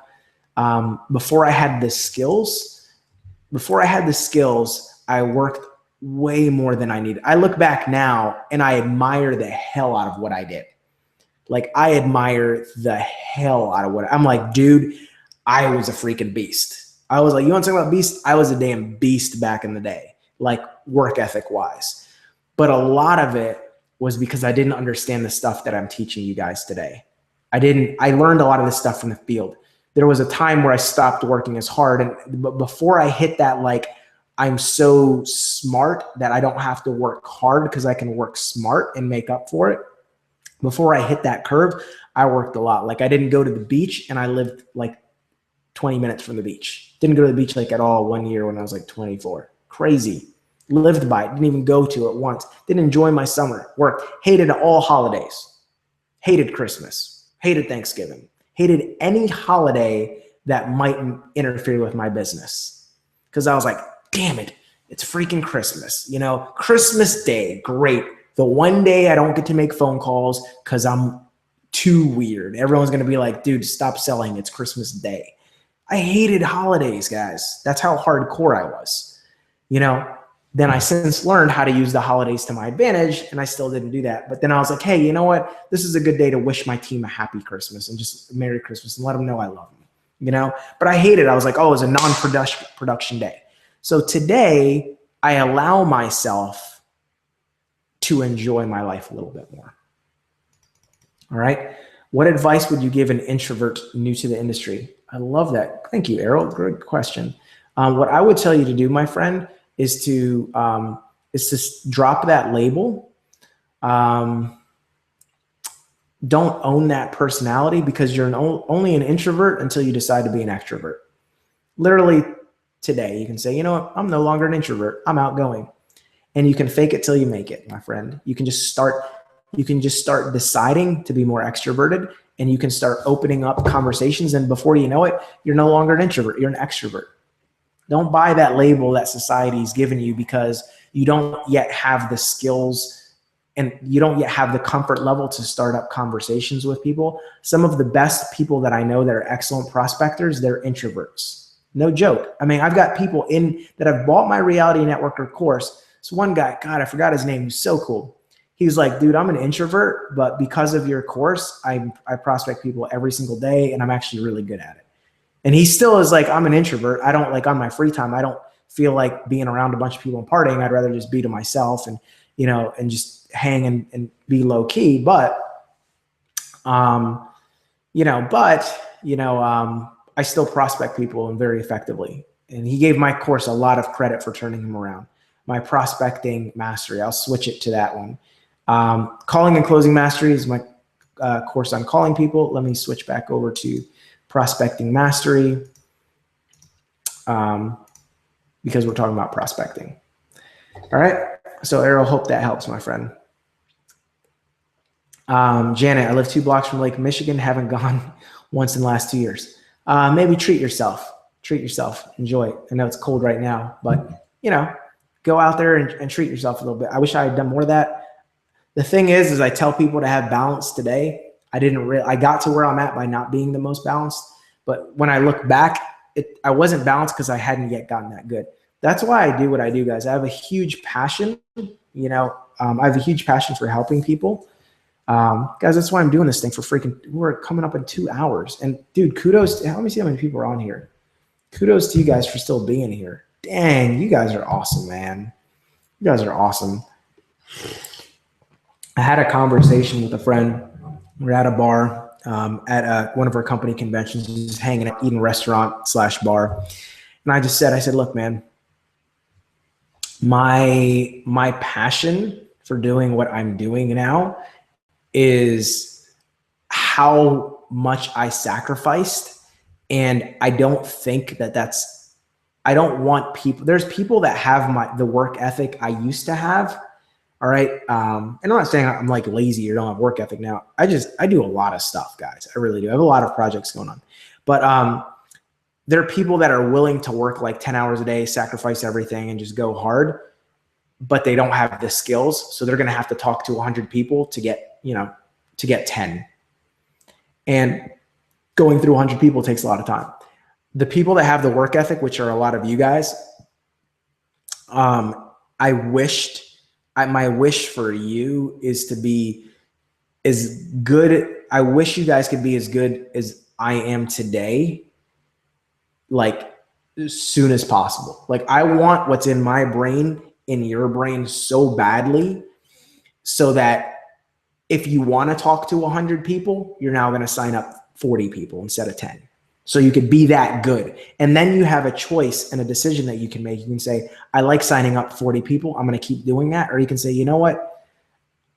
before I had the skills, I worked way more than I needed. I look back now and I admire the hell out of what I did. Like, I admire the hell out of what I'm like, dude, I was a freaking beast. I was like, you want to talk about beast? I was a damn beast back in the day, like work ethic wise. But a lot of it was because I didn't understand the stuff that I'm teaching you guys today. I learned a lot of this stuff from the field. There was a time where I stopped working as hard. But before I hit that, like, I'm so smart that I don't have to work hard because I can work smart and make up for it. Before I hit that curve, I worked a lot. Like, I didn't go to the beach, and I lived like 20 minutes from the beach. Didn't go to the beach like at all one year when I was like 24. Crazy. Lived by it. Didn't even go to it once. Didn't enjoy my summer. Worked. Hated all holidays. Hated Christmas. Hated Thanksgiving. Hated any holiday that might interfere with my business. Because I was like, damn it, it's freaking Christmas. You know, Christmas Day, great. The one day I don't get to make phone calls because I'm too weird. Everyone's going to be like, dude, stop selling. It's Christmas Day. I hated holidays, guys. That's how hardcore I was. You know, then I since learned how to use the holidays to my advantage, and I still didn't do that. But then I was like, hey, you know what? This is a good day to wish my team a happy Christmas and just Merry Christmas and let them know I love them, you know? But I hated it. I was like, oh, it's a non-production day. So today I allow myself to enjoy my life a little bit more. All right. What advice would you give an introvert new to the industry? I love that. Thank you, Errol. Good question. What I would tell you to do, my friend, is to drop that label. Don't own that personality, because you're only an introvert until you decide to be an extrovert. Literally today, you can say, you know what? I'm no longer an introvert. I'm outgoing. And you can fake it till you make it, my friend. You can just start deciding to be more extroverted, and you can start opening up conversations. And before you know it, you're no longer an introvert. You're an extrovert. Don't buy that label that society's given you, because you don't yet have the skills and you don't yet have the comfort level to start up conversations with people. Some of the best people that I know that are excellent prospectors, they're introverts. No joke. I mean, I've got people that have bought my Reality Networker course. So one guy, God, I forgot his name. He's so cool. He was like, dude, I'm an introvert, but because of your course, I prospect people every single day, and I'm actually really good at it. And he still is like, I'm an introvert. I don't, like, on my free time, I don't feel like being around a bunch of people and partying. I'd rather just be to myself and, you know, and just hang and be low key. But, I still prospect people and very effectively. And he gave my course a lot of credit for turning him around. My prospecting mastery, I'll switch it to that one. Calling and closing mastery is my course on calling people. Let me switch back over to prospecting mastery, because we're talking about prospecting. All right. So Errol, hope that helps, my friend. Janet, I live 2 blocks from Lake Michigan. Haven't gone once in the last 2 years. Maybe treat yourself. Treat yourself. Enjoy it. I know it's cold right now, but, you know, go out there and treat yourself a little bit. I wish I had done more of that. The thing is I tell people to have balance today. I got to where I'm at by not being the most balanced. But when I look back, I wasn't balanced because I hadn't yet gotten that good. That's why I do what I do, guys. I have a huge passion, you know, I have a huge passion for helping people. Guys, that's why I'm doing this thing for we're coming up in 2 hours. And dude, kudos. Let me see how many people are on here. Kudos to you guys for still being here. Dang, you guys are awesome, man. You guys are awesome. I had a conversation with a friend. We're at a bar. at one of our company conventions, just hanging out, eating restaurant/bar. And I just said, I said, look, man, my passion for doing what I'm doing now is how much I sacrificed. And I don't think I don't want people, there's people that have the work ethic I used to have. All right. And I'm not saying I'm like lazy or don't have work ethic now. I do a lot of stuff, guys. I really do. I have a lot of projects going on, but, there are people that are willing to work like 10 hours a day, sacrifice everything and just go hard, but they don't have the skills. So they're going to have to talk to 100 people to get, to get 10. And going through 100 people takes a lot of time. The people that have the work ethic, which are a lot of you guys, my wish for you is to be as good. I wish you guys could be as good as I am today, like as soon as possible. Like I want what's in my brain in your brain so badly, so that if you want to talk to 100 people, you're now going to sign up 40 people instead of 10. So you could be that good. And then you have a choice and a decision that you can make. You can say, I like signing up 40 people. I'm going to keep doing that. Or you can say, you know what?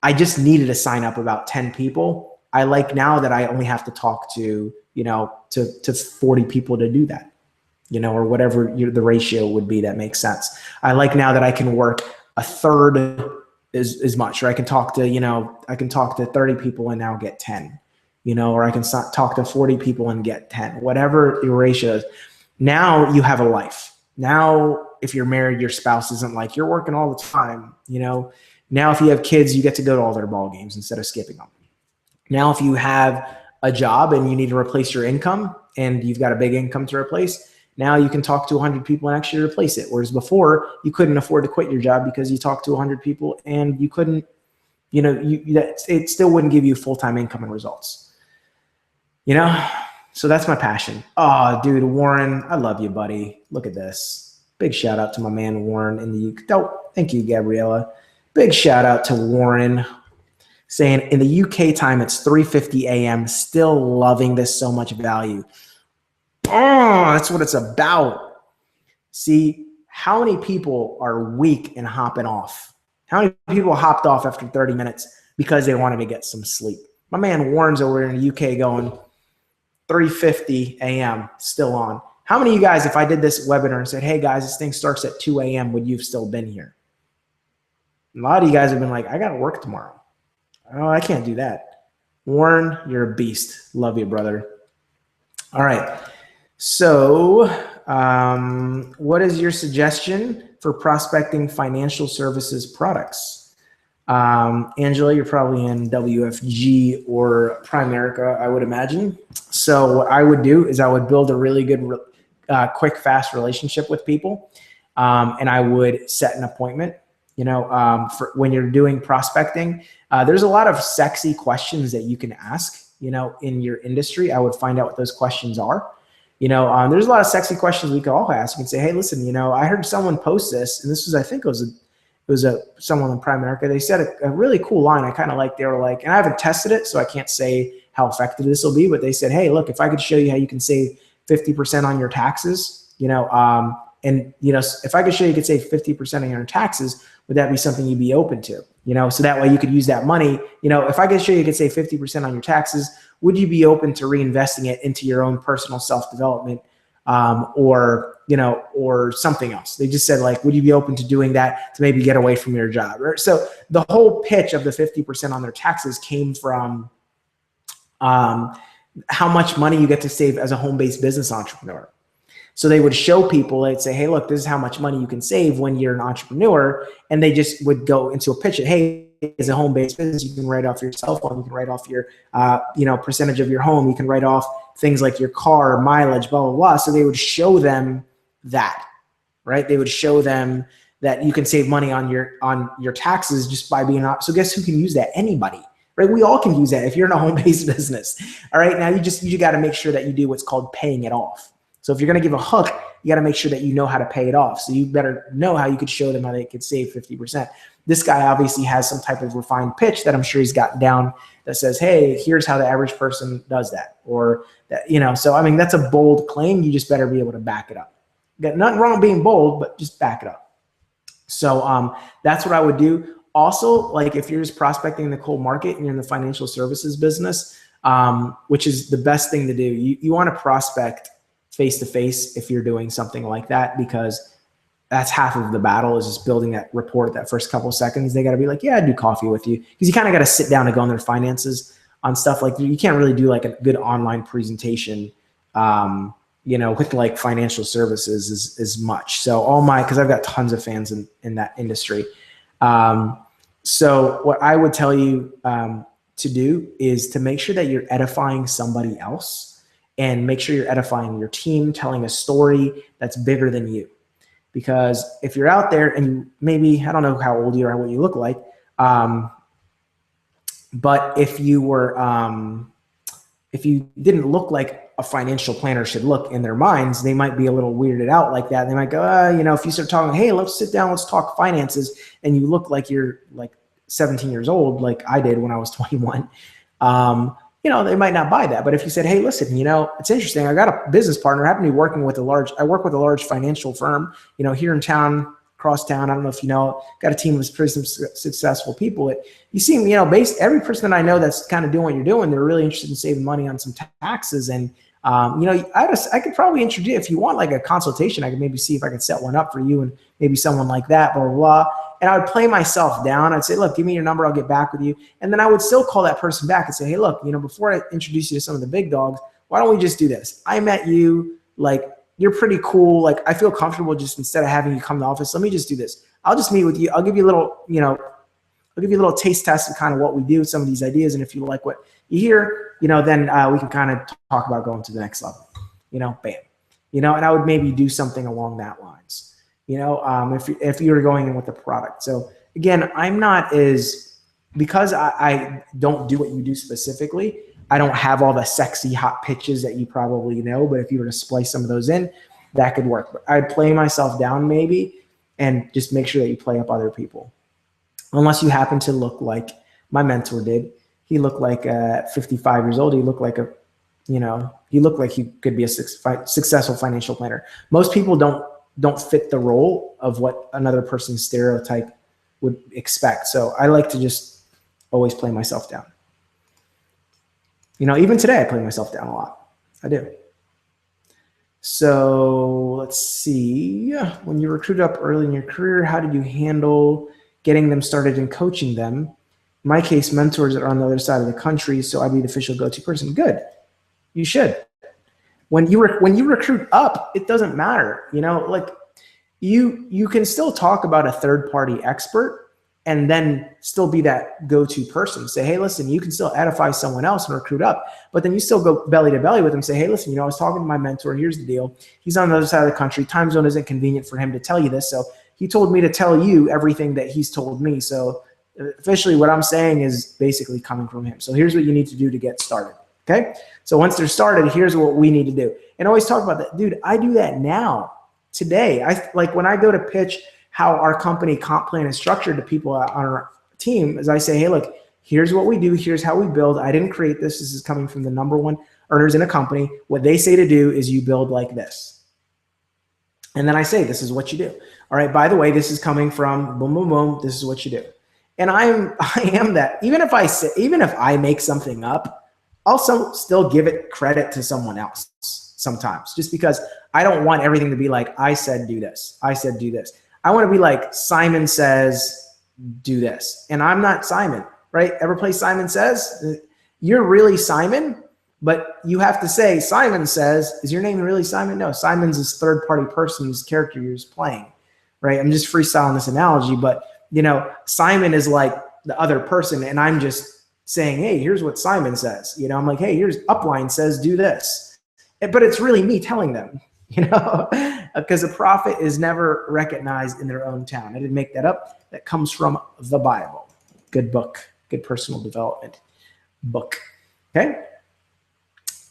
I just needed to sign up about 10 people. I like now that I only have to talk to, to 40 people to do that, or whatever the ratio would be that makes sense. I like now that I can work a third as much, or I can talk to 30 people and now get 10. Or I can talk to 40 people and get 10, whatever your ratio is. Now you have a life. Now, if you're married, your spouse isn't like, you're working all the time. Now if you have kids, you get to go to all their ball games instead of skipping them. Now, if you have a job and you need to replace your income and you've got a big income to replace, now you can talk to 100 people and actually replace it. Whereas before, you couldn't afford to quit your job because you talked to 100 people and you couldn't, it still wouldn't give you full-time income and results. So that's my passion. Oh, dude, Warren, I love you, buddy. Look at this. Big shout out to my man, Warren in the UK. Oh, thank you, Gabriella. Big shout out to Warren saying in the UK time, it's 3:50 a.m. Still loving this, so much value. Oh, that's what it's about. See, how many people are weak and hopping off? How many people hopped off after 30 minutes because they wanted to get some sleep? My man Warren's over in the UK going 3:50 a.m. still on. How many of you guys, if I did this webinar and said, hey guys, this thing starts at 2 a.m., would you have still been here? A lot of you guys have been like, I got to work tomorrow. Oh, I can't do that. Warren, you're a beast. Love you, brother. All right. So what is your suggestion for prospecting financial services products? Angela, you're probably in WFG or Primerica, I would imagine. So what I would do is I would build a really good, quick, fast relationship with people. And I would set an appointment, for when you're doing prospecting. There's a lot of sexy questions that you can ask, in your industry. I would find out what those questions are. There's a lot of sexy questions we could all ask. You can say, hey, listen, I heard someone post this, and this was, I think it was someone in Primerica. They said a really cool line. I kind of like, they were like, and I haven't tested it, so I can't say how effective this will be, but they said, hey, look, if I could show you how you can save 50% on your taxes, if I could show you could save 50% on your taxes, would that be something you'd be open to? So that way you could use that money. If I could show you could save 50% on your taxes, would you be open to reinvesting it into your own personal self-development, or something else? They just said, like, would you be open to doing that to maybe get away from your job? So the whole pitch of the 50% on their taxes came from how much money you get to save as a home-based business entrepreneur. So they would show people, they'd say, hey, look, this is how much money you can save when you're an entrepreneur. And they just would go into a pitch at, hey, as a home-based business, you can write off your cell phone, you can write off your, percentage of your home, you can write off things like your car, mileage, blah, blah, blah. So they would show them that, right? They would show them that you can save money on your taxes just by being out. So guess who can use that? Anybody, right? We all can use that if you're in a home-based business. All right. Now you got to make sure that you do what's called paying it off. So So if you're going to give a hook, you got to make sure that you know how to pay it off. So you better know how you could show them how they could save 50%. This guy obviously has some type of refined pitch that I'm sure he's got down that says, hey, here's how the average person does that. Or that, you know, so I mean, that's a bold claim. You just better be able to back it up. Got nothing wrong with being bold, but just back it up. So that's what I would do. Also, like if you're just prospecting in the cold market and you're in the financial services business, which is the best thing to do, you want to prospect face-to-face if you're doing something like that, because that's half of the battle, is just building that rapport. That first couple of seconds, they got to be like, yeah, I'd do coffee with you, because you kind of got to sit down and go on their finances on stuff. Like you can't really do like a good online presentation, you know, with like financial services as much. So because I've got tons of fans in that industry. So what I would tell you to do is to make sure that you're edifying somebody else, and make sure you're edifying your team, telling a story that's bigger than you. Because if you're out there and you maybe, I don't know how old you are, what you look like, but if you were, if you didn't look like a financial planner should look in their minds, they might be a little weirded out like that. They might go, you know, if you start talking, hey, let's sit down, let's talk finances, and you look like you're like 17 years old, like I did when I was 21, you know, they might not buy that. But if you said, hey, listen, you know, it's interesting, I got a business partner, I happen to be working with I work with a large financial firm, you know, here in town, across town. I don't know if you know, got a team of pretty successful people. You seem, you know, every person that I know that's kind of doing what you're doing, they're really interested in saving money on some taxes. And, you know, I could probably introduce, if you want like a consultation, I could maybe see if I could set one up for you and maybe someone like that, blah, blah, blah. And I would play myself down. I'd say, look, give me your number, I'll get back with you. And then I would still call that person back and say, hey, look, you know, before I introduce you to some of the big dogs, why don't we just do this? I met you, like, you're pretty cool. Like, I feel comfortable just instead of having you come to the office, let me just do this. I'll just meet with you. I'll give you a little, you know, I'll give you a little taste test of kind of what we do, some of these ideas. And if you like what you hear, you know, then we can kind of talk about going to the next level, you know, bam, you know, and I would maybe do something along that lines. You know, if you were going in with the product. So again, I'm not because I don't do what you do specifically, I don't have all the sexy hot pitches that you probably know, but if you were to splice some of those in, that could work. But I'd play myself down maybe, and just make sure that you play up other people. Unless you happen to look like my mentor did. He looked like 55 years old. He looked like he looked like he could be a successful financial planner. Most people don't fit the role of what another person's stereotype would expect. So I like to just always play myself down. You know, even today I play myself down a lot. I do. So let's see. When you recruit up early in your career, how did you handle getting them started and coaching them? In my case, mentors are on the other side of the country, so I'd be the official go-to person. Good. You should. When you recruit up, it doesn't matter. You know, like you can still talk about a third-party expert and then still be that go-to person. Say, hey, listen, you can still edify someone else and recruit up, but then you still go belly to belly with them. Say, hey, listen, you know, I was talking to my mentor. Here's the deal. He's on the other side of the country. Time zone isn't convenient for him to tell you this. So he told me to tell you everything that he's told me. So officially what I'm saying is basically coming from him. So here's what you need to do to get started. Okay. So once they're started, here's what we need to do. And always talk about that. Dude, I do that now, today. Like when I go to pitch how our company comp plan is structured to people on our team, as I say, hey, look, here's what we do. Here's how we build. I didn't create this. This is coming from the #1 earners in a company. What they say to do is you build like this. And then I say, this is what you do. All right, by the way, this is coming from boom, boom, boom. This is what you do. And I am that. Even if I make something up, I'll still give it credit to someone else sometimes, just because I don't want everything to be like, I said do this. I said do this. I want to be like, Simon says do this. And I'm not Simon, right? Ever play Simon Says? You're really Simon, but you have to say, Simon says, is your name really Simon? No, Simon's this third-party person whose character you're playing, right? I'm just freestyling this analogy, but you know, Simon is like the other person, and I'm just saying, hey, here's what Simon says. You know, I'm like, hey, here's upline says do this. But it's really me telling them, you know, because a prophet is never recognized in their own town. I didn't make that up. That comes from the Bible. Good book, good personal development book. Okay.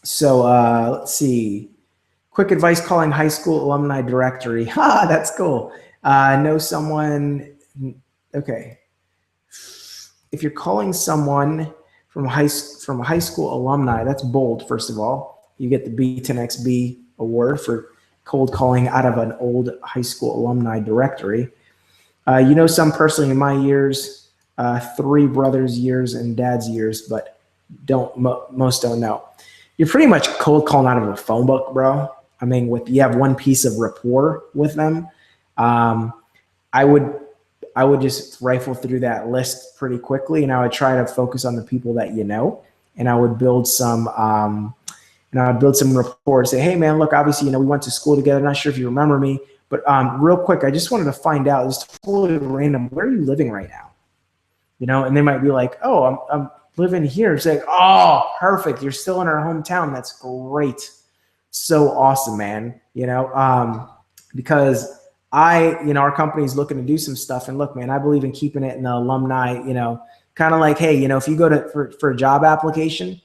So let's see. Quick advice calling high school alumni directory. Ha, that's cool. Know someone. Okay. If you're calling someone from high school alumni, that's bold, first of all. You get the B10XB award for cold calling out of an old high school alumni directory. You know some personally in my years, 3 brothers' years and dad's years, but most don't know. You're pretty much cold calling out of a phone book, bro. I mean, you have one piece of rapport with them. I would just rifle through that list pretty quickly, and I would try to focus on the people that you know, and I would build some rapport. Say, hey man, look, obviously, we went to school together. Not sure if you remember me, but real quick, I just wanted to find out. It's totally random. Where are you living right now? And they might be like, oh, I'm living here. It's like, oh, perfect. You're still in our hometown. That's great. So awesome, man. Because our company is looking to do some stuff, and look, man, I believe in keeping it in the alumni, kind of like, hey, if you go for a job application,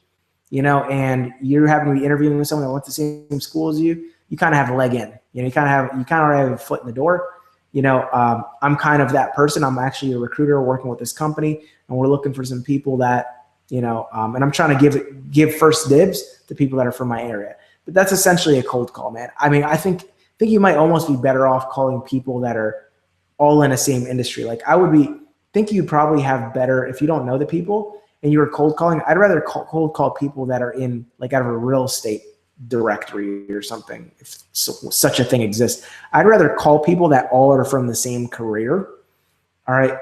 and you're having to be interviewing with someone that went to the same school as you, you kind of have a leg in, you kind of already have a foot in the door. I'm kind of that person. I'm actually a recruiter working with this company, and we're looking for some people that, and I'm trying to give first dibs to people that are from my area. But that's essentially a cold call, man. I mean, I think you might almost be better off calling people that are all in the same industry. Like think you probably have better, if you don't know the people and you were cold calling, I'd rather cold call people that are in like out of a real estate directory or something, if such a thing exists. I'd rather call people that all are from the same career. All right.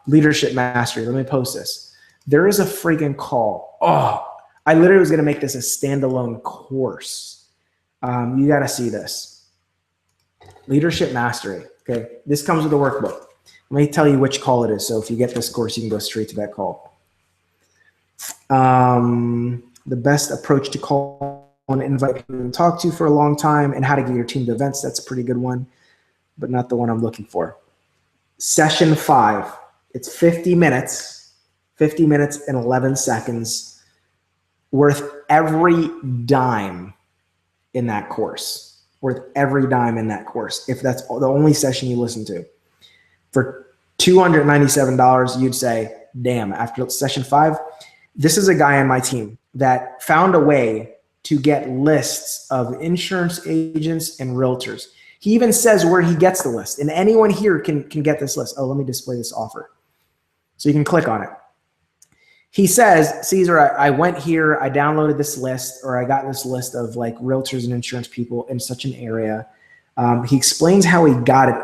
Leadership mastery. Let me post this. There is a freaking call. Oh, I literally was going to make this a standalone course. You got to see this. Leadership mastery. Okay. This comes with a workbook. Let me tell you which call it is. So if you get this course, you can go straight to that call. The best approach to call and invite people to talk to for a long time, and how to get your team to events. That's a pretty good one, but not the one I'm looking for. Session 5. It's 50 minutes and 11 seconds, worth every dime in that course. Worth every dime in that course. If that's the only session you listen to. For $297, you'd say, damn, after session 5, this is a guy on my team that found a way to get lists of insurance agents and realtors. He even says where he gets the list, and anyone here can get this list. Oh, let me display this offer. So you can click on it. He says, Cesar, I went here, I downloaded this list, or I got this list of like realtors and insurance people in such an area. He explains how he got it.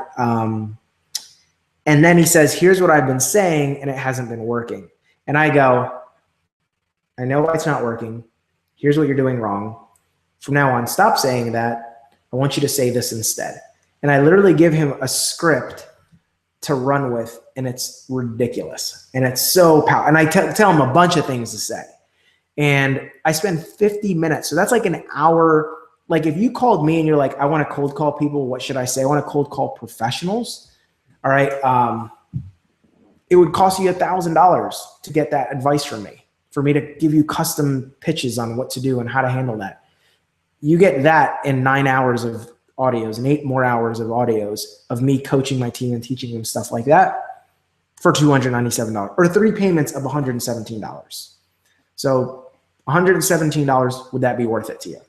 And then he says, here's what I've been saying, and it hasn't been working. And I go, I know why it's not working. Here's what you're doing wrong. From now on, stop saying that. I want you to say this instead. And I literally give him a script to run with, and it's ridiculous. And it's so powerful. And I tell him a bunch of things to say. And I spend 50 minutes. So that's like an hour. Like if you called me and you're like, I want to cold call people, what should I say? I want to cold call professionals. All right. It would cost you $1,000 to get that advice from me, for me to give you custom pitches on what to do and how to handle that. You get that in 9 hours of audios and 8 more hours of audios of me coaching my team and teaching them stuff like that for $297, or 3 payments of $117. So $117, would that be worth it to you?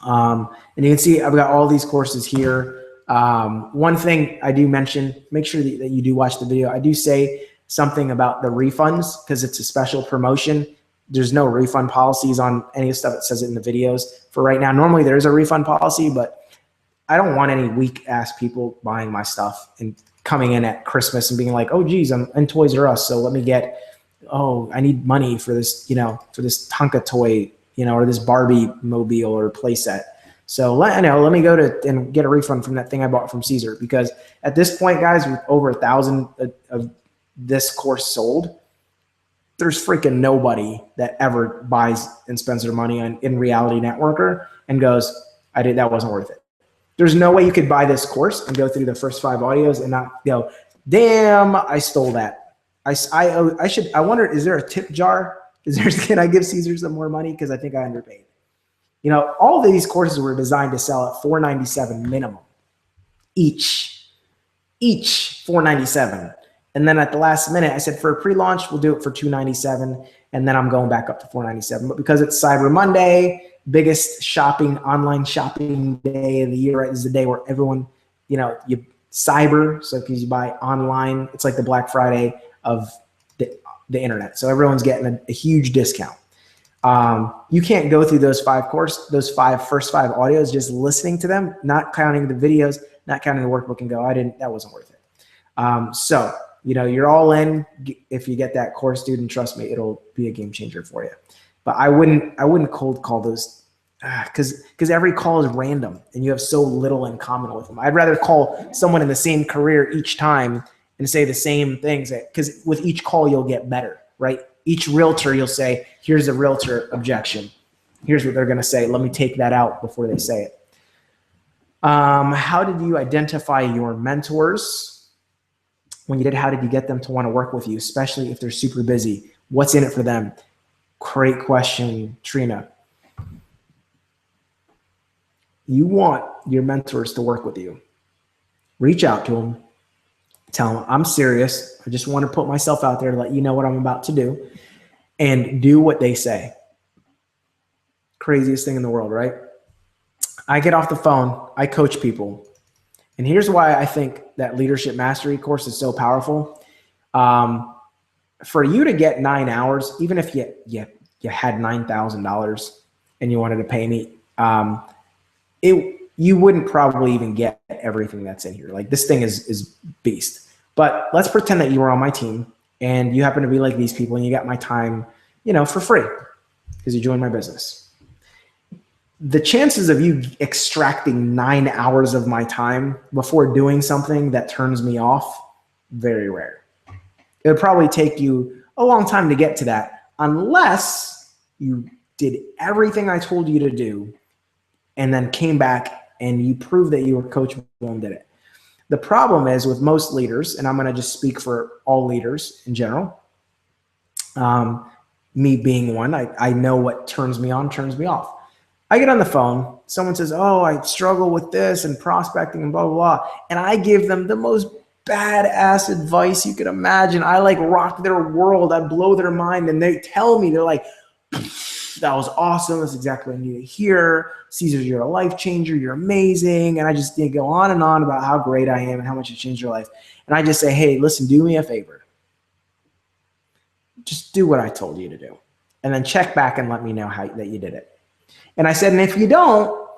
And you can see I've got all these courses here. One thing I do mention, make sure that you do watch the video. I do say something about the refunds because it's a special promotion. There's no refund policies on any of the stuff that says it in the videos for right now. Normally there is a refund policy, but I don't want any weak ass people buying my stuff and coming in at Christmas and being like, oh geez, I'm in Toys R Us, so let me get, oh, I need money for this, for this Tonka toy, or this Barbie mobile or playset. So let me go and get a refund from that thing I bought from Cesar, because at this point, guys, with over 1,000 of this course sold, there's freaking nobody that ever buys and spends their money on in Reality Networker and goes, that wasn't worth it. There's no way you could buy this course and go through the first 5 audios and not go, damn, I stole that. I wonder, is there a tip jar? Can I give Cesar some more money? Because I think I underpaid. You know, all of these courses were designed to sell at $497 minimum each $497. And then at the last minute, I said for a pre-launch, we'll do it for $297, and then I'm going back up to $497. But because it's Cyber Monday, biggest online shopping day of the year, right? This is the day where everyone, you know, you cyber, so because you buy online, it's like the Black Friday of the internet. So everyone's getting a huge discount. You can't go through those first five audios just listening to them, not counting the videos, not counting the workbook, and go, that wasn't worth it. So, you know, you're all in. If you get that course, dude, and trust me, it'll be a game changer for you. But I wouldn't cold call those because every call is random and you have so little in common with them. I'd rather call someone in the same career each time and say the same things, because with each call you'll get better, right? Each realtor, you'll say, here's a realtor objection. Here's what they're going to say. Let me take that out before they say it. How did you identify your mentors? When you did, how did you get them to want to work with you, especially if they're super busy? What's in it for them? Great question, Trina. You want your mentors to work with you. Reach out to them. Tell them, I'm serious. I just want to put myself out there to let you know what I'm about to do, and do what they say. Craziest thing in the world, right? I get off the phone. I coach people. And here's why I think that Leadership Mastery course is so powerful. For you to get 9 hours, even if you had $9,000 and you wanted to pay me, you wouldn't probably even get everything that's in here. Like, this thing is beast. But let's pretend that you were on my team and you happen to be like these people and you got my time, you know, for free because you joined my business. The chances of you extracting 9 hours of my time before doing something that turns me off, very rare. It would probably take you a long time to get to that, unless you did everything I told you to do and then came back and you proved that you were coachable and did it. The problem is with most leaders, and I'm going to just speak for all leaders in general, me being one, I know what turns me on, turns me off. I get on the phone, someone says, oh, I struggle with this and prospecting and blah, blah, blah. And I give them the most badass advice you could imagine. I like rock their world. I blow their mind. And they tell me, they're like, that was awesome. That's exactly what I need to hear. Cesar, you're a life changer. You're amazing. And I just go on and on about how great I am and how much it changed your life. And I just say, hey, listen, do me a favor. Just do what I told you to do. And then check back and let me know that you did it. And I said, and if you don't,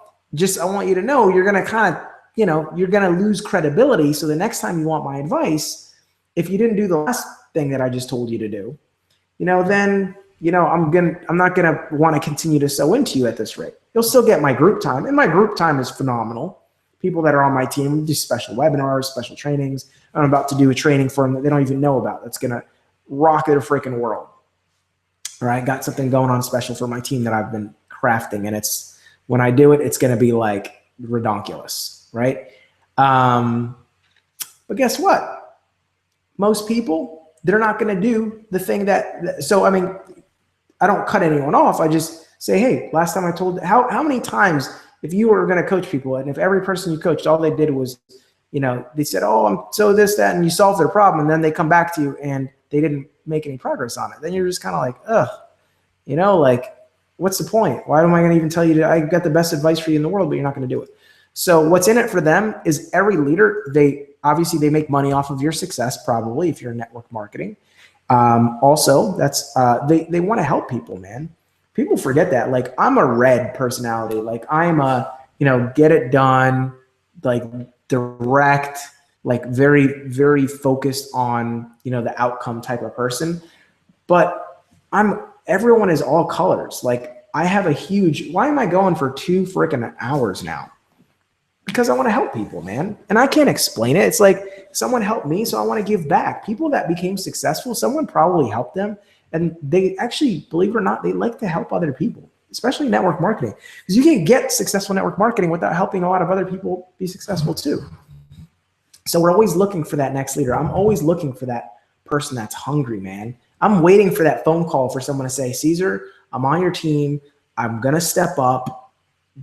I want you to know you're going to kind of, you're going to lose credibility. So the next time you want my advice, if you didn't do the last thing that I just told you to do, then, I'm not going to want to continue to sew into you at this rate. You'll still get my group time, and my group time is phenomenal. People that are on my team do special webinars, special trainings. I'm about to do a training for them that they don't even know about. That's going to rock their freaking world. All right. Got something going on special for my team that I've been crafting, and when I do it, it's going to be like redonkulous, right? But guess what? Most people, they're not going to do the thing so, I mean, I don't cut anyone off. I just say, hey, last time I told, how many times, if you were going to coach people, and if every person you coached, all they did was, they said, oh, I'm so this, that, and you solved their problem, and then they come back to you and they didn't make any progress on it. Then you're just kind of like, ugh, what's the point? Why am I going to even tell you I got the best advice for you in the world, but you're not going to do it? So what's in it for them is every leader, they make money off of your success, probably, if you're in network marketing. Also, that's they want to help people, man. People forget that. Like, I'm a red personality. Like, I'm a, get it done, like direct, like very, very focused on, the outcome type of person. But everyone is all colors. Like, I have why am I going for 2 freaking hours now? Because I want to help people, man. And I can't explain it. It's like, someone helped me, so I want to give back. People that became successful, someone probably helped them. And they actually, believe it or not, they like to help other people, especially network marketing. Because you can get successful network marketing without helping a lot of other people be successful too. So we're always looking for that next leader. I'm always looking for that person that's hungry, man. I'm waiting for that phone call for someone to say, Cesar, I'm on your team. I'm going to step up.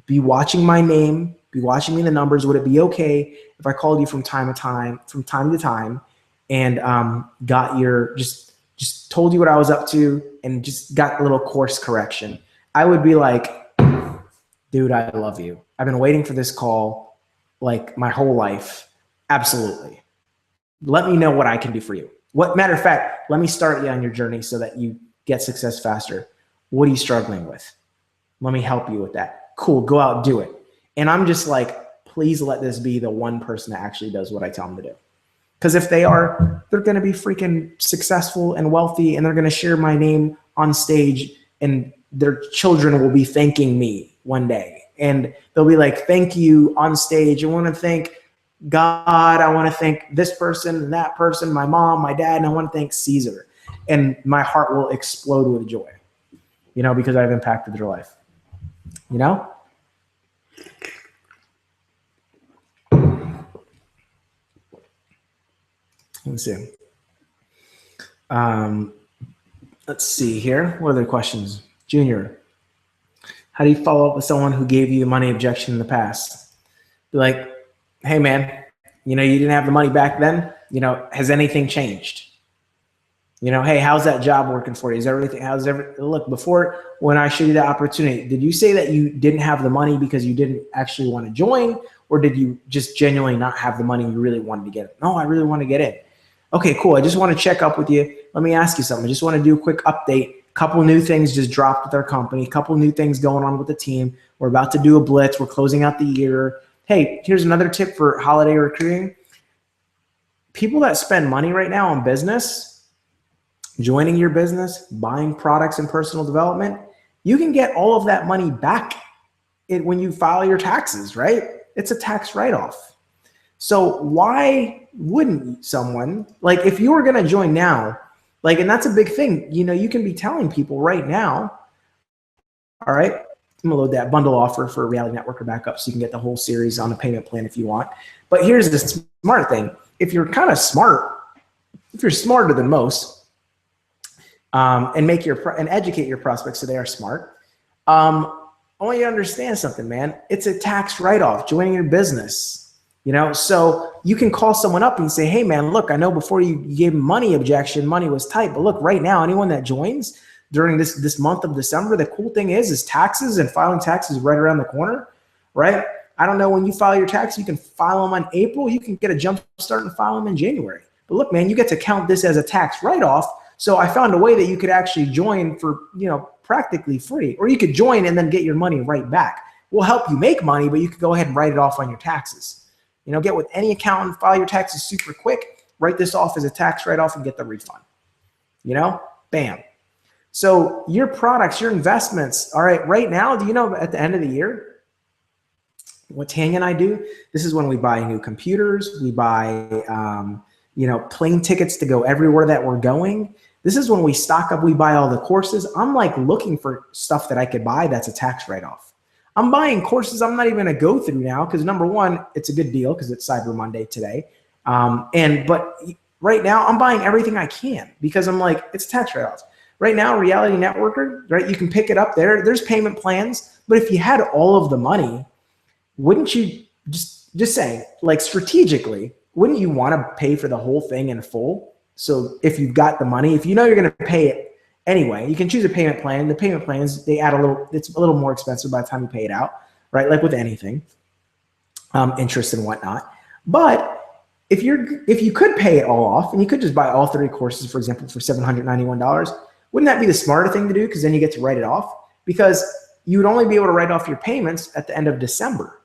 be watching my name, be watching me the numbers. Would it be okay if I called you from time to time, and got your just told you what I was up to and just got a little course correction? I would be like, dude, I love you. I've been waiting for this call like my whole life. Absolutely. Let me know what I can do for you. What matter of fact, let me start you on your journey so that you get success faster. What are you struggling with? Let me help you with that. Cool, go out and do it. And I'm just like, please let this be the one person that actually does what I tell them to do. Because if they are, they're going to be freaking successful and wealthy, and they're going to share my name on stage, and their children will be thanking me one day. And they'll be like, thank you on stage. I want to thank God. I want to thank this person and that person, my mom, my dad, and I want to thank Cesar. And my heart will explode with joy, you know, because I've impacted their life, you know? Let's see. Let's see here. What other questions? Junior, how do you follow up with someone who gave you a money objection in the past? Be like, hey man, you know, you didn't have the money back then. You know, has anything changed? You know, hey, how's that job working for you? Is everything, look, before, when I showed you the opportunity, did you say that you didn't have the money because you didn't actually want to join? Or did you just genuinely not have the money and you really wanted to get it? No, I really want to get in. Okay, cool. I just want to check up with you. Let me ask you something. I just want to do a quick update. A couple new things just dropped with our company. A couple new things going on with the team. We're about to do a blitz. We're closing out the year. Hey, here's another tip for holiday recruiting. People that spend money right now on business, joining your business, buying products and personal development, you can get all of that money back when you file your taxes, right? It's a tax write-off. So why wouldn't someone, like if you were going to join now, like, and that's a big thing, you know, you can be telling people right now, all right, I'm gonna load that bundle offer for Reality Networker back up so you can get the whole series on a payment plan if you want. But here's the smart thing. If you're kind of smart, if you're smarter than most, and educate your prospects so they are smart, I want you to understand something, man. It's a tax write-off, joining your business. You know, so you can call someone up and say, hey man, look, I know before you gave money objection, money was tight, but look, right now, anyone that joins during this month of December, the cool thing is taxes and filing taxes right around the corner, right? I don't know when you file your taxes, you can file them on April, you can get a jump start and file them in January. But look, man, you get to count this as a tax write-off. So I found a way that you could actually join for, you know, practically free, or you could join and then get your money right back. We'll help you make money, but you could go ahead and write it off on your taxes. You know, get with any accountant, file your taxes super quick, write this off as a tax write-off and get the refund. You know, bam. So your products, your investments, all right, right now, do you know at the end of the year, what Tanya and I do? This is when we buy new computers, we buy, you know, plane tickets to go everywhere that we're going. This is when we stock up, we buy all the courses. I'm like looking for stuff that I could buy that's a tax write-off. I'm buying courses I'm not even going to go through now because number one, it's a good deal because it's Cyber Monday today. But right now I'm buying everything I can because I'm like, it's tax write-offs. Right now, Reality Networker, right? You can pick it up there. There's payment plans. But if you had all of the money, wouldn't you just saying, like strategically, wouldn't you want to pay for the whole thing in full? So if you've got the money, if you know you're going to pay it anyway, you can choose a payment plan. The payment plans, they add it's a little more expensive by the time you pay it out, right? Like with anything, interest and whatnot. But if you could pay it all off and you could just buy all 30 courses, for example, for $791, wouldn't that be the smarter thing to do? Because then you get to write it off because you would only be able to write off your payments at the end of December,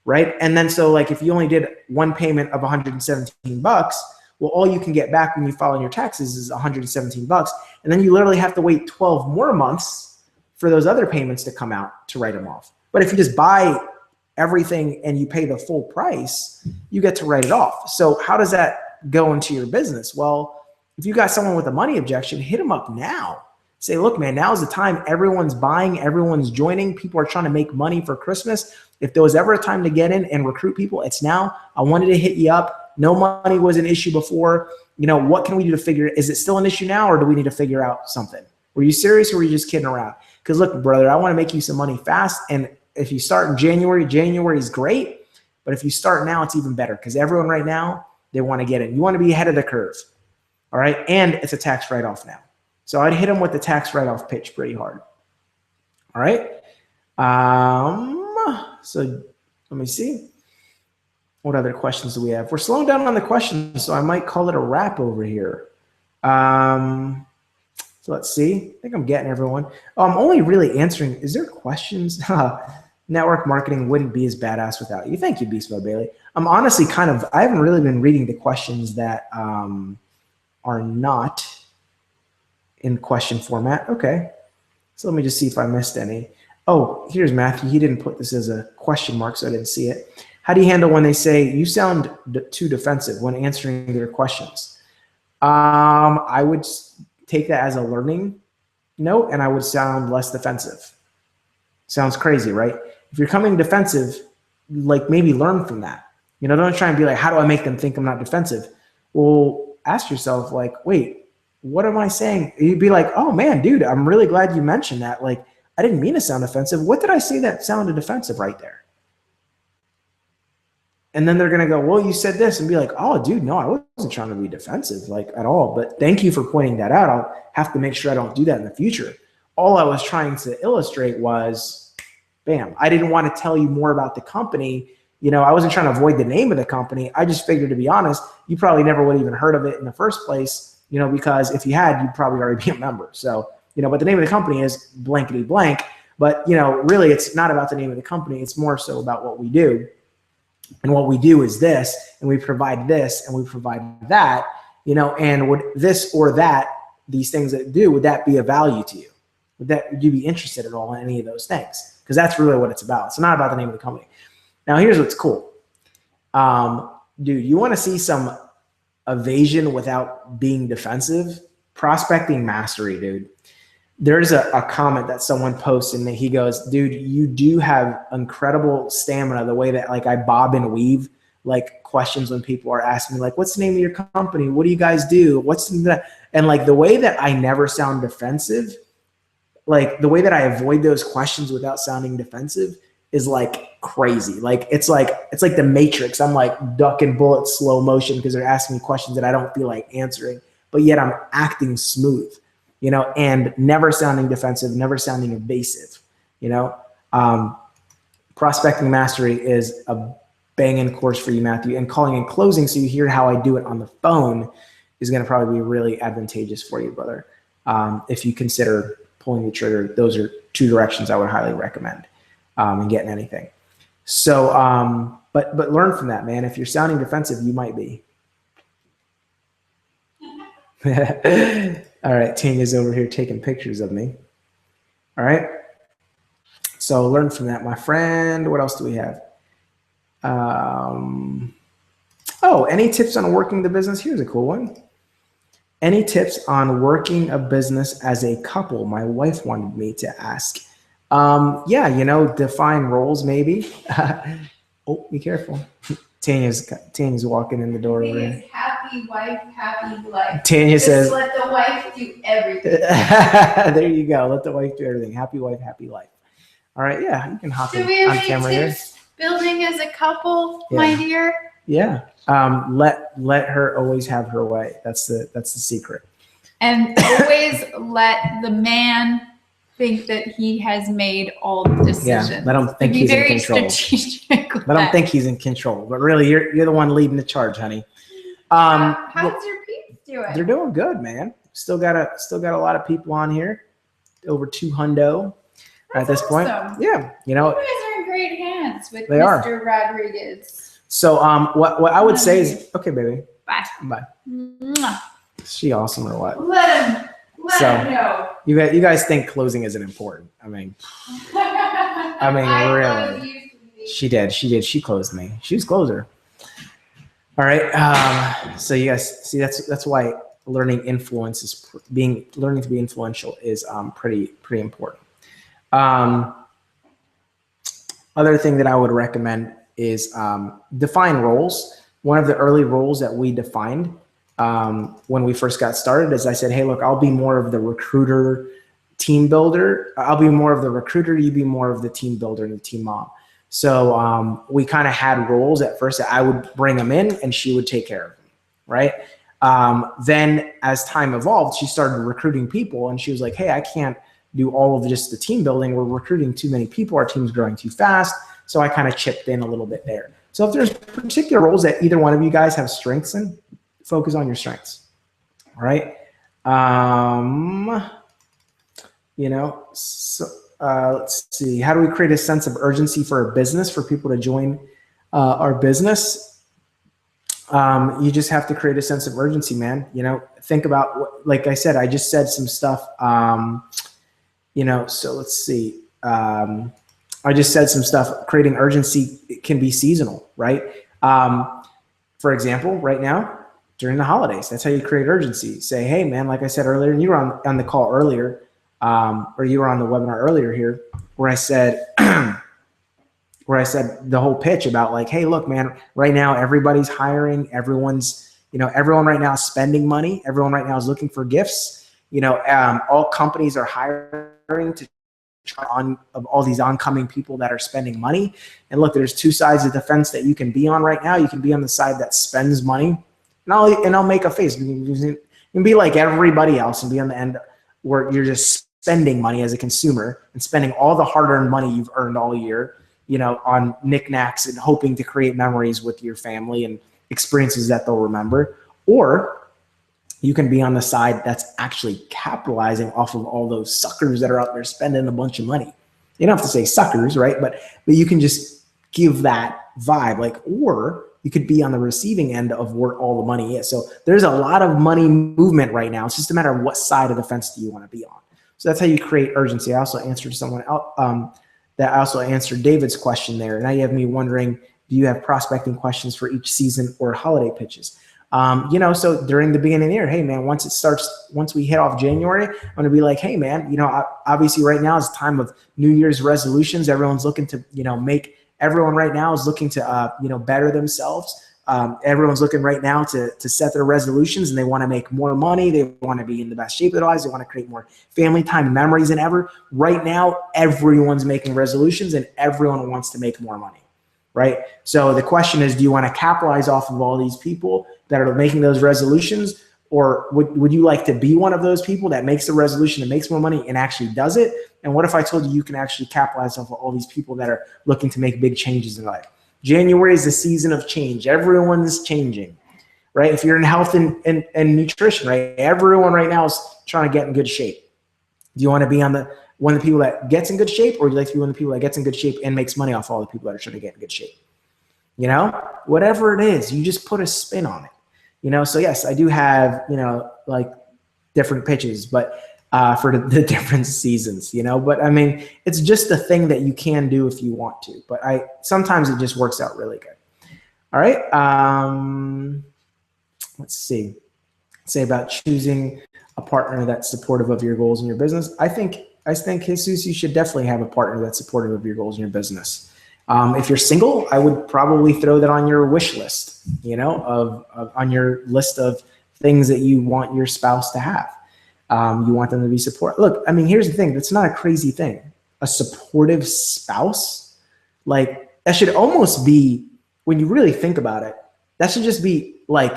right? And then so like if you only did one payment of $117, well, all you can get back when you file your taxes is $117. And then you literally have to wait 12 more months for those other payments to come out to write them off. But if you just buy everything and you pay the full price, you get to write it off. So how does that go into your business? Well, if you got someone with a money objection, hit them up now. Say, look, man, now's the time. Everyone's buying, everyone's joining. People are trying to make money for Christmas. If there was ever a time to get in and recruit people, it's now. I wanted to hit you up. No money was an issue before. You know, what can we do to figure it? Is it still an issue now, or do we need to figure out something? Were you serious or were you just kidding around? Because look, brother, I want to make you some money fast. And if you start in January, January is great. But if you start now, it's even better because everyone right now, they want to get in. You want to be ahead of the curve. All right. And it's a tax write-off now. So I'd hit them with the tax write-off pitch pretty hard. All right. So let me see. What other questions do we have? We're slowing down on the questions, so I might call it a wrap over here. So let's see. I think I'm getting everyone. Oh, I'm only really answering. Is there questions? Network marketing wouldn't be as badass without you. Thank you, Beast Mode Bailey. I'm honestly I haven't really been reading the questions that are not in question format. Okay. So let me just see if I missed any. Oh, here's Matthew. He didn't put this as a question mark, so I didn't see it. How do you handle when they say you sound too defensive when answering their questions? I would take that as a learning note, and I would sound less defensive. Sounds crazy, right? If you're coming defensive, like maybe learn from that. You know, don't try and be like, how do I make them think I'm not defensive? Well, ask yourself, like, wait, what am I saying? You'd be like, oh man, dude, I'm really glad you mentioned that. Like, I didn't mean to sound offensive. What did I say that sounded defensive right there? And then they're going to go, well, you said this, and be like, oh, dude, no, I wasn't trying to be defensive, like, at all. But thank you for pointing that out. I'll have to make sure I don't do that in the future. All I was trying to illustrate was, bam, I didn't want to tell you more about the company. You know, I wasn't trying to avoid the name of the company. I just figured, to be honest, you probably never would have even heard of it in the first place, you know, because if you had, you'd probably already be a member. So, you know, but the name of the company is blankety blank. But, you know, really, it's not about the name of the company. It's more so about what we do. And what we do is this, and we provide this, and we provide that, you know, and would this or that, these things that do, would that be of value to you? Would you be interested at all in any of those things? Because that's really what it's about. It's not about the name of the company. Now, here's what's cool. Dude, you want to see some evasion without being defensive? Prospecting mastery, dude. There's a comment that someone posted, and he goes, dude, you do have incredible stamina, the way that, like, I bob and weave, like, questions when people are asking me, like, what's the name of your company? What do you guys do? What's the, and like the way that I never sound defensive, like the way that I avoid those questions without sounding defensive is like crazy. Like, it's like the Matrix. I'm like ducking bullets slow motion because they're asking me questions that I don't feel like answering, but yet I'm acting smooth. You know, and never sounding defensive, never sounding evasive, you know. Prospecting mastery is a banging course for you, Matthew, and calling and closing so you hear how I do it on the phone is going to probably be really advantageous for you, brother. If you consider pulling the trigger, those are two directions I would highly recommend in getting anything. So, but learn from that, man. If you're sounding defensive, you might be. All right, Tanya's over here taking pictures of me. All right. So learn from that, my friend. What else do we have? Oh, any tips on working the business? Here's a cool one. Any tips on working a business as a couple? My wife wanted me to ask. Yeah, you know, define roles maybe. Oh, be careful. Tanya's walking in the door. Happy wife, happy life. Tanya says, let the wife do everything. There you go. Let the wife do everything. Happy wife, happy life. All right. Yeah, you can hop in on camera here. Building as a couple, yeah. My dear. Yeah. Let her always have her way. That's the secret. And always let the man think that he has made all the decisions. Yeah, let him think he's in control. Let him think he's in control. But really, you're the one leading the charge, honey. How's your peeps doing? They're doing good, man. Still got a lot of people on here. Over 200 at this point. Yeah, you know. You guys are in great hands with Mr. Rodriguez. So what I would say is, okay, baby. Bye. Bye. Mwah. Is she awesome or what? Let him know. You guys think closing isn't important. I mean, really. She did. She closed me. She was closer. All right. So you guys see, that's why learning influence is learning to be influential is pretty important. Other thing that I would recommend is define roles. One of the early roles that we defined when we first got started is I said, hey, look, I'll be more of the recruiter team builder. I'll be more of the recruiter. You be more of the team builder and the team mom. So we kind of had roles at first that I would bring them in and she would take care of them, right? Then as time evolved, she started recruiting people and she was like, hey, I can't do all of just the team building. We're recruiting too many people. Our team's growing too fast. So I kind of chipped in a little bit there. So if there's particular roles that either one of you guys have strengths in, focus on your strengths, all right? So let's see. How do we create a sense of urgency for a business for people to join our business? You just have to create a sense of urgency, man. Think about what, like I said, I just said some stuff. So let's see. I just said some stuff. Creating urgency can be seasonal, right? For example, right now during the holidays, that's how you create urgency. Say, hey, man, like I said earlier, and you were on the call earlier. Or you were on the webinar earlier here where I said the whole pitch about like, hey, look, man, right now everybody's hiring. Everyone's, everyone right now is spending money. Everyone right now is looking for gifts. All companies are hiring to try on of all these oncoming people that are spending money. And look, there's two sides of the fence that you can be on right now. You can be on the side that spends money, and I'll make a face. You can be like everybody else and be on the end where you're just spending money as a consumer and spending all the hard-earned money you've earned all year, on knickknacks and hoping to create memories with your family and experiences that they'll remember. Or you can be on the side that's actually capitalizing off of all those suckers that are out there spending a bunch of money. You don't have to say suckers, right? But you can just give that vibe, or you could be on the receiving end of where all the money is. So there's a lot of money movement right now. It's just a matter of what side of the fence do you want to be on. So that's how you create urgency. I also answered someone else that also answered David's question there. Now you have me wondering, do you have prospecting questions for each season or holiday pitches? So during the beginning of the year, hey man, once we hit off January, I'm going to be like, hey man, obviously right now is time of New Year's resolutions. Everyone's looking to, everyone right now is looking to, better themselves. Everyone's looking right now to set their resolutions, and they want to make more money. They want to be in the best shape of their lives. They want to create more family time and memories than ever. Right now, everyone's making resolutions and everyone wants to make more money, right? So the question is, do you want to capitalize off of all these people that are making those resolutions, or would you like to be one of those people that makes the resolution and makes more money and actually does it? And what if I told you you can actually capitalize off of all these people that are looking to make big changes in life? January is the season of change. Everyone's changing, right? If you're in health and nutrition, right? Everyone right now is trying to get in good shape. Do you want to be on one of the people that gets in good shape, or do you like to be one of the people that gets in good shape and makes money off all the people that are trying to get in good shape? Whatever it is, you just put a spin on it. So yes, I do have, like different pitches, but for the different seasons, but I mean, it's just a thing that you can do if you want to, but sometimes it just works out really good. All right. Let's see. Say about choosing a partner that's supportive of your goals in your business. I think Jesus, you should definitely have a partner that's supportive of your goals in your business. If you're single, I would probably throw that on your wish list, on your list of things that you want your spouse to have. You want them to be supportive. Look, I mean, here's the thing. That's not a crazy thing. A supportive spouse, like that should almost be, when you really think about it, that should just be like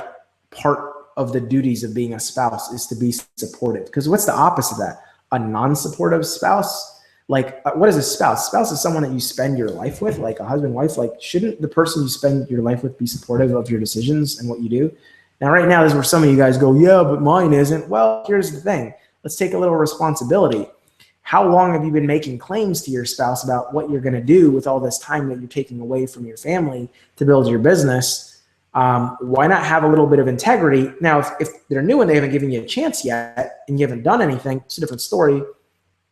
part of the duties of being a spouse is to be supportive. Because what's the opposite of that? A non-supportive spouse? Like, what is a spouse? A spouse is someone that you spend your life with, like a husband, wife. Like, shouldn't the person you spend your life with be supportive of your decisions and what you do? Now, right now is where some of you guys go, yeah, but mine isn't. Well, here's the thing. Let's take a little responsibility. How long have you been making claims to your spouse about what you're going to do with all this time that you're taking away from your family to build your business? Why not have a little bit of integrity? Now, if they're new and they haven't given you a chance yet and you haven't done anything, it's a different story.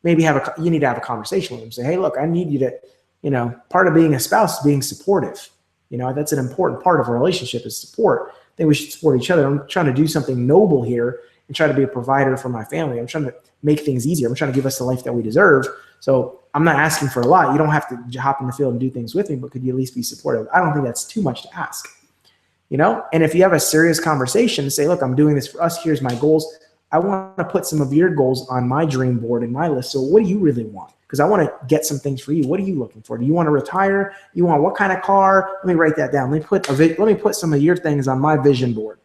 Maybe you need to have a conversation with them. Say, hey, look, I need you to, part of being a spouse is being supportive. That's an important part of a relationship is support. I think we should support each other. I'm trying to do something noble here and try to be a provider for my family. I'm trying to make things easier. I'm trying to give us the life that we deserve. So I'm not asking for a lot. You don't have to hop in the field and do things with me, but could you at least be supportive? I don't think that's too much to ask. And if you have a serious conversation, say, look, I'm doing this for us. Here's my goals. I want to put some of your goals on my dream board and my list. So what do you really want? Because I want to get some things for you. What are you looking for? Do you want to retire? You want what kind of car? Let me write that down. Let me put some of your things on my vision board.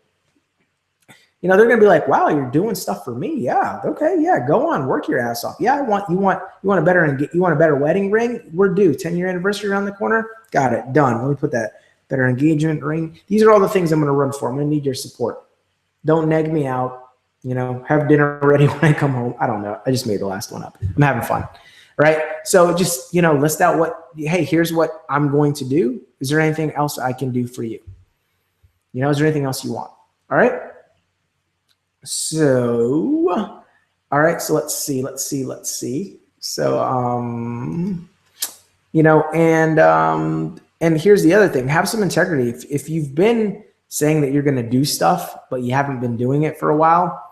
You know, they're going to be like, wow, you're doing stuff for me. Yeah. Okay. Yeah. Go on. Work your ass off. Yeah. You want a better wedding ring? We're due. 10-year anniversary around the corner. Got it. Done. Let me put that better engagement ring. These are all the things I'm going to run for. I'm going to need your support. Don't neg me out. You know, have dinner ready when I come home. I don't know. I just made the last one up. I'm having fun. Right. So just, you know, list out hey, here's what I'm going to do. Is there anything else I can do for you? You know, is there anything else you want? All right. So, all right. So let's see. So, you know, and here's the other thing. Have some integrity. If you've been saying that you're going to do stuff, but you haven't been doing it for a while,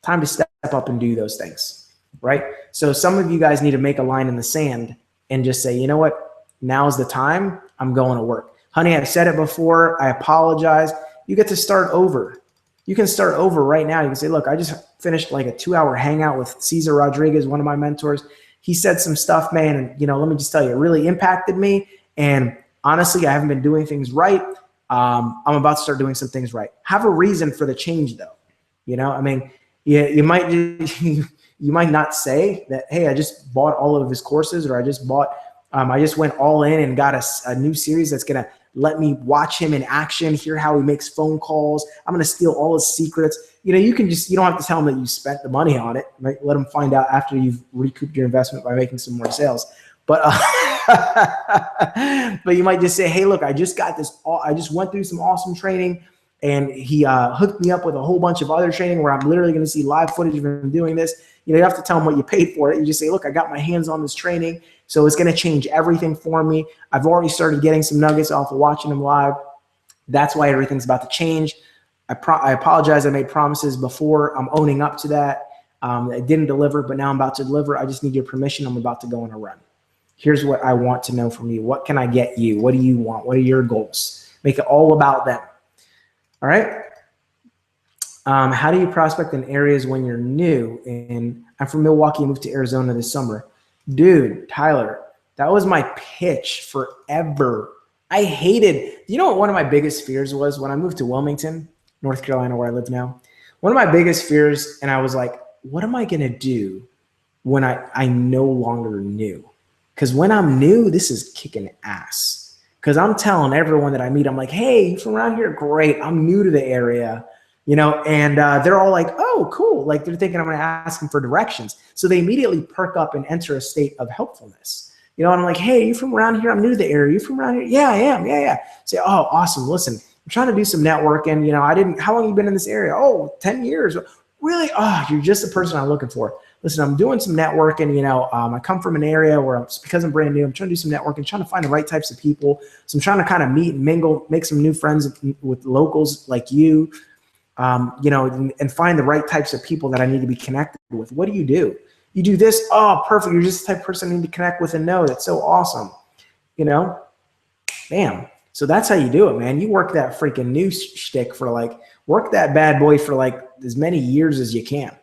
time to step up and do those things, right? So some of you guys need to make a line in the sand and just say, you know what? Now's the time. I'm going to work. Honey, I've said it before. I apologize. You get to start over. You can start over right now. You can say, look, I just finished like a 2-hour hangout with Cesar Rodriguez, one of my mentors. He said some stuff, man, and you know, let me just tell you, it really impacted me. And honestly, I haven't been doing things right. I'm about to start doing some things right. Have a reason for the change, though. You know, I mean, you might not say that, hey, I just bought all of his courses, or I just went all in and got a new series that's gonna let me watch him in action, hear how he makes phone calls. I'm gonna steal all his secrets. You know, you don't have to tell him that you spent the money on it. Right? Let him find out after you've recouped your investment by making some more sales. But but you might just say, hey, look, I just went through some awesome training, and he hooked me up with a whole bunch of other training where I'm literally going to see live footage of him doing this. You know, you have to tell him what you paid for it. You just say, look, I got my hands on this training, so it's going to change everything for me. I've already started getting some nuggets off of watching him live. That's why everything's about to change. I apologize. I made promises before. I'm owning up to that. I didn't deliver, but now I'm about to deliver. I just need your permission. I'm about to go on a run. Here's what I want to know from you. What can I get you? What do you want? What are your goals? Make it all about them. All right. How do you prospect in areas when you're new? And I'm from Milwaukee, moved to Arizona this summer. Dude, Tyler, that was my pitch forever. I hated, you know what one of my biggest fears was when I moved to Wilmington, North Carolina, where I live now? One of my biggest fears, and I was like, what am I going to do when I no longer knew? Because when I'm new, this is kicking ass. Because I'm telling everyone that I meet, I'm like, hey, you from around here? Great. I'm new to the area, you know, and they're all like, oh, cool. Like they're thinking I'm going to ask them for directions. So they immediately perk up and enter a state of helpfulness. You know, and I'm like, hey, you from around here? I'm new to the area. You from around here? Yeah, I am. Yeah. Say, oh, awesome. Listen, I'm trying to do some networking. You know, how long have you been in this area? Oh, 10 years. Really? Oh, you're just the person I'm looking for. Listen, I'm doing some networking, you know, I come from an area where because I'm brand new, I'm trying to do some networking, trying to find the right types of people. So I'm trying to kind of meet and mingle, make some new friends with locals like you, you know, and find the right types of people that I need to be connected with. What do? You do this. Oh, perfect. You're just the type of person I need to connect with and know. That's so awesome. You know, bam. So that's how you do it, man. You work that freaking new shtick work that bad boy for like as many years as you can.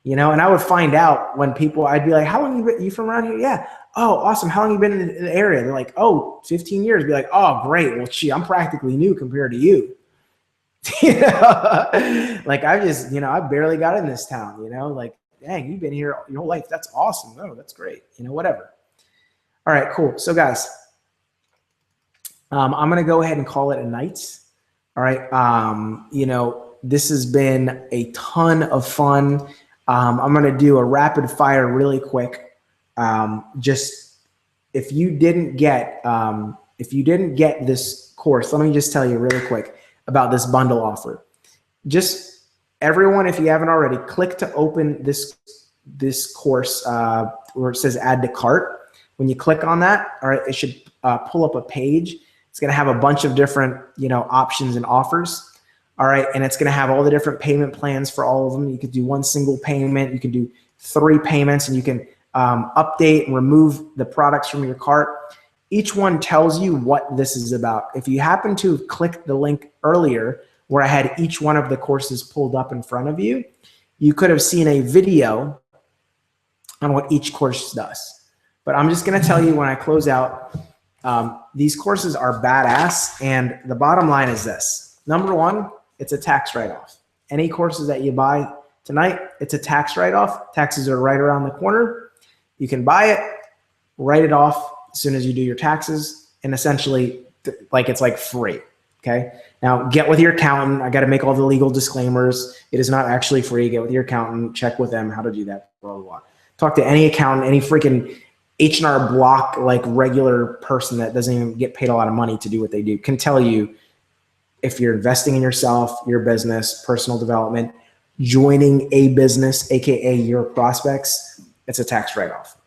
You know, and I would find out when I'd be like, how long you from around here? Yeah. Oh, awesome. How long you been in the area? They're like, oh, 15 years. Be like, oh, great. Well, gee, I'm practically new compared to you. You know? Like I just, you know, I barely got in this town, you know, like, dang, you've been here your whole life. That's awesome. Oh, that's great. You know, whatever. All right, cool. So guys, I'm going to go ahead and call it a night. All right. You know, this has been a ton of fun. I'm going to do a rapid fire really quick. Just if you didn't get this course, let me just tell you really quick about this bundle offer. Just everyone, if you haven't already, click to open this course where it says add to cart. When you click on that, all right, it should pull up a page. It's going to have a bunch of different, you know, options and offers. All right. And it's going to have all the different payment plans for all of them. You could do one single payment. You can do 3 payments, and you can update and remove the products from your cart. Each one tells you what this is about. If you happen to have clicked the link earlier where I had each one of the courses pulled up in front of you, you could have seen a video on what each course does. But I'm just going to tell you when I close out, these courses are badass. And the bottom line is this. Number one, it's a tax write-off. Any courses that you buy tonight, it's a tax write-off. Taxes are right around the corner. You can buy it, write it off as soon as you do your taxes, and essentially it's like free. Okay. Now get with your accountant. I got to make all the legal disclaimers. It is not actually free. Get with your accountant, check with them how to do that. Blah, blah, blah. Talk to any accountant, any freaking H&R Block, like regular person that doesn't even get paid a lot of money to do what they do, can tell you if you're investing in yourself, your business, personal development, joining a business, AKA your prospects, it's a tax write-off.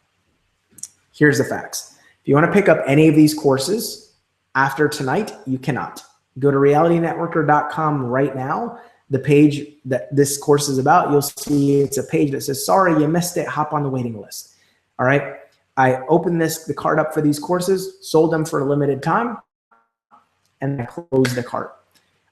Here's the facts. If you want to pick up any of these courses after tonight, you cannot. Go to realitynetworker.com right now. The page that this course is about, you'll see it's a page that says, sorry, you missed it, hop on the waiting list. All right. I opened the cart up for these courses, sold them for a limited time, and I closed the cart.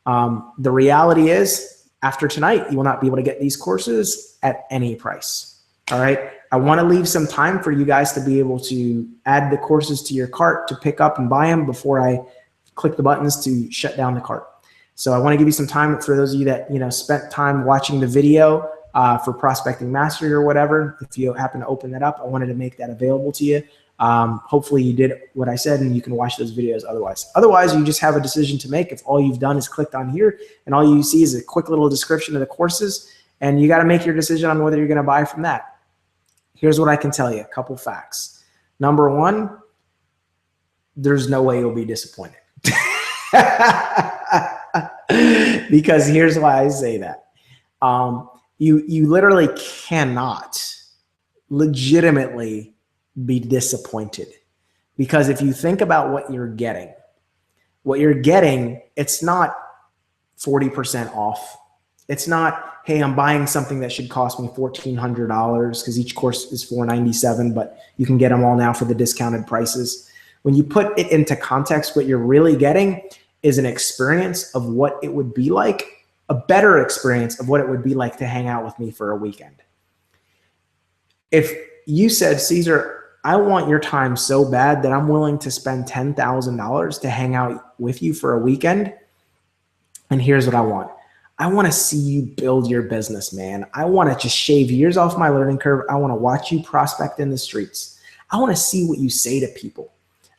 The reality is, after tonight, you will not be able to get these courses at any price. All right. I want to leave some time for you guys to be able to add the courses to your cart to pick up and buy them before I click the buttons to shut down the cart. So I want to give you some time for those of you that, spent time watching the video for Prospecting Mastery or whatever. If you happen to open that up, I wanted to make that available to you. Hopefully you did what I said and you can watch those videos otherwise. Otherwise, you just have a decision to make if all you've done is clicked on here and all you see is a quick little description of the courses, and you got to make your decision on whether you're going to buy from that. Here's what I can tell you, a couple facts. Number one, there's no way you'll be disappointed. Because here's why I say that. You literally cannot legitimately be disappointed, because if you think about what you're getting, it's not 40% off. It's not, hey, I'm buying something that should cost me $1,400 because each course is $497, but you can get them all now for the discounted prices. When you put it into context, what you're really getting is an experience of what it would be like, a better experience of what it would be like to hang out with me for a weekend. If you said, Cesar, I want your time so bad that I'm willing to spend $10,000 to hang out with you for a weekend, and here's what I want. I want to see you build your business, man. I want to just shave years off my learning curve. I want to watch you prospect in the streets. I want to see what you say to people.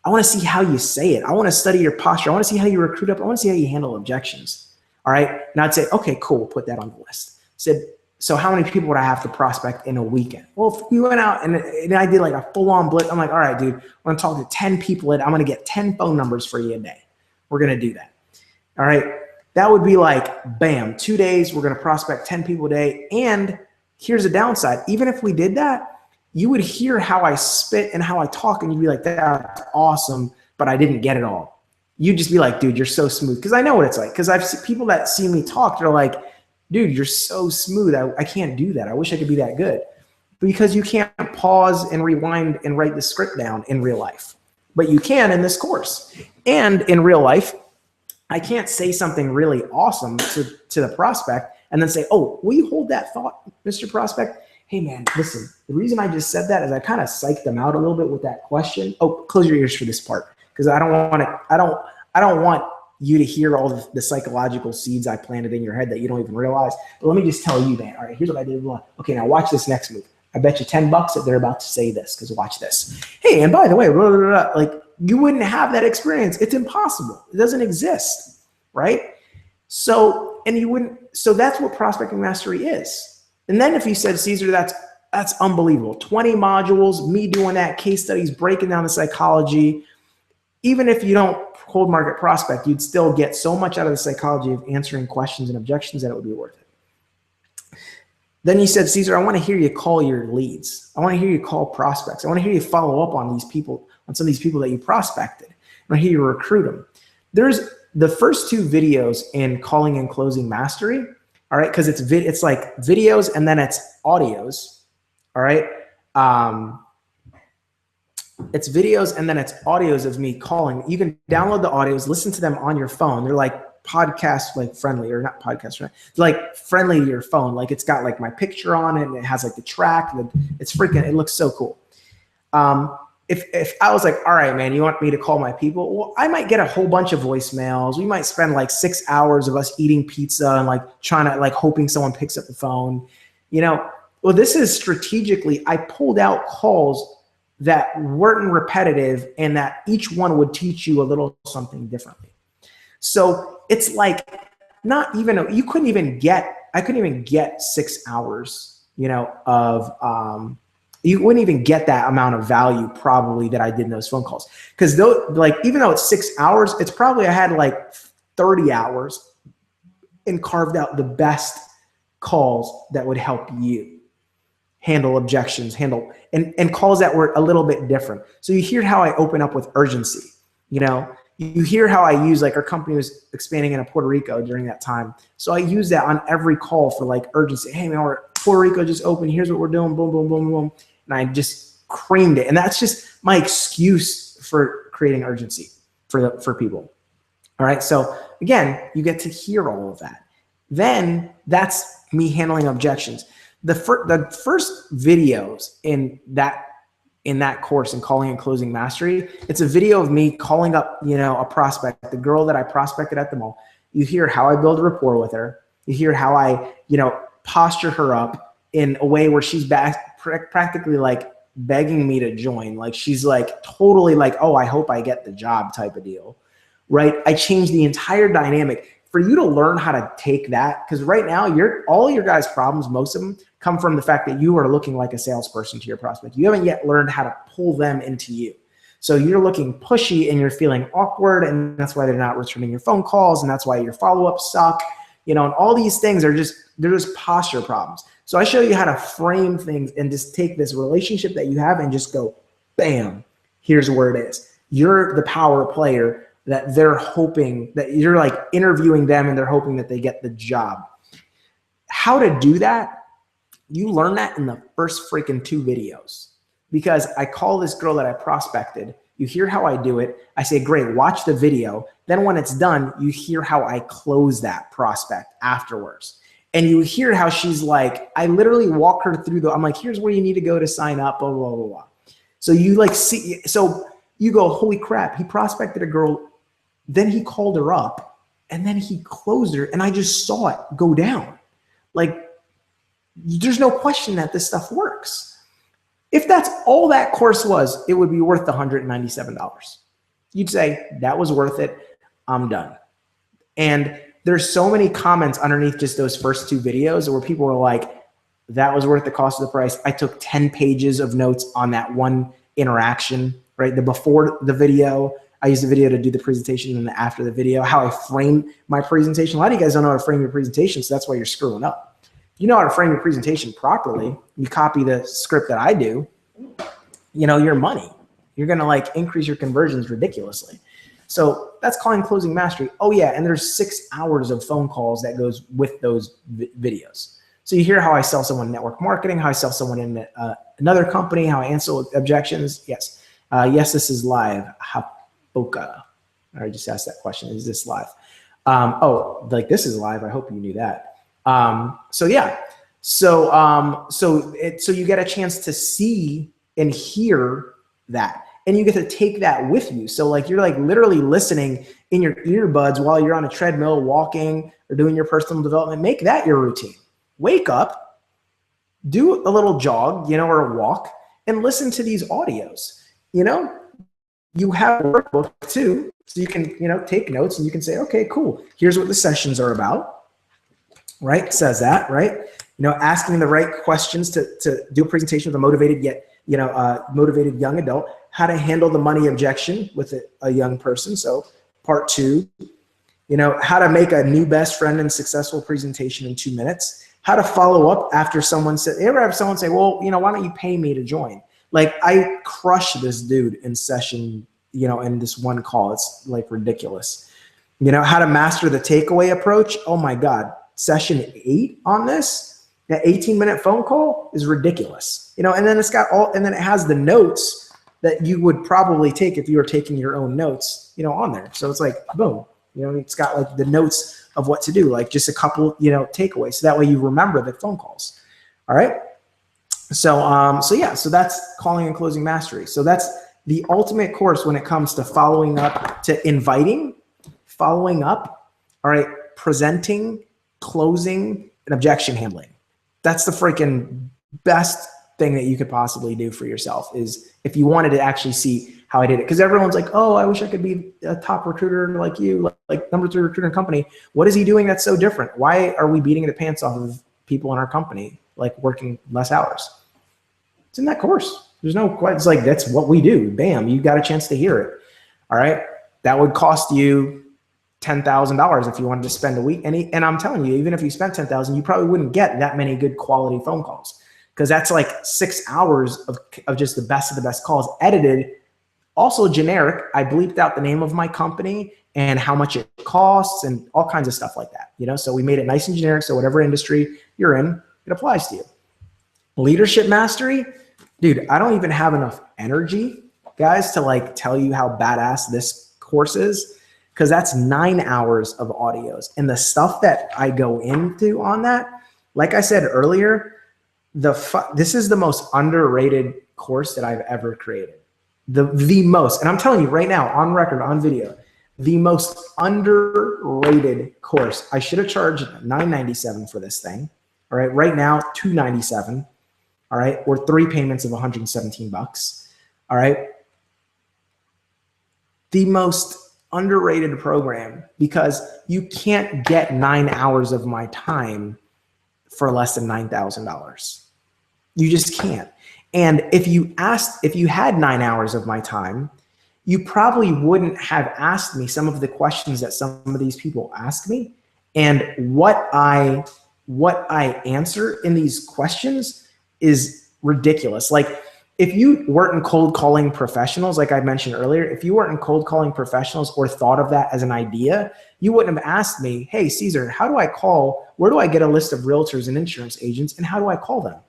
I want to see how you say it. I want to study your posture. I want to see how you recruit up. I want to see how you handle objections. All right. And I'd say, okay, cool. We'll put that on the list. Said, so how many people would I have to prospect in a weekend? Well, if we went out and I did like a full-on blitz, I'm like, all right, dude, I'm going to talk to 10 people and I'm going to get 10 phone numbers for you a day. We're going to do that. All right. That would be like, bam, 2 days. We're going to prospect 10 people a day. And here's the downside. Even if we did that, you would hear how I spit and how I talk, and you'd be like, that's awesome, but I didn't get it all. You'd just be like, dude, you're so smooth. Because I know what it's like. Because I've seen people that see me talk, they're like, dude, you're so smooth. I can't do that. I wish I could be that good. Because you can't pause and rewind and write the script down in real life. But you can in this course. And in real life, I can't say something really awesome to the prospect and then say, oh, will you hold that thought, Mr. Prospect? Hey man, listen, the reason I just said that is I kind of psyched them out a little bit with that question. Oh, close your ears for this part, because I don't want you to hear all the psychological seeds I planted in your head that you don't even realize. But let me just tell you, man. All right, here's what I did. Okay, now watch this next move. I bet you $10 that they're about to say this, because watch this. Hey, and by the way, blah, blah, blah, like you wouldn't have that experience. It's impossible. It doesn't exist, right? So that's what prospecting mastery is. And then if you said, Cesar, that's unbelievable. 20 modules, me doing that, case studies, breaking down the psychology. Even if you don't cold market prospect, you'd still get so much out of the psychology of answering questions and objections that it would be worth it. Then you said, Cesar, I want to hear you call your leads. I want to hear you call prospects. I want to hear you follow up on these people, on some of these people that you prospected. I want to hear you recruit them. There's the first two videos in Calling and Closing Mastery. All right, because it's like videos and then it's audios. All right, it's videos and then it's audios of me calling. You can download the audios, listen to them on your phone. They're like podcast like friendly, or not podcast friendly, like friendly to your phone. Like it's got like my picture on it and it has like the track. It's freaking, it looks so cool. If I was like, all right, man, you want me to call my people? Well, I might get a whole bunch of voicemails. We might spend like 6 hours of us eating pizza and like trying to like hoping someone picks up the phone, you know. Well, this is strategically, I pulled out calls that weren't repetitive and that each one would teach you a little something differently. So it's like not even, I couldn't even get 6 hours, you know, of, you wouldn't even get that amount of value probably that I did in those phone calls. Because though, like, even though it's 6 hours, it's probably I had like 30 hours and carved out the best calls that would help you handle objections, and calls that were a little bit different. So you hear how I open up with urgency, you know, you hear how I use, like, our company was expanding into Puerto Rico during that time. So I use that on every call for like urgency. Hey man, Puerto Rico just opened. Here's what we're doing. Boom, boom, boom, boom. And I just creamed it. And that's just my excuse for creating urgency for people. All right. So again, you get to hear all of that. Then that's me handling objections. The first videos in that course in Calling and Closing Mastery, it's a video of me calling up, you know, a prospect, the girl that I prospected at the mall. You hear how I build rapport with her. You hear how I, you know, posture her up in a way where she's practically like begging me to join. Like she's like totally like, oh, I hope I get the job type of deal, right? I changed the entire dynamic for you to learn how to take that. Because right now, all your guys' problems, most of them come from the fact that you are looking like a salesperson to your prospect. You haven't yet learned how to pull them into you. So you're looking pushy and you're feeling awkward, and that's why they're not returning your phone calls, and that's why your follow-ups suck. You know, and all these things they're just posture problems. So I show you how to frame things and just take this relationship that you have and just go, bam, here's where it is. You're the power player that they're hoping that you're like interviewing them and they're hoping that they get the job. How to do that? You learn that in the first freaking 2 videos, because I call this girl that I prospected. You hear how I do it. I say, great, watch the video. Then when it's done, you hear how I close that prospect afterwards. And you hear how she's like, I literally walk her through I'm like, here's where you need to go to sign up, blah, blah, blah, blah. So you like see, so you go, holy crap, he prospected a girl, then he called her up, and then he closed her, and I just saw it go down. Like, there's no question that this stuff works. If that's all that course was, it would be worth the $197. You'd say, that was worth it, I'm done. And there's so many comments underneath just those first 2 videos where people were like, that was worth the cost of the price. I took 10 pages of notes on that one interaction, right? The before the video, I used the video to do the presentation, and the after the video, how I frame my presentation. A lot of you guys don't know how to frame your presentation, so that's why you're screwing up. If you know how to frame your presentation properly, you copy the script that I do, you know, your money. You're gonna like increase your conversions ridiculously. So that's Calling Closing Mastery. Oh yeah, and there's 6 hours of phone calls that goes with those videos. So you hear how I sell someone network marketing, how I sell someone in another company, how I answer objections. Yes, yes, this is live. Hapoka. I just asked that question. Is this live? Oh, like this is live. I hope you knew that. So yeah, so you get a chance to see and hear that. And you get to take that with you. So like you're like literally listening in your earbuds while you're on a treadmill, walking or doing your personal development. Make that your routine. Wake up, do a little jog, you know, or a walk, and listen to these audios. You know, you have a workbook too, so you can, you know, take notes and you can say, okay, cool. Here's what the sessions are about, right? It says that, right? You know, asking the right questions to do a presentation with a motivated yet, you know, motivated young adult. How to handle the money objection with a young person. So part 2, you know, how to make a new best friend and successful presentation in 2 minutes. How to follow up after someone said, you ever have someone say, well, you know, why don't you pay me to join? Like I crushed this dude in session, you know, in this one call. It's like ridiculous. You know, how to master the takeaway approach. Oh my God. Session 8 on this, that 18-minute phone call is ridiculous. You know, and then it's got and then it has the notes that you would probably take if you were taking your own notes, you know, on there. So it's like, boom, You know, it's got like the notes of what to do, like just a couple, you know, takeaways. So that way you remember the phone calls. All right. So that's calling and closing mastery. So that's the ultimate course when it comes to following up, to inviting, following up, all right, presenting, closing, and objection handling. That's the freaking best thing that you could possibly do for yourself, is if you wanted to actually see how I did it. Because everyone's like, oh, I wish I could be a top recruiter like you, like number 3 recruiter in company. What is he doing that's so different? Why are we beating the pants off of people in our company, like working less hours? It's in that course. There's no quite, it's like, that's what we do. Bam, you got a chance to hear it. All right. That would cost you $10,000 if you wanted to spend a week. And I'm telling you, even if you spent $10,000, you probably wouldn't get that many good quality phone calls, because that's like 6 hours of just the best calls, edited, also generic. I bleeped out the name of my company and how much it costs and all kinds of stuff like that. You know, so we made it nice and generic. So whatever industry you're in, it applies to you. Leadership mastery, dude, I don't even have enough energy, guys, to like tell you how badass this course is, because that's 9 hours of audios. And the stuff that I go into on that, like I said earlier, this is the most underrated course that I've ever created. The most, and I'm telling you right now, on record, on video, the most underrated course. I should have charged $997 for this thing. All right, right now, $297. All right, or 3 payments of $117. All right. The most underrated program, because you can't get 9 hours of my time for less than $9,000. You just can't. And if you had 9 hours of my time, you probably wouldn't have asked me some of the questions that some of these people ask me. And what I answer in these questions is ridiculous. Like, if you weren't in cold calling professionals, like I mentioned earlier, if you weren't in cold calling professionals or thought of that as an idea, you wouldn't have asked me, hey, Cesar, how do I call? Where do I get a list of realtors and insurance agents, and how do I call them?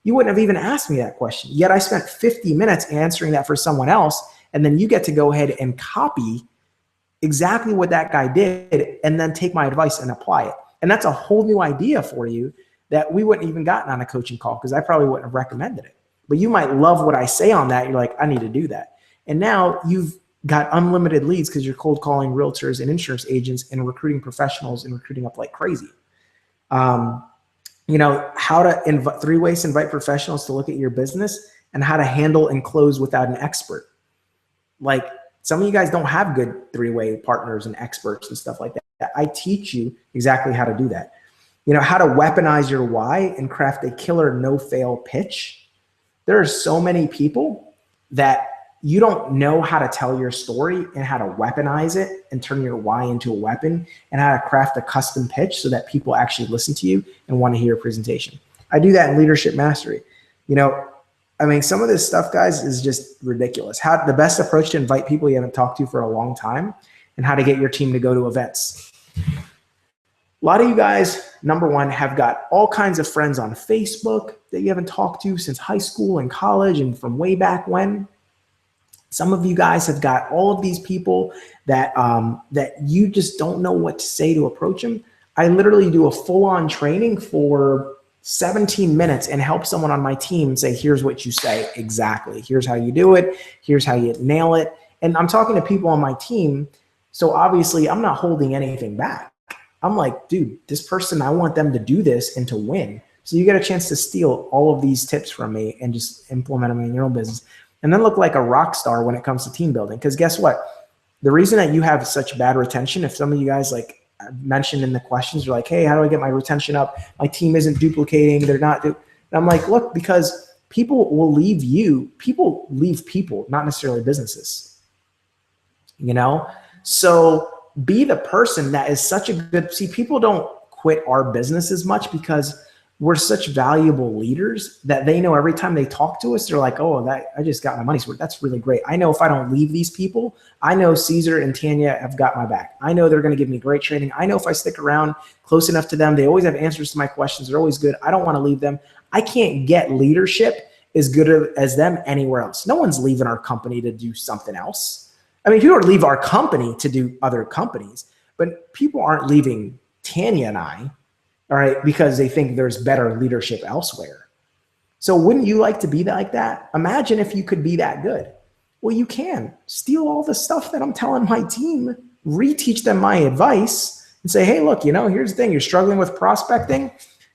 You wouldn't have even asked me that question. Yet I spent 50 minutes answering that for someone else. And then you get to go ahead and copy exactly what that guy did and then take my advice and apply it. And that's a whole new idea for you that we wouldn't even gotten on a coaching call, because I probably wouldn't have recommended it. But you might love what I say on that. You're like, I need to do that. And now you've got unlimited leads because you're cold calling realtors and insurance agents and recruiting professionals and recruiting up like crazy. You know, how to 3 ways to invite professionals to look at your business, and how to handle and close without an expert. Like, some of you guys don't have good 3-way partners and experts and stuff like that. I teach you exactly how to do that. You know, how to weaponize your why and craft a killer no-fail pitch. There are so many people that you don't know how to tell your story and how to weaponize it and turn your why into a weapon, and how to craft a custom pitch so that people actually listen to you and want to hear your presentation. I do that in leadership mastery. You know, I mean, some of this stuff, guys, is just ridiculous. How the best approach to invite people you haven't talked to for a long time, and how to get your team to go to events. A lot of you guys, number one, have got all kinds of friends on Facebook that you haven't talked to since high school and college and from way back when. Some of you guys have got all of these people that that you just don't know what to say to approach them. I literally do a full-on training for 17 minutes and help someone on my team say, here's what you say exactly. Here's how you do it. Here's how you nail it. And I'm talking to people on my team. So obviously I'm not holding anything back. I'm like, dude, this person, I want them to do this and to win. So you get a chance to steal all of these tips from me and just implement them in your own business, and then look like a rock star when it comes to team building. Because guess what? The reason that you have such bad retention, if some of you guys like mentioned in the questions, you're like, hey, how do I get my retention up? My team isn't duplicating. They're not. And I'm like, look, because people will leave you. People leave people, not necessarily businesses. You know? So be the person that is such a good, see, people don't quit our business as much because we're such valuable leaders that they know every time they talk to us, they're like, oh, that I just got my money's worth. That's really great. I know if I don't leave these people, I know Cesar and Tanya have got my back. I know they're going to give me great training. I know if I stick around close enough to them, they always have answers to my questions. They're always good. I don't want to leave them. I can't get leadership as good as them anywhere else. No one's leaving our company to do something else. I mean, people would leave our company to do other companies, but people aren't leaving Tanya and I, all right, because they think there's better leadership elsewhere. So wouldn't you like to be like that? Imagine if you could be that good. Well, you can steal all the stuff that I'm telling my team, reteach them my advice, and say, hey, look, here's the thing. You're struggling with prospecting.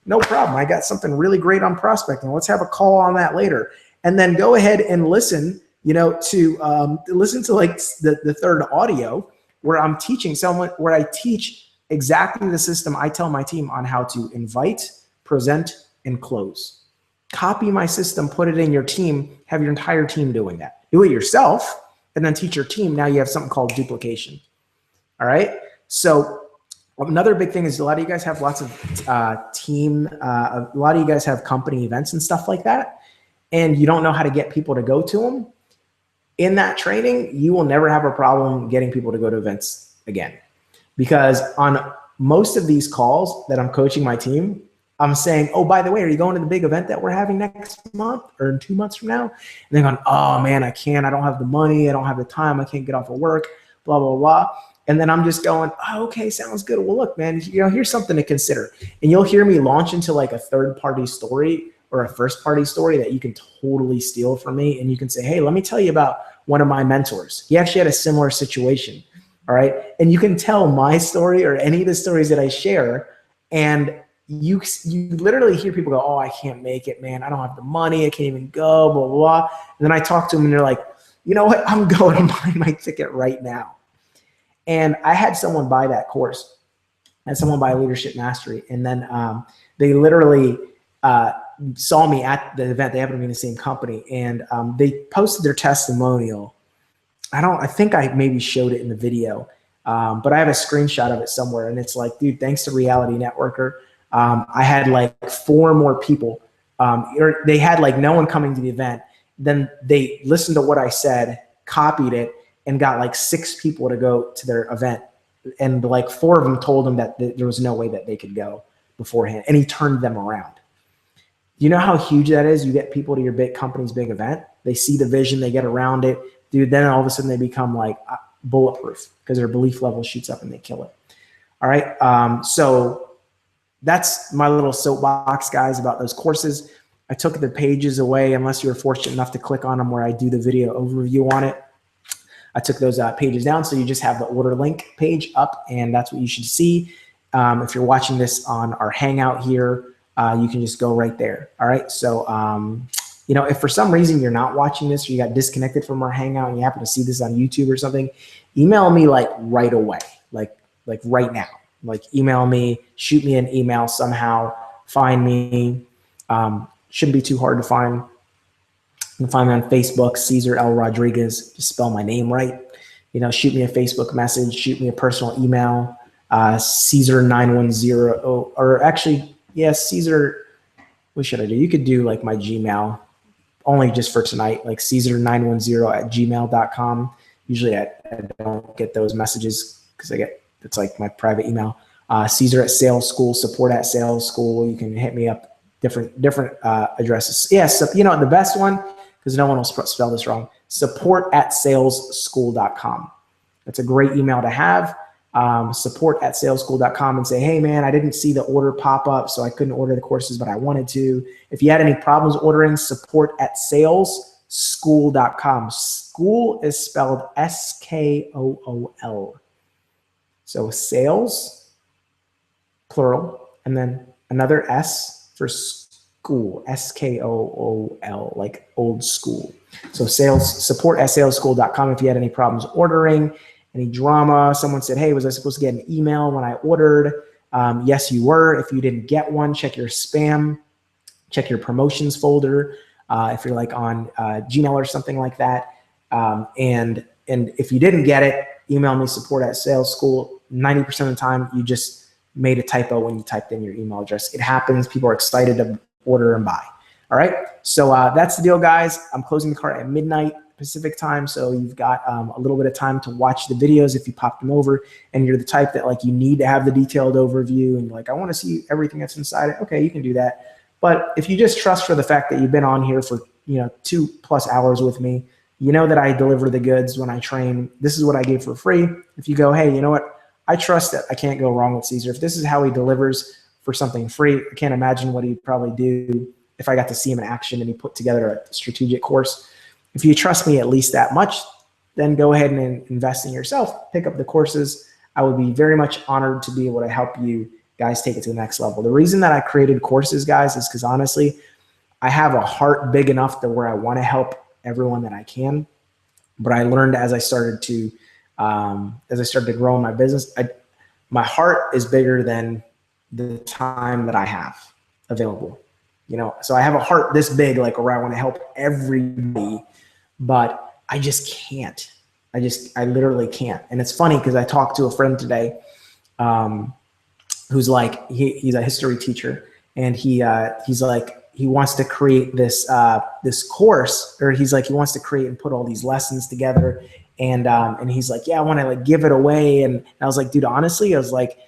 No problem. I got something really great on prospecting. Let's have a call on that later. And then go ahead and listen, to listen to like the third audio where I'm teaching someone, where I teach exactly the system I tell my team on how to invite, present, and close. Copy my system, put it in your team, have your entire team doing that. Do it yourself, and then teach your team. Now you have something called duplication. All right. So another big thing is a lot of you guys have lots of a lot of you guys have company events and stuff like that, and you don't know how to get people to go to them. In that training, you will never have a problem getting people to go to events again. Because on most of these calls that I'm coaching my team, I'm saying, oh, by the way, are you going to the big event that we're having next month or in 2 months from now? And they're going, oh man, I can't, I don't have the money, I don't have the time, I can't get off of work, blah, blah, blah. And then I'm just going, oh, okay, sounds good. Well, look, man, here's something to consider. And you'll hear me launch into like a third-party story or a first-party story that you can totally steal from me. And you can say, hey, let me tell you about one of my mentors. He actually had a similar situation. All right. And you can tell my story or any of the stories that I share, and you literally hear people go, oh, I can't make it, man. I don't have the money. I can't even go, blah, blah, blah. And then I talk to them and they're like, you know what? I'm going to buy my ticket right now. And I had someone buy that course. I had someone buy Leadership Mastery. And then they literally saw me at the event. They happen to be in the same company. And they posted their testimonial. I think I maybe showed it in the video, but I have a screenshot of it somewhere. And it's like, dude, thanks to Reality Networker, I had like 4 more people, or they had like no one coming to the event. Then they listened to what I said, copied it, and got like 6 people to go to their event. And like 4 of them told him that there was no way that they could go beforehand. And he turned them around. You know how huge that is? You get people to your big company's big event. They see the vision, they get around it. Dude, then all of a sudden they become like bulletproof because their belief level shoots up and they kill it. All right. So that's my little soapbox, guys, about those courses. I took the pages away unless you were fortunate enough to click on them where I do the video overview on it. I took those pages down, so you just have the order link page up, and that's what you should see. If you're watching this on our Hangout here, you can just go right there. All right. So, if for some reason you're not watching this or you got disconnected from our Hangout and you happen to see this on YouTube or something, email me like right away, like right now. Like email me, shoot me an email somehow, find me. Shouldn't be too hard to find. You can find me on Facebook, Cesar L. Rodriguez. Just spell my name right. Shoot me a Facebook message, shoot me a personal email, Cesar910, or actually, yes, Cesar, what should I do? You could do like my Gmail, only just for tonight, like Cesar910@gmail.com. Usually I don't get those messages because it's like my private email. Cesar at Sales School, support at Sales School. You can hit me up, different addresses. Yes, so, the best one, because no one will spell this wrong, support@salesschool.com. That's a great email to have. Support@salesschool.com, and say, hey man, I didn't see the order pop up, so I couldn't order the courses, but I wanted to. If you had any problems ordering, support@salesschool.com. School is spelled SKOOL. So sales, plural, and then another S for school, SKOOL, like old school. So support@salesschool.com if you had any problems ordering. Any drama, someone said, hey, was I supposed to get an email when I ordered? Yes, you were. If you didn't get one, check your spam, check your promotions folder. If you're like on Gmail or something like that. And if you didn't get it, email me, support@salesschool. 90% of the time, you just made a typo when you typed in your email address. It happens. People are excited to order and buy. All right. So that's the deal, guys. I'm closing the cart at midnight Pacific time, so you've got a little bit of time to watch the videos if you pop them over and you're the type that like you need to have the detailed overview and you're like, I want to see everything that's inside it. Okay, you can do that. But if you just trust for the fact that you've been on here for 2+ hours with me, you know that I deliver the goods when I train. This is what I give for free. If you go, hey, you know what, I trust that I can't go wrong with Cesar. If this is how he delivers for something free, I can't imagine what he'd probably do if I got to see him in action and he put together a strategic course. If you trust me at least that much, then go ahead and invest in yourself, pick up the courses. I would be very much honored to be able to help you guys take it to the next level. The reason that I created courses, guys, is because honestly, I have a heart big enough to where I want to help everyone that I can. But I learned as I started to grow in my business, my heart is bigger than the time that I have available. You know, so I have a heart this big, like where I want to help everybody, but I just can't. I literally can't. And it's funny because I talked to a friend today, who's like, he's a history teacher, and he's like, he wants to create this course, or he's like, he wants to create and put all these lessons together. And he's like, yeah, I want to like give it away. And I was like, dude, honestly, I was like,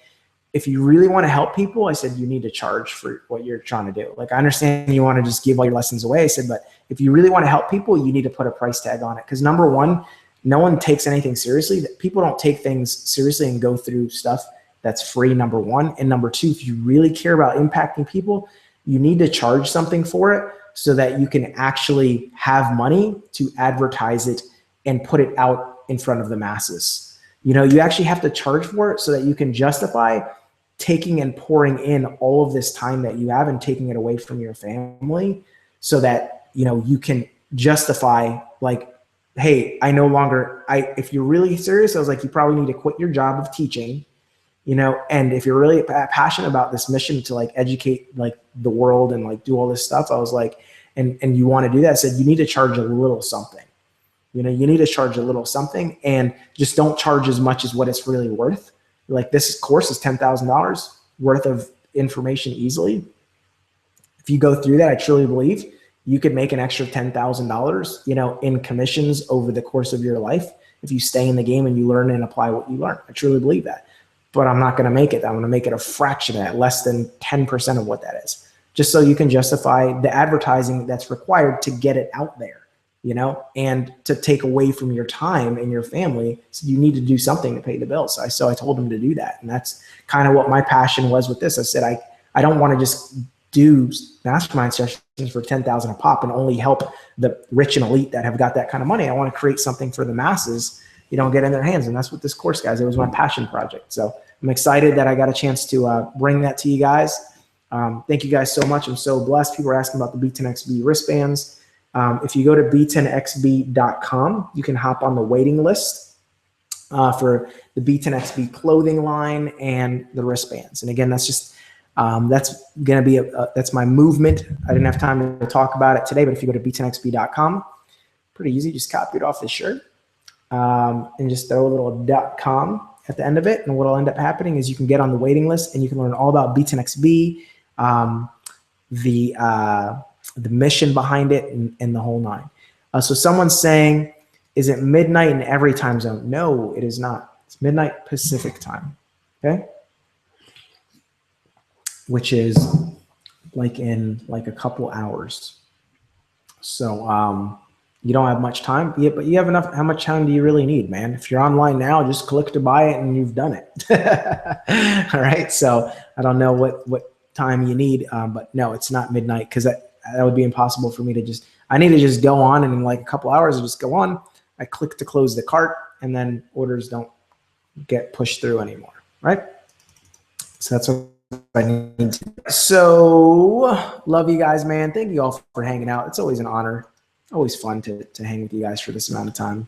if you really want to help people, I said, you need to charge for what you're trying to do. Like, I understand you want to just give all your lessons away. I said, but if you really want to help people, you need to put a price tag on it. Because number one, no one takes anything seriously. People don't take things seriously and go through stuff that's free, number one. And number two, if you really care about impacting people, you need to charge something for it so that you can actually have money to advertise it and put it out in front of the masses. You know, you actually have to charge for it so that you can justify taking and pouring in all of this time that you have and taking it away from your family, so that, you know, you can justify like, hey, if you're really serious, I was like, you probably need to quit your job of teaching, you know, and if you're really passionate about this mission to like educate like the world and like do all this stuff, I was like, and you want to do that, I said, you need to charge a little something. You know, you need to charge a little something, and just don't charge as much as what it's really worth. Like, this course is $10,000 worth of information easily. If you go through that, I truly believe you could make an extra $10,000, you know, in commissions over the course of your life if you stay in the game and you learn and apply what you learn. I truly believe that. But I'm not going to make it. I'm going to make it a fraction of that, less than 10% of what that is, just so you can justify the advertising that's required to get it out there, you know, and to take away from your time and your family. So you need to do something to pay the bills. So I told him to do that. And that's kind of what my passion was with this. I said, I don't want to just do mastermind sessions for $10,000 a pop and only help the rich and elite that have got that kind of money. I want to create something for the masses, you know, get in their hands. And that's what this course, guys, it was my passion project. So I'm excited that I got a chance to bring that to you guys. Thank you guys so much. I'm so blessed. People are asking about the B10XB wristbands. If you go to b10xb.com, you can hop on the waiting list for the B10XB clothing line and the wristbands. And again, that's just, that's going to be, that's my movement. I didn't have time to talk about it today, but if you go to b10xb.com, pretty easy, just copy it off the shirt and just throw a little .com at the end of it. And what'll end up happening is you can get on the waiting list and you can learn all about B10XB, the mission behind it, and the whole nine. So someone's saying, is it midnight in every time zone? No, it is not. It's midnight Pacific time, okay? Which is like in like a couple hours. So you don't have much time, but you have enough. How much time do you really need, man? If you're online now, just click to buy it and you've done it. All right, so I don't know what time you need, but no, it's not midnight, because that would be impossible for me to just, I need to just go on, and in like a couple hours I just go on, I click to close the cart, and then orders don't get pushed through anymore, right? So that's what I need to do. So love you guys, man. Thank you all for hanging out. It's always an honor, always fun to hang with you guys for this amount of time,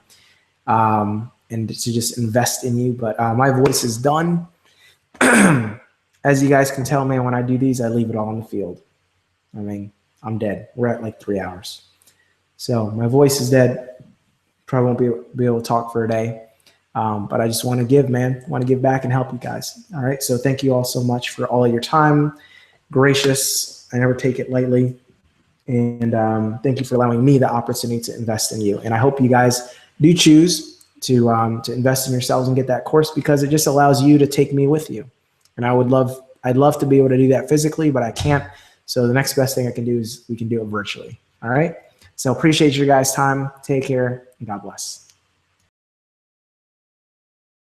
and to just invest in you. But my voice is done. As you guys can tell, man, when I do these, I leave it all on the field. I mean, I'm dead. We're at like 3 hours. So my voice is dead. Probably won't be able to talk for a day. But I just want to give, man. I want to give back and help you guys. All right. So thank you all so much for all of your time. Gracious. I never take it lightly. And thank you for allowing me the opportunity to invest in you. And I hope you guys do choose to invest in yourselves and get that course, because it just allows you to take me with you. And I'd love to be able to do that physically, but I can't. So the next best thing I can do is we can do it virtually. All right. So appreciate your guys' time. Take care and God bless.